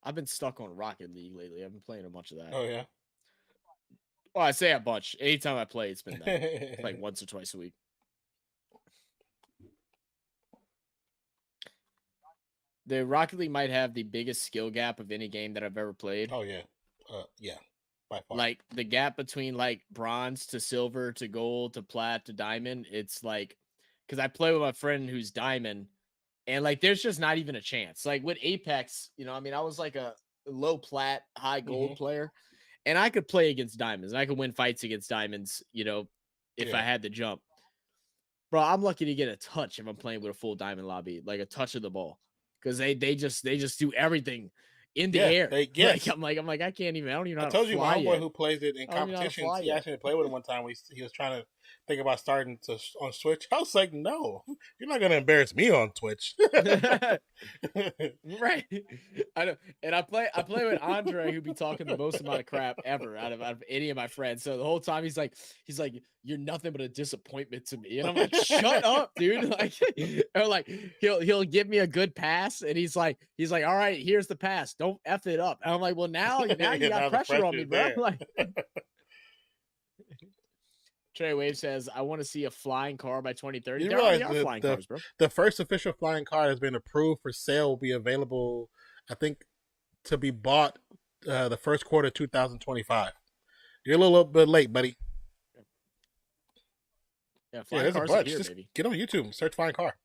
I've been stuck on Rocket League lately. I've been playing a bunch of that. Oh, yeah? Well, I say a bunch. Anytime I play, it's been that. Like once or twice a week. The Rocket League might have the biggest skill gap of any game that I've ever played. Oh, yeah. Yeah. By far. Like the gap between like bronze to silver to gold to plat to diamond. It's like, because I play with my friend who's diamond, and like there's just not even a chance. Like with Apex, you know, I mean, I was like a low plat, high gold player, and I could play against diamonds. And I could win fights against diamonds, you know, if I had the jump. Bro, I'm lucky to get a touch if I'm playing with a full diamond lobby, like a touch of the ball. Because they just do everything in the Yeah, air. yes. I'm like, I can't even. I don't even know I how told to you, fly my homeboy yet. who plays it in I don't even know how to competitions, fly he yet. asked me to play with him one time. He was trying to think about starting on Switch. I was like, no, you're not going to embarrass me on Twitch. Right. I know. And I play with Andre, who be talking the most amount of crap ever out of any of my friends. So the whole time he's like, you're nothing but a disappointment to me. And I'm like, shut up, dude. Like, or like he'll give me a good pass and he's like, all right, here's the pass. Don't F it up. And I'm like, well, now you Now got the pressure on me, pressure's bro. there. Like Trey Wave says, I want to see a flying car by 2030. You There already realize are flying cars, bro. the first official flying car has been approved for sale, will be available, I think, to be bought the first quarter of 2025. You're a little bit late, buddy. Yeah, Yeah, flying there's a cars are bunch. here, Just baby. get on YouTube, search flying car.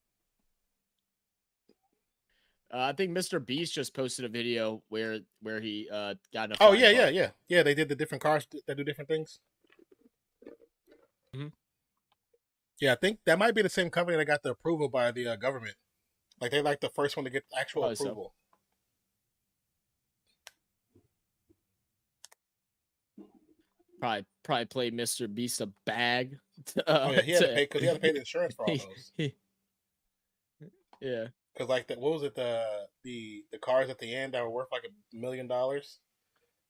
I think Mr. Beast just posted a video where he got in a Oh flying car. yeah. They did the different cars that do different things. Mhm. Yeah, I think that might be the same company that got the approval by the government. Like they like the first one to get actual Probably so. approval. Probably play Mr. Beast a bag. Oh yeah, he had to pay because he had to pay the insurance for all those. Yeah. Because like what was it, the cars at the end that were worth like $1 million?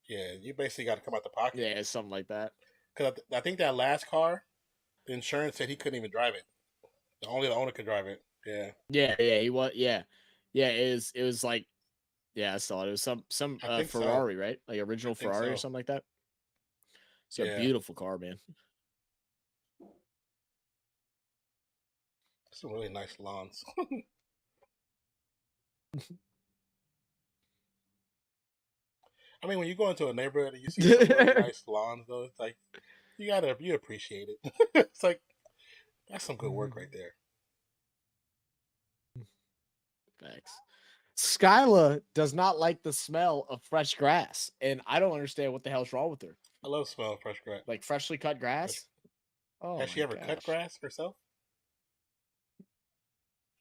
Yeah, you basically got to come out the pocket. Yeah, it's something like that. Because I think that last car, the insurance said he couldn't even drive it. Only the owner could drive it. Yeah. Yeah, he was. Yeah. It was like, yeah, I saw it. It was some I think so. Ferrari, right? Like original I think Ferrari or so. something like that. It's a Yeah. beautiful car, man. Some really nice lawns. I mean, when you go into a neighborhood and you see some really nice lawns, though, it's like you appreciate it. It's like that's some good work right there. Thanks. Skyla does not like the smell of fresh grass, and I don't understand what the hell's wrong with her. I love the smell of fresh grass. Like freshly cut grass. Oh, Has she ever cut grass herself?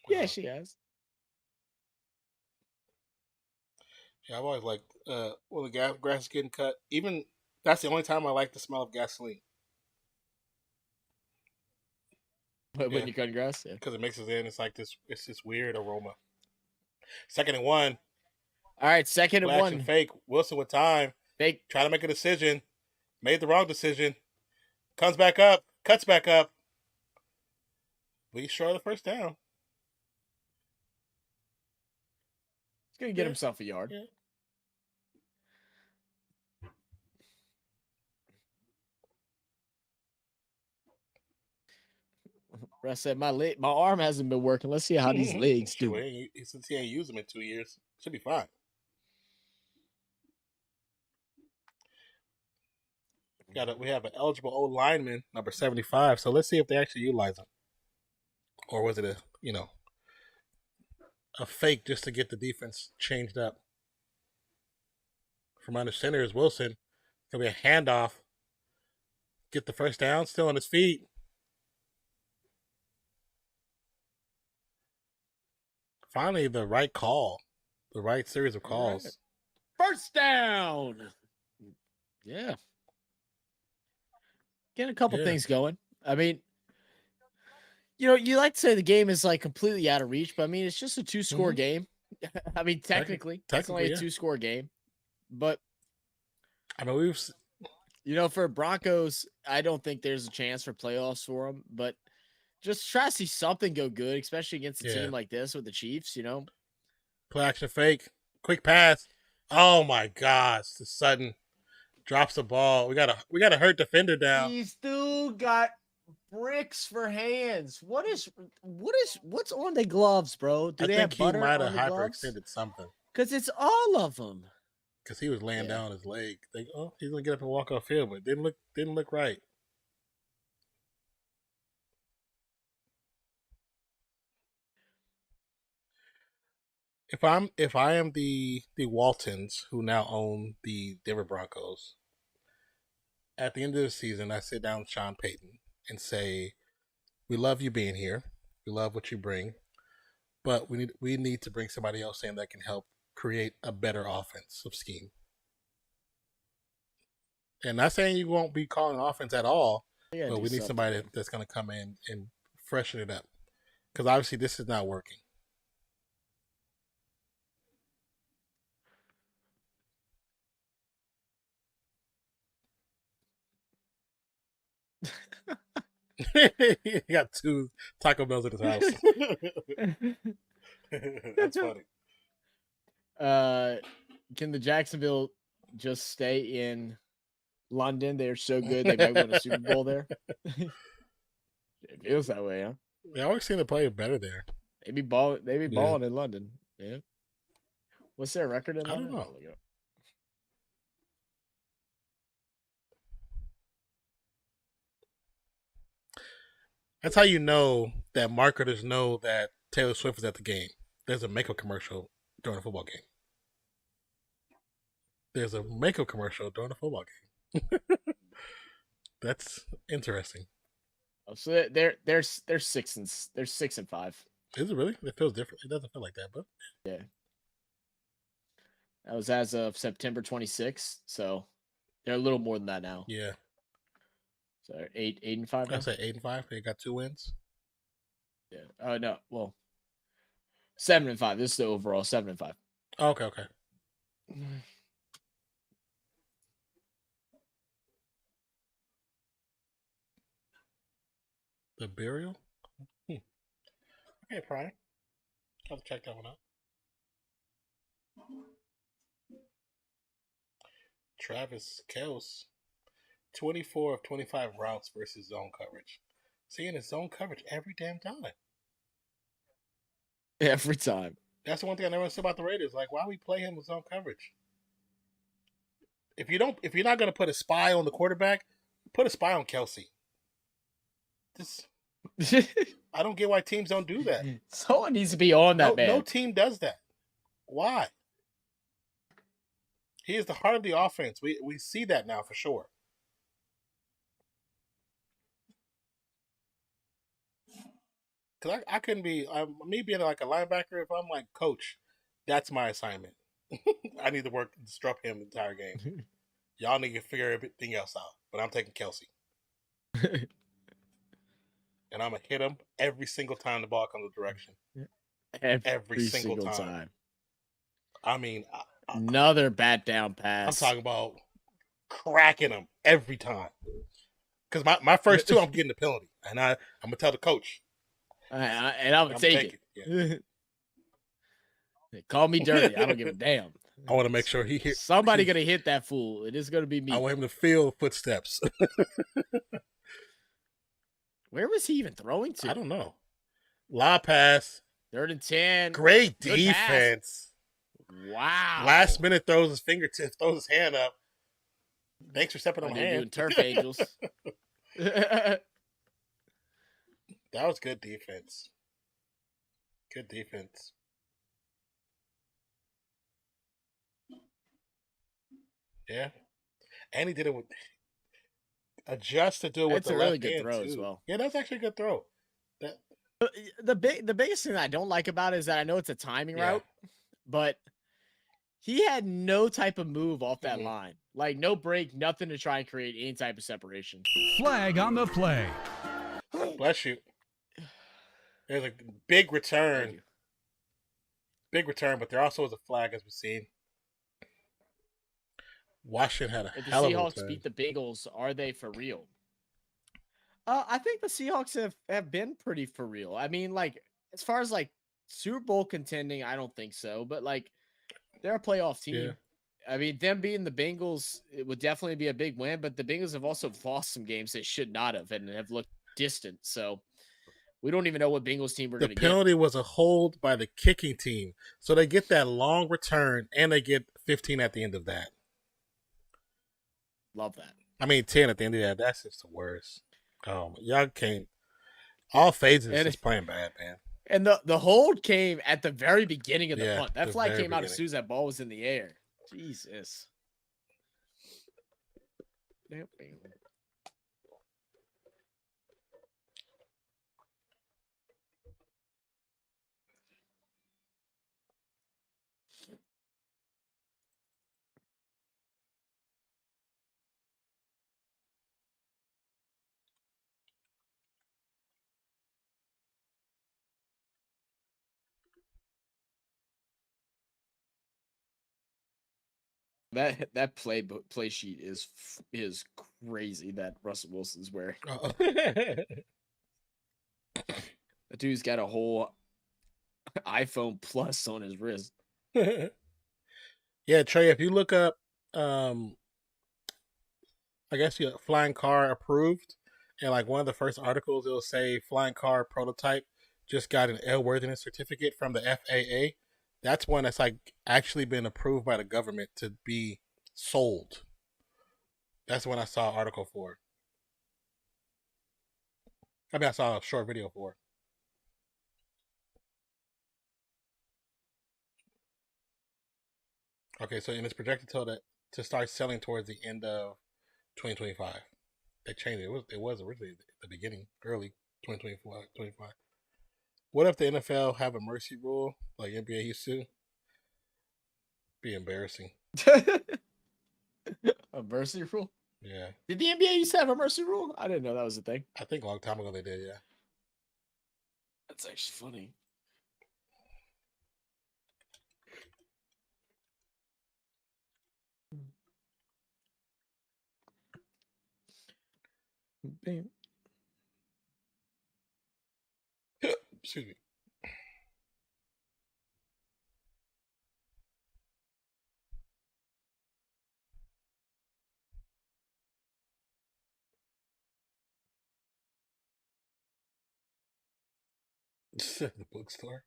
Yeah, she has. Yeah, I've always liked when the grass is getting cut. Even that's the only time I like the smell of gasoline. When you cut grass, yeah, because it mixes in. It's like this weird aroma. 2nd and 1. All right, 2nd and 1. Fake. Wilson with time. Fake. Trying to make a decision. Made the wrong decision. Comes back up. Cuts back up. But he's short of the first down. He's going to get himself a yard. Yeah. Russ said, my arm hasn't been working. Let's see how these legs do. Since he ain't used them in 2 years, should be fine. We have an eligible old lineman, number 75. So let's see if they actually utilize him, or was it a fake just to get the defense changed up? From under center is Wilson. It's gonna be a handoff. Get the first down, still on his feet. Finally, the right call, the right series of calls. Right. First down. Yeah. Getting a couple things going. I mean, you like to say the game is like completely out of reach, but I mean, it's just a 2-score game. I mean, technically it's only a 2-score game. But I mean, for Broncos, I don't think there's a chance for playoffs for them, but just try to see something go good, especially against a team like this with the Chiefs, Play action fake. Quick pass. Oh my gosh. The Sutton drops the ball. We got a hurt defender down. He still got bricks for hands. What's on the gloves, bro? Do they have butter on the gloves? He might have hyperextended something. Because it's all of them. Because he was laying down his leg. He's gonna get up and walk off field, but it didn't look right. If I am the Waltons who now own the Denver Broncos, at the end of the season, I sit down with Sean Payton and say, "We love you being here. We love what you bring, but we need to bring somebody else in that can help create a better offensive scheme. And not saying you won't be calling offense at all, Yeah, but we need somebody that's going to come in and freshen it up. Because obviously this is not working. He got 2 Taco Bells in his house. That's funny. Can the Jacksonville just stay in London? They're so good they might win a Super Bowl there. It feels that way, huh? They always seem to play better there. They be balling in London. Yeah. What's their record in London? I don't know. That's how you know that marketers know that Taylor Swift is at the game. There's a makeup commercial during a football game. There's a makeup commercial during a football game. That's interesting. Oh, so they're 6 and 5. Is it really? It feels different. It doesn't feel like that, but yeah. That was as of September 26th, so they're a little more than that now. Yeah. So 8 and 5. I say 8 and 5. They got 2 wins. Yeah. Oh no. Well, 7 and 5. This is the overall 7 and 5. Oh, okay. The Burial? Okay, Brian. I'll have to check that one out. Travis Kelce, 24 of 25 routes versus zone coverage. Seeing his zone coverage every damn time. Every time. That's the one thing I never understood about the Raiders. Like, why we play him with zone coverage? If you're not gonna put a spy on the quarterback, put a spy on Kelce. I don't get why teams don't do that. Someone needs to be on that man. No team does that. Why? He is the heart of the offense. We see that now for sure. Because I couldn't be, me being like a linebacker, if I'm like, coach, that's my assignment. I need to disrupt him the entire game. Y'all need to figure everything else out. But I'm taking Kelce. And I'm going to hit him every single time the ball comes in direction. Every single time. I mean, another bat down pass. I'm talking about cracking him every time. Because my first 2, I'm getting the penalty. And I'm going to tell the coach. And I'm going to take it. Yeah. Call me dirty. I don't give a damn. I want to make sure he hits. Somebody going to hit that fool. It is going to be me. I want him to feel footsteps. Where was he even throwing to? I don't know. Lob pass. 3rd and 10. Great defense. Wow. Last minute throws his fingertips, throws his hand up. Thanks for stepping on my hand. Turf Angels. That was good defense. Good defense. Yeah. And he did it with adjust to do it with the left hand. That's a really good throw as well. Yeah, that's actually a good throw. The biggest thing that I don't like about it is that I know it's a timing route, but he had no type of move off that line. Like no break, nothing to try and create any type of separation. Flag on the play. Bless you. There's a big return. Big return, but there also was a flag as we've seen. Washington had a hell of a return. If the Seahawks beat the Bengals, are they for real? I think the Seahawks have been pretty for real. I mean, like, as far as, like, Super Bowl contending, I don't think so. But, like, they're a playoff team. Yeah. I mean, them being the Bengals, it would definitely be a big win. But the Bengals have also lost some games they should not have and have looked distant. So we don't even know what Bengals team we're going to get. The penalty was a hold by the kicking team. So they get that long return, and they get 15 at the end of that. Love that. I mean, 10 at the end of that. That's just the worst. Y'all can't. All phases is playing bad, man. And the hold came at the very beginning of the punt. That flag came out as soon as that ball was in the air. Jesus. That play sheet is crazy that Russell Wilson's wearing. Uh-oh. The dude's got a whole iPhone Plus on his wrist. Yeah, Trey, if you look up, I guess you flying car approved, and like one of the first articles, it'll say flying car prototype just got an airworthiness certificate from the FAA. That's one that's like actually been approved by the government to be sold. That's when I saw an article for. I mean, I saw a short video for. Okay, so and it's projected to start selling towards the end of 2025. They changed it. It was originally the beginning, early 2024, 25. What if the NFL have a mercy rule like NBA used to? Be embarrassing. A mercy rule? Yeah, Did the NBA used to have a mercy rule? I didn't know that was a thing. I think a long time ago they did. Yeah. That's actually funny. Bam. Excuse me. The bookstore.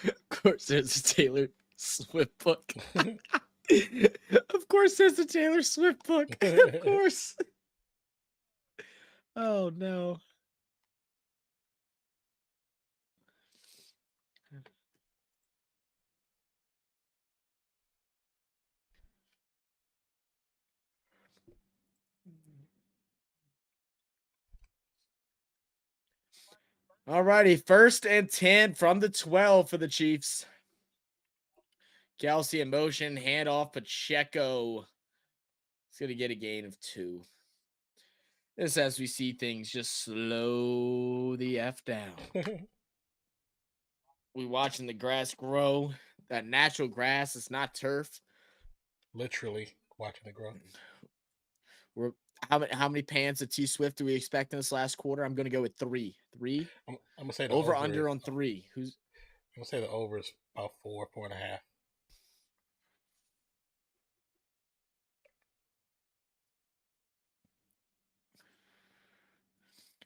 Of course, there's a Taylor Swift book. Of course, there's a Taylor Swift book. Of course. Oh no. All righty, 1st and 10 from the 12 for the Chiefs. Kelsey in motion, handoff Pacheco. He's going to get a gain of 2. This as we see things just slow the F down. We watching the grass grow. That natural grass, it's not turf. Literally watching it grow. We're how many pans of T Swift do we expect in this last quarter? I'm going to go with 3. 3. I'm gonna say the over under on 3. I'm gonna say the over is about 4.5.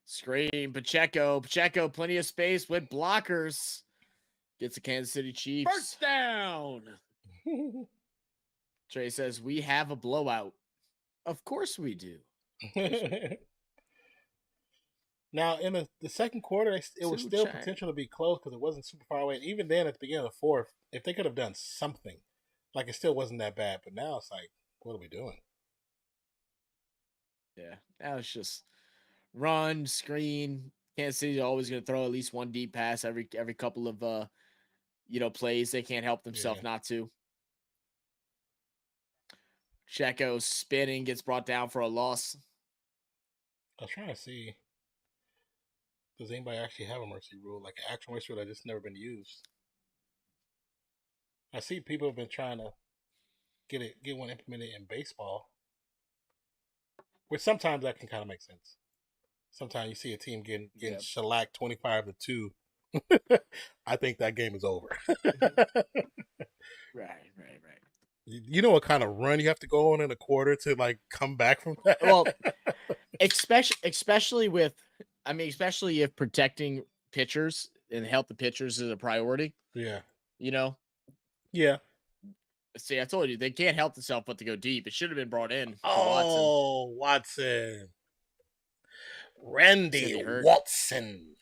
Screen Pacheco. Pacheco, plenty of space with blockers. Gets the Kansas City Chiefs. First down. Trey says, we have a blowout. Of course we do. Now, in the second quarter, it was still potential to be close because it wasn't super far away. And even then, at the beginning of the fourth, if they could have done something, like it still wasn't that bad. But now it's like, what are we doing? Yeah, now it's just run, screen. Kansas City's always going to throw at least one deep pass every couple of plays. They can't help themselves not to. Checo spinning, gets brought down for a loss. I was trying to see, does anybody actually have a mercy rule, like an actual mercy rule that just never been used? I see people have been trying to get one implemented in baseball, which sometimes that can kind of make sense. Sometimes you see a team getting shellacked 25-2. I think that game is over. Right. You know what kind of run you have to go on in a quarter to like come back from that? Well, especially if protecting pitchers and help the pitchers is a priority. Yeah. Yeah. See, I told you they can't help themselves but to go deep. It should have been brought in. Oh, Watson. Randy Watson.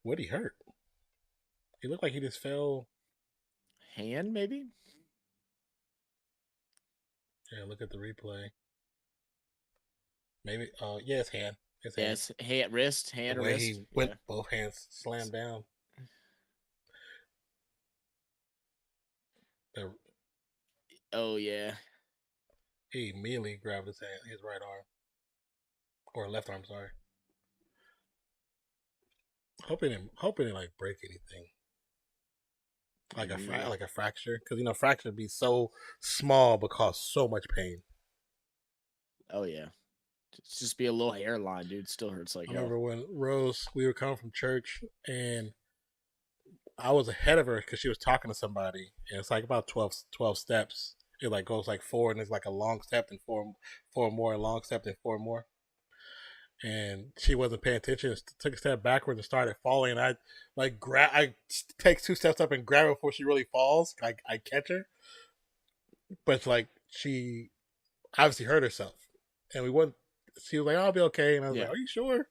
What'd he hurt? He looked like he just fell. Hand, maybe? Yeah, look at the replay. Maybe. Yeah, it's hand. Yes, hand, wrist, hand, or wrist. He went, both hands slammed down. Oh yeah. He immediately grabbed his right arm. or left arm. Sorry. Hoping it like break anything. Like a fracture, because fracture would be so small but cause so much pain. Oh yeah, just be a little hairline, dude. Still hurts like I hell. remember when Rose, we were coming from church, and I was ahead of her because she was talking to somebody, and it's like about 12 steps. It like goes like 4, and it's like a long step, and four more, a long step, and 4 more. And she wasn't paying attention. Took a step backwards and started falling. And I take 2 steps up and grab her before she really falls. I catch her, but it's like she obviously hurt herself. And we went. She was like, "I'll be okay," and I was like, "Are you sure?"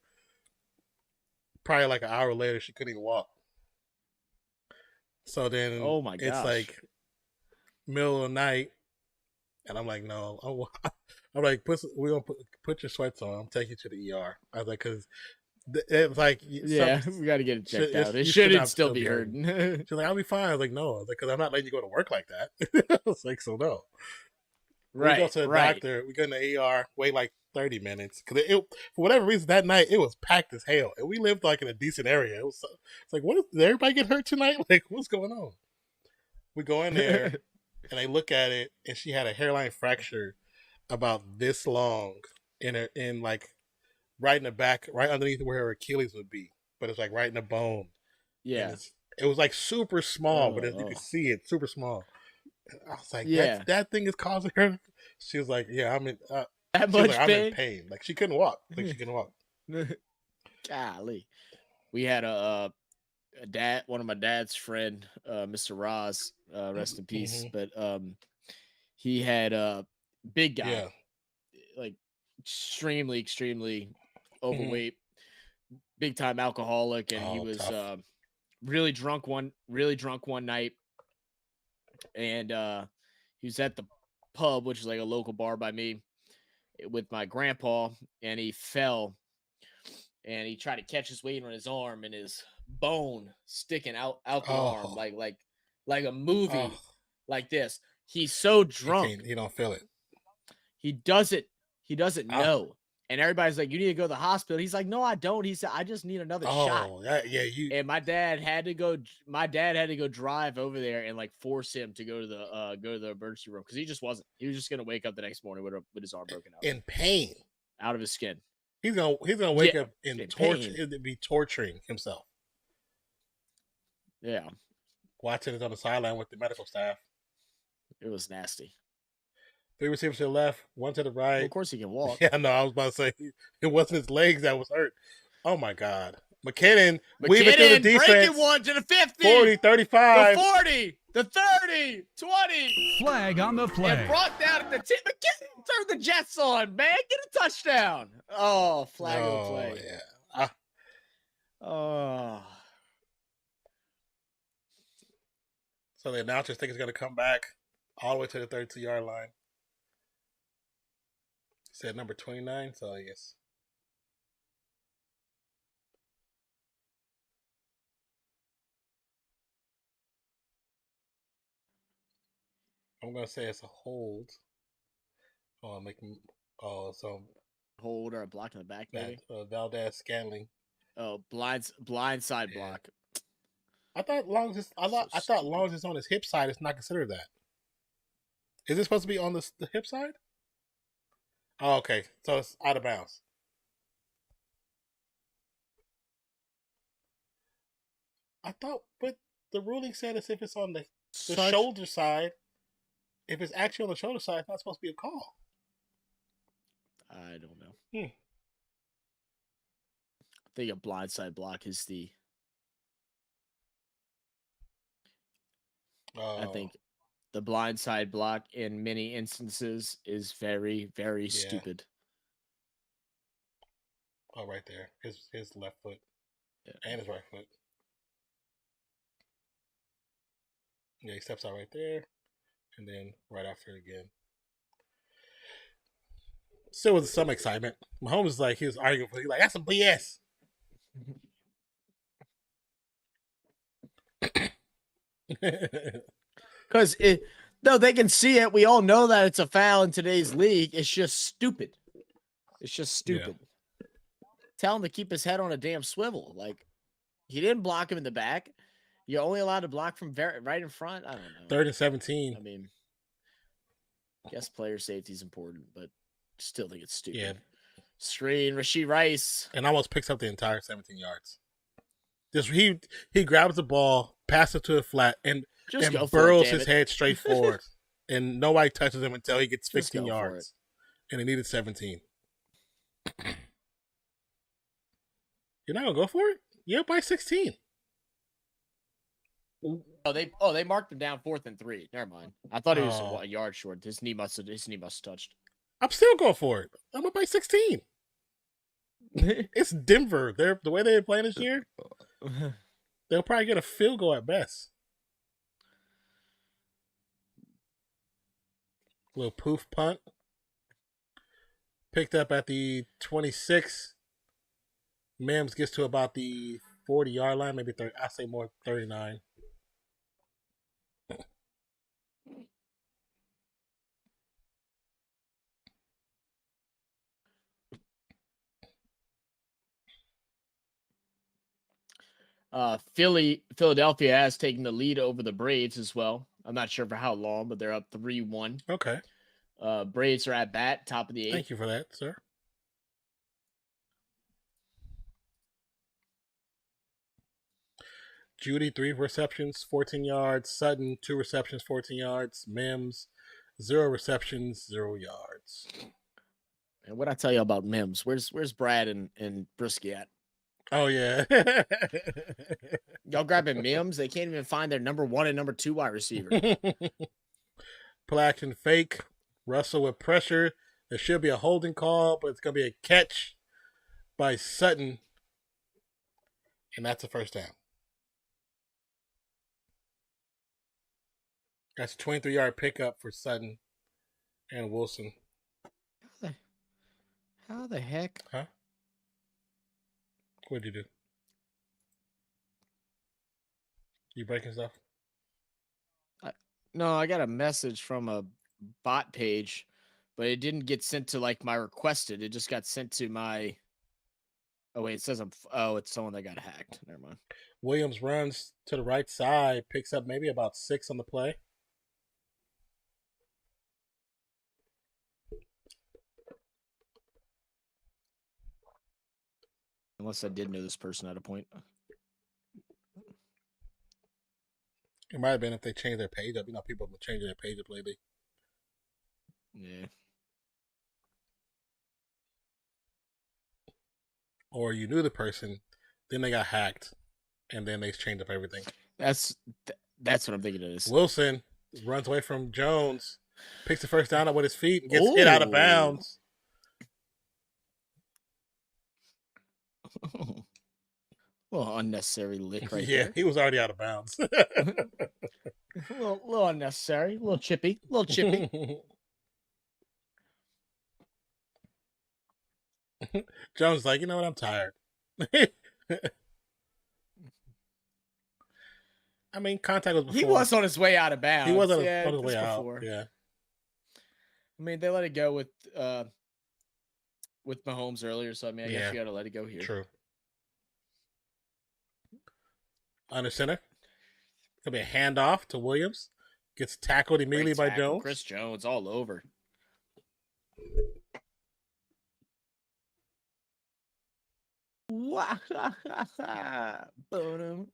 Probably like an hour later, she couldn't even walk. So then, oh my gosh, it's like middle of the night, and I'm like, "No," I'm like, "We're gonna put your sweats on. I'm taking you to the ER." I was like, "Cause it's like, we got to get it checked out. It shouldn't still be hurting." She's like, "I'll be fine." I was like, "No," I was like, "Cause I'm not letting you go to work like that." I was like, "So no." Right. We go to the doctor. We go in the ER. Wait like 30 minutes because for whatever reason that night it was packed as hell, and we lived like in a decent area. It's like, did everybody get hurt tonight? Like, what's going on? We go in there and they look at it, and she had a hairline fracture about this long in like right in the back, right underneath where her Achilles would be, but it's like right in the bone. Yeah, it was like super small, but as you can see, it's super small. I was like, that thing is causing her. She was like, "Yeah, I'm in." That much I'm pain? in pain. Like she couldn't walk. Like she couldn't walk. Golly, we had a dad, one of my dad's friend, Mr. Roz, rest in peace. But he had a big guy, like extremely overweight, big time alcoholic, and he was really drunk one night, and he was at the pub, which is like a local bar by me, with my grandpa, and he fell, and he tried to catch his weight on his arm, and his bone sticking out the arm like a movie, like this. He's so drunk, he don't feel it. He doesn't know. And everybody's like, "You need to go to the hospital." He's like, "No, I don't." He said, "I just need another shot." And my dad had to go drive over there and like force him to go to the emergency room, because he just wasn't. He was just gonna wake up the next morning with his arm broken out, in pain, out of his skin. He's gonna wake up in torture. It'd be torturing himself. Yeah, watching it on the sideline with the medical staff. It was nasty. 3 receivers to the left, 1 to the right. Well, of course he can walk. Yeah, no, I was about to say it wasn't his legs that was hurt. Oh my God. McKinnon weaving through the defense. Breaking one to the 50. 40, 35. The 40, the 30, 20. Flag on the play. And brought down at the 10. McKinnon turned the Jets on, man. Get a touchdown. Oh, flag on the play. Yeah. So the announcers think it's going to come back all the way to the 32-yard line. Said number 29, so yes. I'm gonna say it's a hold. So hold or a block in the back, maybe. Valdez Scantling. Oh, blind side block. I thought long as it's on his hip side, it's not considered that. Is it supposed to be on the hip side? Oh, okay. So it's out of bounds. I thought, but the ruling said as if it's on the shoulder side. If it's actually on the shoulder side, it's not supposed to be a call. I don't know. I think a blindside block is the. I think the blindside block in many instances is very, very stupid. Oh, right there. His left foot and his right foot. Yeah, he steps out right there, and then right after again. Still with some excitement. Mahomes is like, he was arguing for, he's like, that's some BS. Because no, they can see it. We all know that it's a foul in today's league. It's just stupid. It's just stupid. tell him to keep his head on a damn swivel. Like, he didn't block him in the back. You're only allowed to block from right in front. I don't know. 3rd and 17. I mean, I guess player safety is important, but still think it's stupid. Yeah. Screen, Rashee Rice. And almost picks up the entire 17 yards. Just he grabs the ball, passes it to the flat, and burrows his head straight forward. And nobody touches him until he gets 15 yards. And he needed 17. You're not going to go for it? You're up by 16. Oh, they marked him down 4th and 3. Never mind. I thought he was a yard short. His knee must have touched. I'm still going for it. I'm up by 16. It's Denver. The way they're playing this year, they'll probably get a field goal at best. Little poof punt. Picked up at the 26. Mims gets to about the 40-yard line, maybe 30. I say more 39. Philadelphia has taken the lead over the Braves as well. I'm not sure for how long, but they're up 3-1. Okay. Braves are at bat, top of the 8th. Thank you for that, sir. Judy, 3 receptions, 14 yards. Sutton, 2 receptions, 14 yards. Mims, 0 receptions, 0 yards. And what I tell you about Mims? Where's Brad and Brisky at? Oh, yeah. Y'all grabbing Mims? They can't even find their number 1 and number 2 wide receiver. Play action fake. Russell with pressure. There should be a holding call, but it's going to be a catch by Sutton. And that's a first down. That's a 23-yard pickup for Sutton and Wilson. How the heck? Huh? What'd you do? You breaking stuff? No, I got a message from a bot page, but it didn't get sent to like my requested. It just got sent to my. Oh wait, it says it's someone that got hacked. Never mind. Williams runs to the right side, picks up maybe about 6 on the play. Unless I did know this person at a point. It might have been if they changed their page up. You know, people have been changing their page up lately. Yeah. Or you knew the person, then they got hacked, and then they changed up everything. That's what I'm thinking it is. Wilson runs away from Jones, picks the first down up with his feet, and gets hit out of bounds. Well, unnecessary lick right Yeah, there. he was already out of bounds. a little unnecessary, a little chippy. Jones is like, you know what? I'm tired. I mean, contact was before. He was on his way out of bounds. He was on his way out. Yeah. I mean, they let it go with Mahomes earlier, so I mean, I guess you got to let it go here. True. Under center. Gonna be a handoff to Williams. Gets tackled immediately by Jones. Chris Jones all over. Bonum.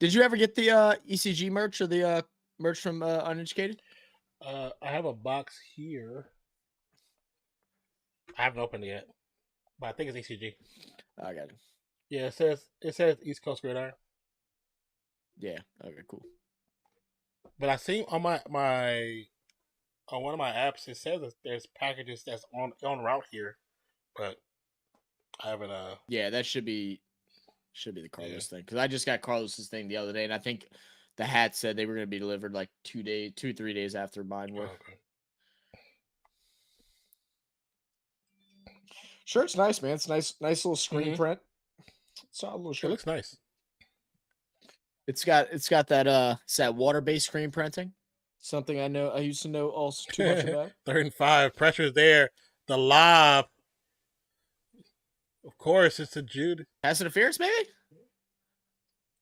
Did you ever get the ECG merch or the merch from Uneducated? I have a box here. I haven't opened it yet, but I think it's ECG. I got it. Yeah, it says East Coast Gridiron. Yeah. Okay. Cool. But I see on my on one of my apps it says that there's packages that's on route here, but I haven't. Yeah, that should be the Carlos thing, because I just got Carlos's thing the other day, and I think the hat said they were going to be delivered like 3 days after mine were. Okay. Shirt's nice, man. It's nice little screen print. Solid little It shirt. looks nice. It's got that it's that water-based screen printing. Something I used to know also too much about. 3rd and 5. Pressure's there. The lob. Of course, it's a Jude. Pass interference, maybe?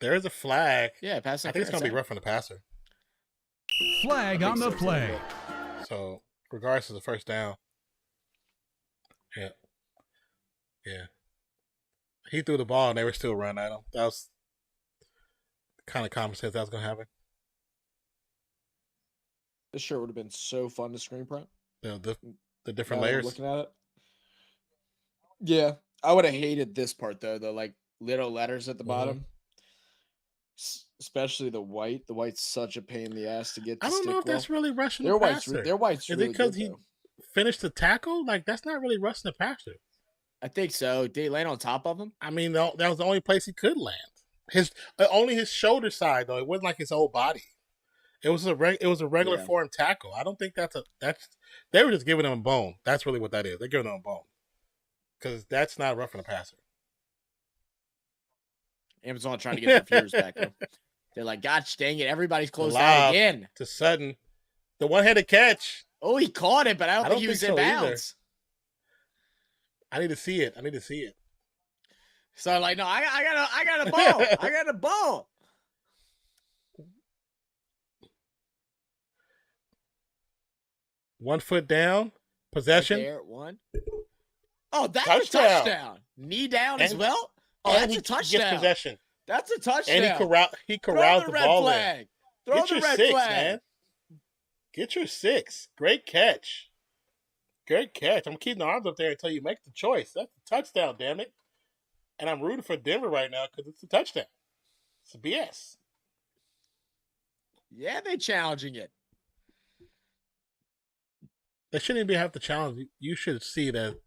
There is a flag. Yeah, pass I think interference. it's going to be rough on the passer. Flag on the play. So, regardless of the first down. Yeah. Yeah. He threw the ball and they were still running at him. That was the kind of common sense that was going to happen. This shirt would have been so fun to screen print. The different Now that I'm layers. looking at it. Yeah, I would have hated this part though. The like little letters at the bottom, especially the white. The white's such a pain in the ass to get. To I don't know if that's really rushing the passer. Their white's Is really it because good, he though. finished the tackle? Like, that's not really rushing the passer. I think so. Did he land on top of him? I mean, that was the only place he could land. Only his shoulder side though. It wasn't like his whole body. It was a regular form tackle. I don't think that's they were just giving him a bone. That's really what that is. They're giving him a bone because that's not roughing the passer. Amazon trying to get their viewers back though. They're like, gosh dang it, everybody's closed Lob out again. To Sutton, the one-handed catch. Oh, he caught it, but I don't think he was in bounds. I need to see it. So I'm like, no, I got a ball. I got a ball. 1 foot down, possession. Right there, one. Oh, that's a touchdown. Knee down as well. Oh, that's a touchdown. Gets possession. That's a touchdown. And he corrals the ball there. Throw the red flag, man. Get your 6. Great catch. I'm keeping the arms up there until you make the choice. That's a touchdown, damn it. And I'm rooting for Denver right now because it's a touchdown. It's a BS. Yeah, they're challenging it. They shouldn't even have to challenge. You should see that.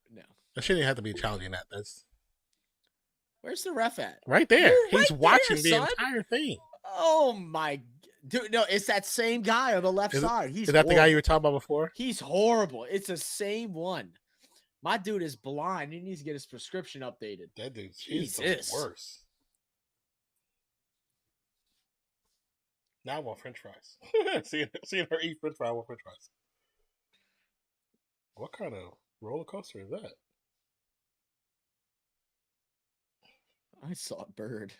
No. They shouldn't even have to be challenging that. Where's the ref at? Right there. He's right watching there, the son. entire thing. Oh, my. Dude, no, it's that same guy on the left side. Is that the guy you were talking about before? He's horrible. It's the same one. My dude is blind. He needs to get his prescription updated. That dude is the worst. Now I want French fries. seeing her eat French fries, I want French fries. What kind of roller coaster is that? I saw a bird.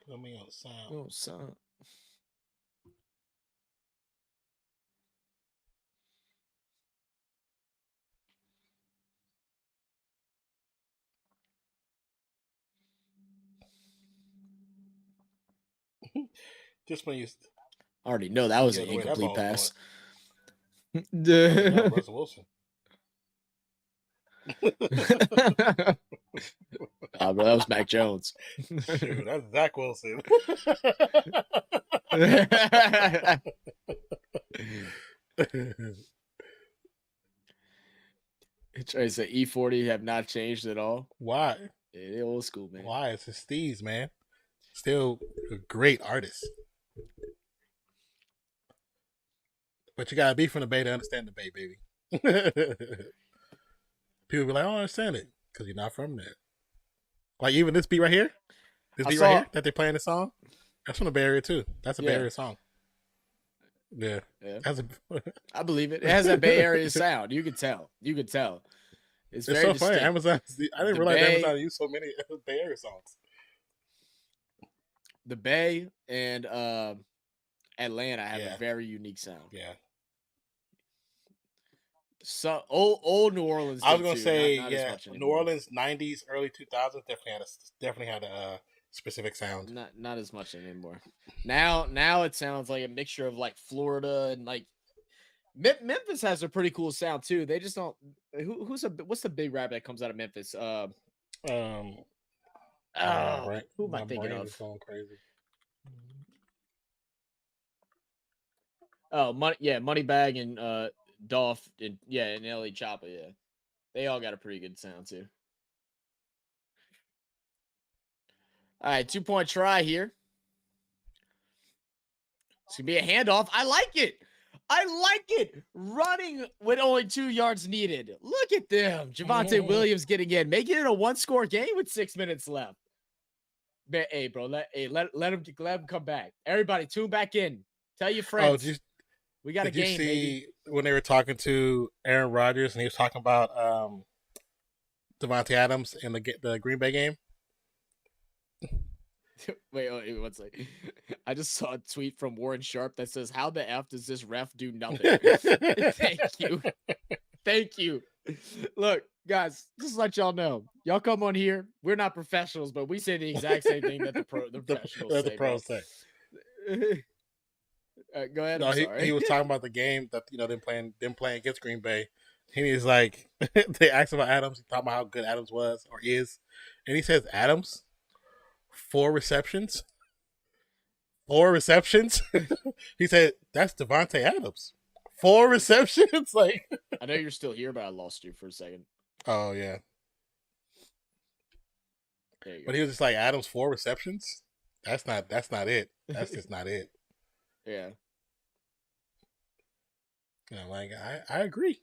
Put me on sound. Oh, son. Just when you I already know that was Yeah, an the way that incomplete ball pass. no, Russell Wilson. Bro, that was Mac Jones. Shoot, that's Zach Wilson. It's the E40 have not changed at all. Why? Yeah, they're old school, man. Why? It's his Steez, man. Still a great artist. But you gotta be from the Bay to understand the Bay, baby. People be like, I don't understand it. Because you're not from there. Like even this beat right here. This beat right here that they're playing the song. That's from the Bay Area too. That's a Bay Area song. Yeah. That's I believe it. It has a Bay Area sound. You could tell. It's very so distinct. funny. Amazon. I didn't realize Amazon used so many Bay Area songs. The Bay and Atlanta have a very unique sound. Yeah. So old New Orleans. I was gonna say, not New Orleans '90s, early 2000s definitely had a specific sound. Not as much anymore. Now it sounds like a mixture of like Florida and like Memphis has a pretty cool sound too. They just don't. What's the big rap that comes out of Memphis? Right. Who am I thinking of? Going crazy. Oh, Moneybag and Dolph, and Ellie Choppa, yeah. They all got a pretty good sound too. All right, 2-point try here. It's going to be a handoff. I like it. Running with only 2 yards needed. Look at them. Javonte Williams getting in, making it a 1-score game with 6 minutes left. Hey, bro, let him come back. Everybody, tune back in. Tell your friends. We got a game, baby. Did you see when they were talking to Aaron Rodgers and he was talking about Devontae Adams in the Green Bay game? Wait, one second. I just saw a tweet from Warren Sharp that says, "How the F does this ref do nothing?" Thank you. Look, guys, just let y'all know. Y'all come on here. We're not professionals, but we say the exact same thing that the professionals say. The pros say. Go ahead. No, he was talking about the game that them playing against Green Bay. And he's like, they asked about Adams. He talked about how good Adams was or is, and he says Adams 4 receptions. 4 receptions. He said that's Devontae Adams. 4 receptions. Like, I know you're still here, but I lost you for a second. Oh yeah. There you go. But he was just like, Adams 4 receptions. That's not it. That's just not it. Yeah. Like I agree.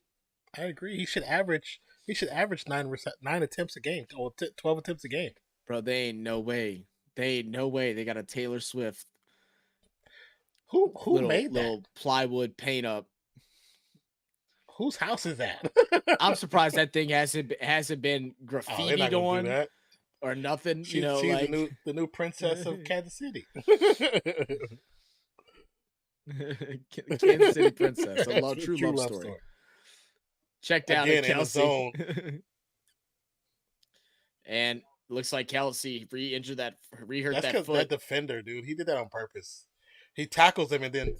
He should average 9 attempts a game, or 12 attempts a game. Bro, they ain't no way. They got a Taylor Swift. Who made that? Little plywood paint up. Whose house is that? I'm surprised that thing hasn't been graffitied on or nothing. She's like the new princess of Kansas City. Kansas City princess. A true love story. Check down again, Kelsey. In the zone. And looks like Kelsey rehurt that foot. That defender, dude, he did that on purpose. He tackles him and then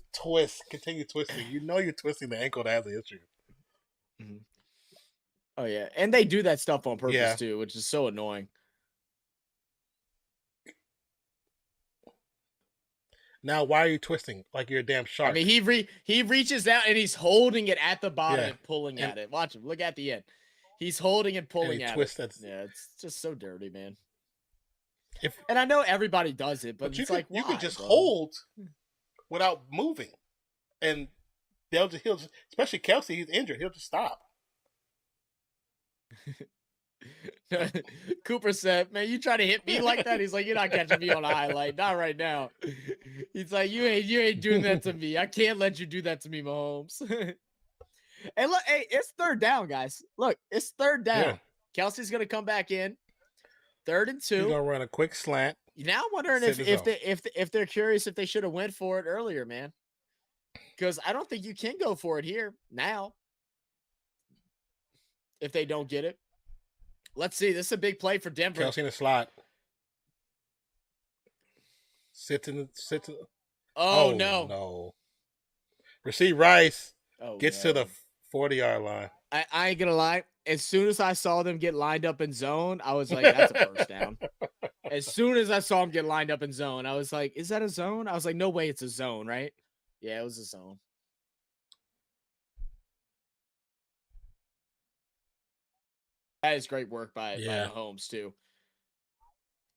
continue twisting. You're twisting the ankle that has an issue. Mm-hmm. Oh yeah, and they do that stuff on purpose too, which is so annoying. Now, why are you twisting like you're a damn shark? I mean, he reaches out and he's holding it at the bottom and pulling at it. Watch him. Look at the end. He's holding and pulling at it. Yeah, it's just so dirty, man. And I know everybody does it, but it's you can just hold without moving, and he'll just, especially Kelsey, he's injured. He'll just stop. Cooper said, "Man, you try to hit me like that?" He's like, "You're not catching me on a highlight, not right now." He's like, "You ain't doing that to me. I can't let you do that to me, Mahomes." And look, hey, it's 3rd down, guys. Look, it's 3rd down. Yeah. Kelsey's gonna come back in. 3rd and 2. He's gonna run a quick slant. Now I'm wondering if they're curious if they should have went for it earlier, man. Because I don't think you can go for it here now. If they don't get it. Let's see. This is a big play for Denver. Kelsey in the slot. Sits in. Oh no. No. Rasheed Rice gets to the 40-yard line. I ain't gonna lie. As soon as I saw them get lined up in zone, I was like, that's a first down. As soon as I saw them get lined up in zone, I was like, is that a zone? I was like, no way it's a zone, right? Yeah, it was a zone. That is great work by Mahomes, too.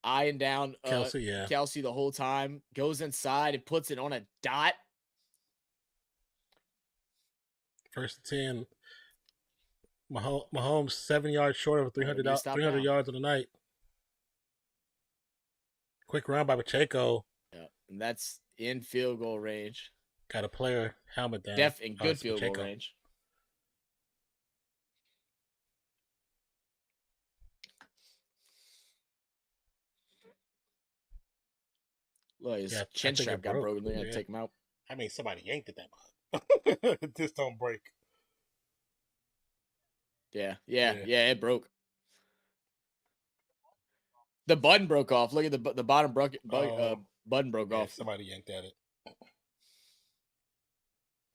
Eyeing down Kelsey the whole time. Goes inside and puts it on a dot. 1st and 10. Mahomes 7 yards short of 300 yards on the night. Quick run by Pacheco. Yeah, and that's in field goal range. Got a player helmet down. In good field goal range. Look, his chin strap got broken. They're gonna take him out. I mean, somebody yanked it that much. Just don't break. Yeah, it broke. The button broke off. Look at the bottom button broke off. Somebody yanked at it.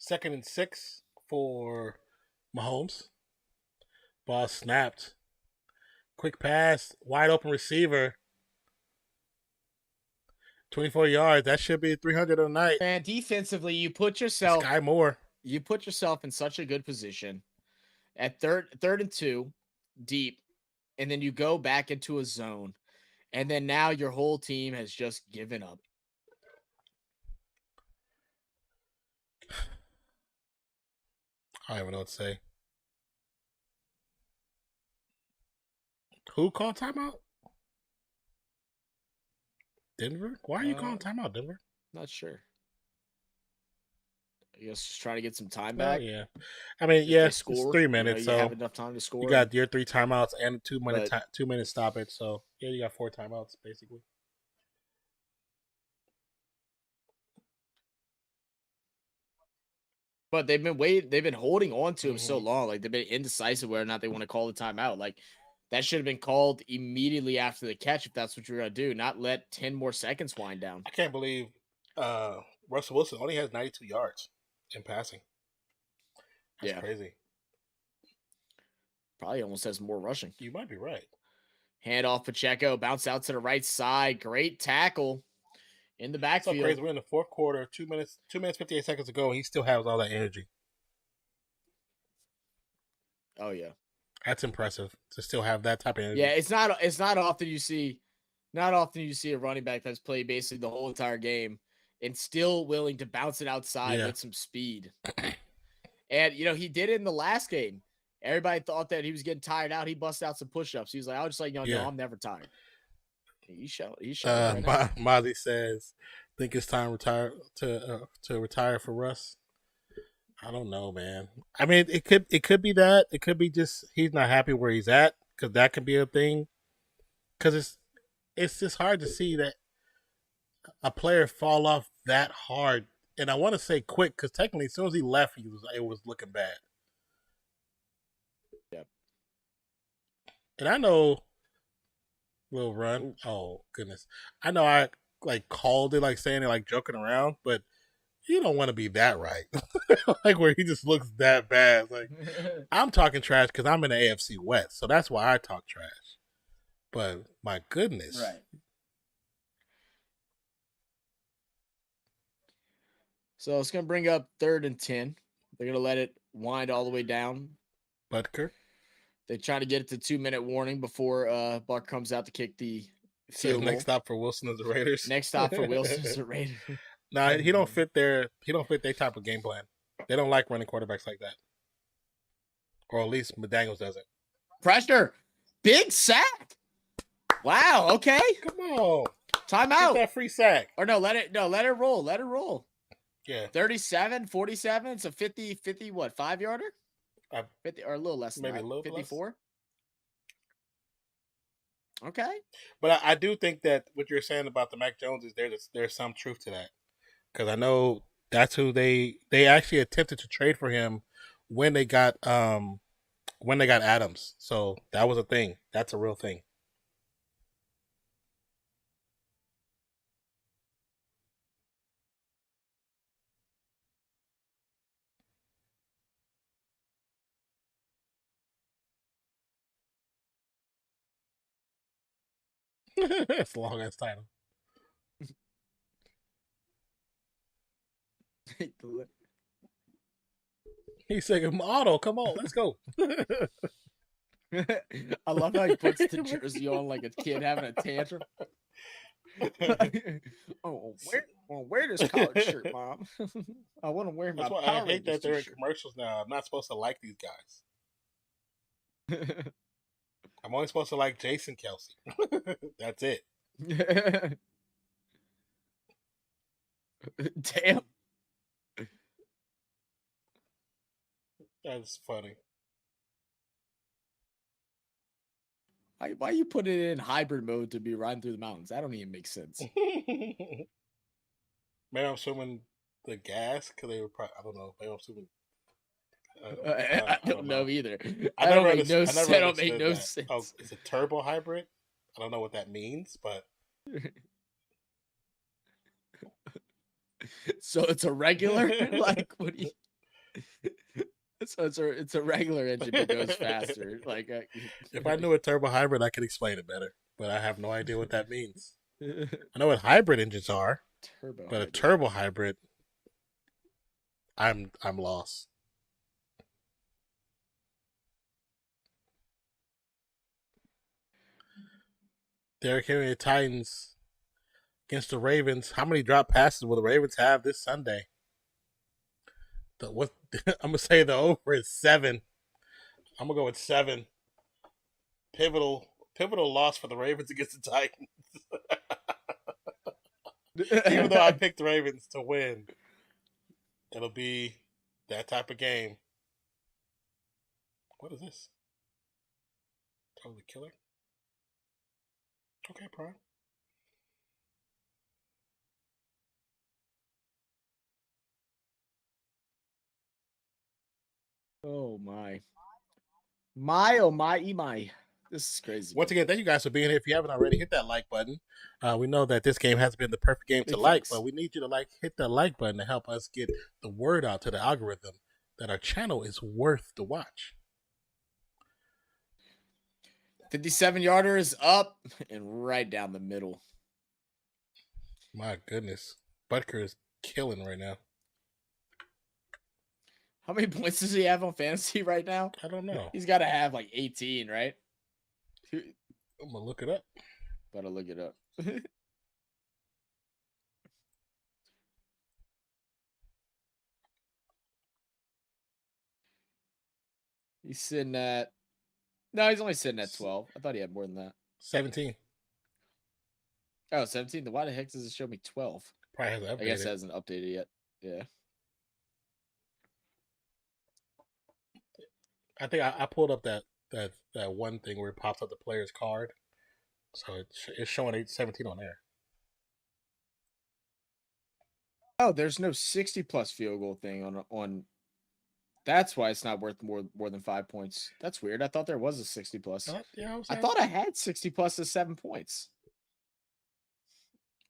2nd and 6 for Mahomes. Ball snapped. Quick pass, wide open receiver. 24 yards. That should be 300 a night. Man, defensively, you put yourself. Sky Moore. you put yourself in such a good position at third and 2, deep, and then you go back into a zone, and then now your whole team has just given up. I don't even know what to say. Who called timeout? Denver? Why are you calling timeout, Denver? Not sure. I guess just trying to get some time Oh, back. yeah. I mean, If yeah, they it's score, 3 minutes. you So have enough time to score. you got your 3 timeouts and a 2 minute But- 2 minute stoppage. So yeah, you got 4 timeouts basically. But they've been holding on to him so long. Like, they've been indecisive whether or not they want to call the timeout. Like, that should have been called immediately after the catch if that's what you're gonna do. Not let 10 more seconds wind down. I can't believe Russell Wilson only has 92 yards in passing. That's crazy. Probably almost has more rushing. You might be right. Hand off Pacheco, bounce out to the right side. Great tackle in the So backfield. crazy. We're in the fourth quarter, 2 minutes 58 seconds to go, and he still has all that energy. Oh yeah. That's impressive to still have that type of energy. Yeah, it's not often you see a running back that's played basically the whole entire game and still willing to bounce it outside with some speed. And he did it in the last game. Everybody thought that he was getting tired out. He busted out some push-ups. He was like, I'll just let y'all know I'm never tired. He showed right now. Mozzie says, think it's time to retire for Russ. I don't know, man. I mean, it could be that. It could be just he's not happy where he's at, because that could be a thing. Because it's just hard to see that a player fall off that hard. And I want to say quick, because technically, as soon as he left, it was looking bad. Yep. And I know, little run. Ooh. Oh goodness, I know I called it, saying it, joking around, but you don't want to be that right, where he just looks that bad. I'm talking trash because I'm in the AFC West, so that's why I talk trash. But my goodness, right. So it's going to bring up 3rd and 10. They're going to let it wind all the way down. Butker. They try to get it to 2-minute warning before Buck comes out to kick the field goal. Next stop for Wilson is the Raiders. Next stop for Wilson is the Raiders. Nah, he don't fit their type of game plan. They don't like running quarterbacks like that. Or at least McDaniels doesn't. Pressure. Big sack. Wow, okay. Come on. Timeout. Get that free sack. Or let it roll. Let it roll. Yeah. 37, 47. It's a 50 what, 5-yarder? 50 or a little less than maybe that. a little 54. Less. Okay. But I do think that what you're saying about the Mac Jones is there's some truth to that. Because I know that's who they actually attempted to trade for him when they got Adams. So that was a thing. That's a real thing. It's a long ass title. He said, "Otto, come on, let's go." I love how he puts the jersey on like a kid having a tantrum. Wear this collared shirt, Mom. I want to wear my That's why Power I hate that Rangers they're in t-shirt. commercials now. I'm not supposed to like these guys. I'm only supposed to like Jason Kelsey. That's it. Damn. That's funny. Why you put it in hybrid mode to be riding through the mountains? That don't even make sense. Maybe I'm assuming the gas, because they were probably, I don't know. Maybe I'm assuming. I don't know either. I That don't never make no understood- I sense. never That don't make understood no that. sense. Oh, it's a turbo hybrid. I don't know what that means, but So it's a regular, like what do you? So it's a regular engine that goes faster. Like if I knew a turbo hybrid, I could explain it better. But I have no idea what that means. I know what hybrid engines are, turbo, but a hybrid. turbo hybrid, I'm lost. Derrick Henry and the Titans against the Ravens. How many drop passes will the Ravens have this Sunday? I'm gonna say the over is 7. I'm gonna go with 7. Pivotal loss for the Ravens against the Titans. Even though I picked the Ravens to win, it'll be that type of game. What is this? Totally killer. Okay, Prime. Oh my. Oh my. This is crazy. Once again, thank you guys for being here. If you haven't already, hit that like button. We know that this game hasn't been the perfect game to like, but we need you to hit that like button to help us get the word out to the algorithm that our channel is worth the watch. 57-yarder is up and right down the middle. My goodness. Butker is killing right now. How many points does he have on fantasy right now? I don't know. He's got to have like 18, right? I'm going to look it up. Gotta look it up. He's sitting at... No, he's only sitting at 12. I thought he had more than that. 17. Oh, 17? Then why the heck does it show me 12? Probably hasn't updated. I guess it hasn't updated yet. Yeah. I think I pulled up that one thing where it pops up the player's card. So it's showing 17 on there. Oh, there's no 60-plus field goal thing on. That's why it's not worth more than 5 points. That's weird. I thought there was a 60-plus. Yeah, I thought I had 60-plus as 7 points.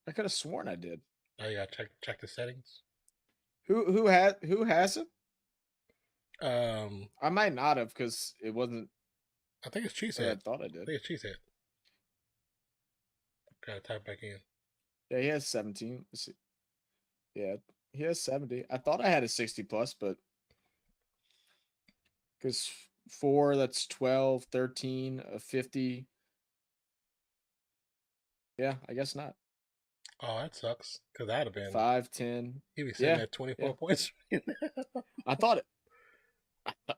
I could have sworn I did. Oh, you gotta check the settings. Who has it? I might not have because it wasn't. I think it's Cheesehead. I thought I did. I think it's Cheesehead. Gotta type back in. Yeah, he has 17. Let's see. Yeah, he has 70. I thought I had a 60-plus, but because 4, that's 12, 13, a 50. Yeah, I guess not. Oh, that sucks. Because that'd have been 5, 10. He'd be sitting at 24 points. I thought it.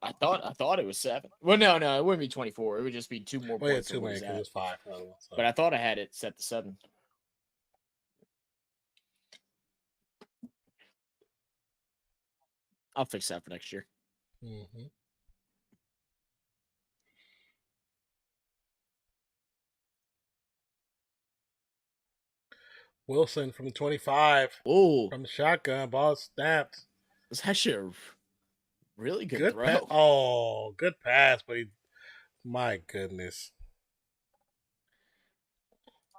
I thought it was 7. Well, no, it wouldn't be 24. It would just be 2 more points. 2 more because it was 5. So. But I thought I had it set to 7. I'll fix that for next year. Mm-hmm. Wilson from the 25. Oh, from the shotgun, ball snapped. It's actually a really good throw. Good pass, but my goodness.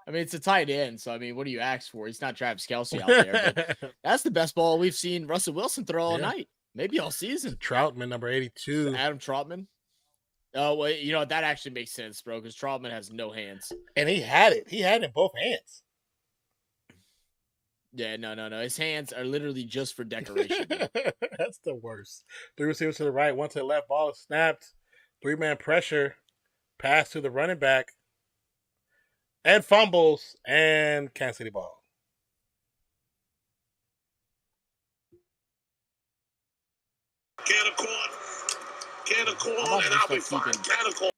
I mean, it's a tight end, so I mean, what do you ask for? He's not Travis Kelce out there. But that's the best ball we've seen Russell Wilson throw all night, maybe all season. Troutman, number 82. Adam Troutman. Oh, well, you know, that actually makes sense, bro, because Troutman has no hands. And he had it. He had it in both hands. Yeah, no. His hands are literally just for decoration. That's the worst. 3 receivers to the right, 1 to the left. Ball is snapped. 3-man pressure. Pass to the running back. And fumbles. And Kansas City ball. Can't accord, and I'll be fine. Can't accord.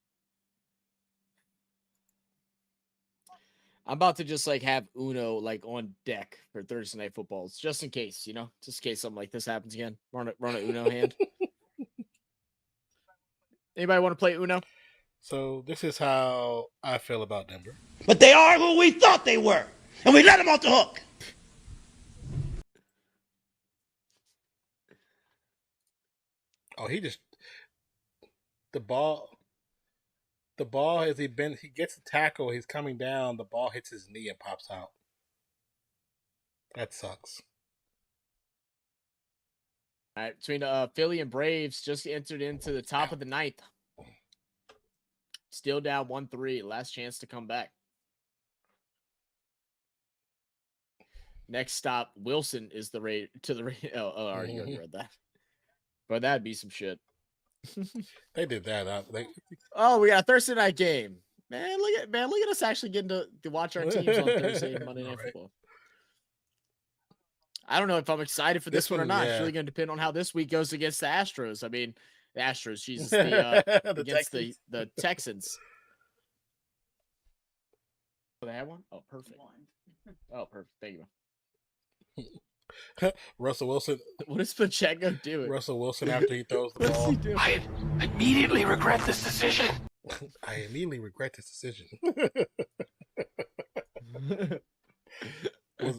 I'm about to just like have Uno like on deck for Thursday Night Footballs, just in case, you know, just in case something like this happens again. Run a Uno hand. Anybody want to play Uno? So this is how I feel about Denver. But they are who we thought they were, and we let them off the hook. Oh, he the ball as he gets a tackle, he's coming down, the ball hits his knee and pops out. That sucks. All right, between Philly and Braves just entered into the top of the 9th. Still down 1-3. Last chance to come back. Next stop, Wilson is the rate to the rate. Oh, I already read that. But that'd be some shit. They did that. Oh, we got a Thursday night game. Man, look at us actually getting to watch our teams on Thursday and Monday Night Football. I don't know if I'm excited for this one or not. It's really going to depend on how this week goes against the Astros. I mean, the Astros, Jesus, against the Texans. Oh, they have one? Oh, perfect. Oh, perfect. Thank you. Russell Wilson. What is Pacheco doing? Russell Wilson after he throws the ball. I immediately regret this decision. I immediately regret this decision.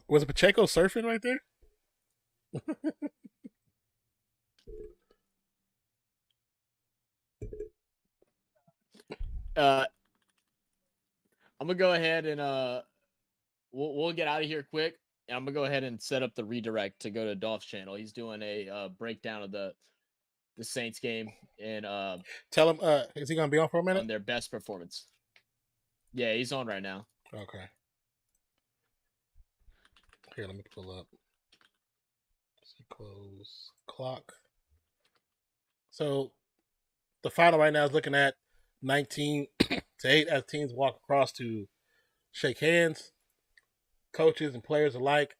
was Pacheco surfing right there? I'm gonna go ahead and we'll get out of here quick. And I'm gonna go ahead and set up the redirect to go to Dolph's channel. He's doing a breakdown of the Saints game and tell him is he gonna be on for a minute? On their best performance. Yeah, he's on right now. Okay. Here, let me pull up. Close clock. So the final right now is looking at 19-8 as teams walk across to shake hands, coaches and players alike.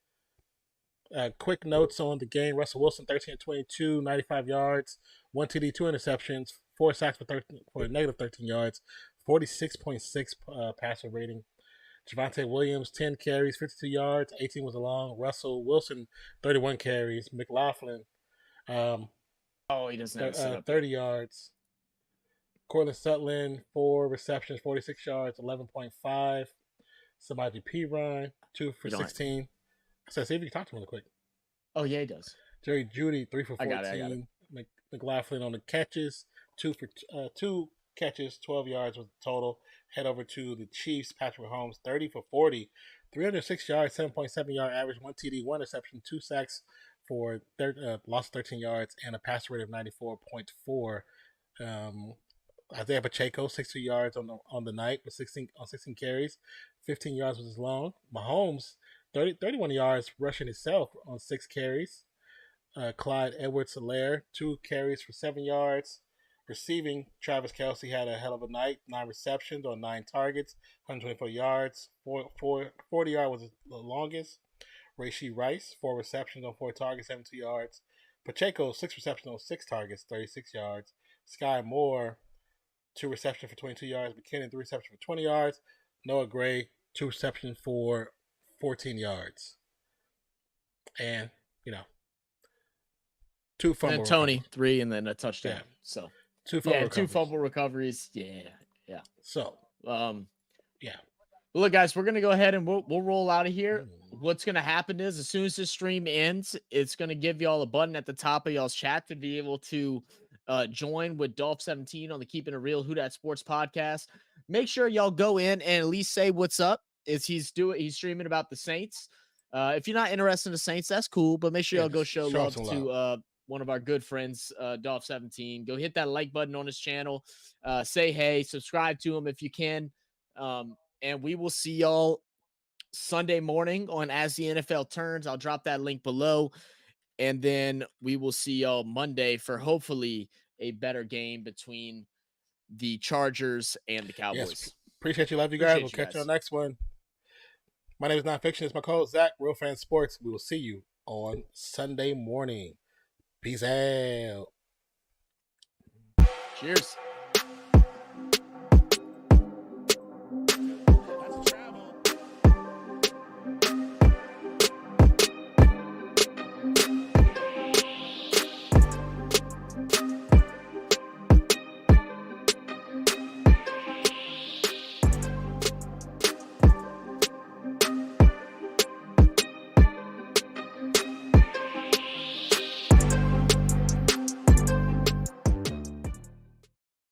Quick notes on the game. Russell Wilson, 13-22, 95 yards, 1 TD, 2 interceptions, 4 sacks for a negative 13 yards, 46.6 passer rating. Javonte Williams, 10 carries, 52 yards, 18 was along. Russell Wilson, 31 carries. McLaughlin, he doesn't have 30 yards. Cortland Sutton, 4 receptions, 46 yards, 11.5. Somebody P. Ryan, 2 for 16. So see if you can talk to him real quick. Oh, yeah, he does. Jerry Jeudy, 3 for 14. I got it. McLaughlin on the catches, 2 catches, 12 yards was the total. Head over to the Chiefs. Patrick Mahomes, 30 for 40, 306 yards, 7.7 yard average, 1 TD, 1 interception, 2 sacks for loss of 13 yards, and a passer rate of 94.4. Isaiah Pacheco, 62 yards on the night with 16 carries, 15 yards was his long. Mahomes, 31 yards rushing himself on 6 carries. Clyde Edwards-Helaire, 2 carries for 7 yards. Receiving, Travis Kelce had a hell of a night. 9 receptions on 9 targets, 124 yards. 40 yards was the longest. Rashee Rice, 4 receptions on 4 targets, 72 yards. Pacheco, 6 receptions on 6 targets, 36 yards. Sky Moore, 2 receptions for 22 yards. McKinnon, 3 receptions for 20 yards. Noah Gray, 2 receptions for 14 yards. And, 2 fumble And Tony, recoveries. 3, and then a touchdown. Yeah. So 2 fumble recoveries. 2 fumble recoveries. Yeah. So, yeah. Look, guys, we're gonna go ahead and we'll roll out of here. What's gonna happen is, as soon as this stream ends, it's gonna give y'all a button at the top of y'all's chat to be able to join with Dolph17 on the Keeping It Real Who Dat Sports podcast. Make sure y'all go in and at least say what's up. He's streaming about the Saints. If you're not interested in the Saints, that's cool, but make sure y'all go show love to one of our good friends, Dolph17. Go hit that like button on his channel. Say hey, subscribe to him if you can. And we will see y'all Sunday morning on As the NFL Turns. I'll drop that link below. And then we will see y'all Monday for hopefully a better game between the Chargers and the Cowboys. Yes. Appreciate you. Love you guys. We'll catch you on the next one. My name is Nonpfixion. It's my co-host, Zach, Real Fan Sports. We will see you on Sunday morning. Peace out. Cheers.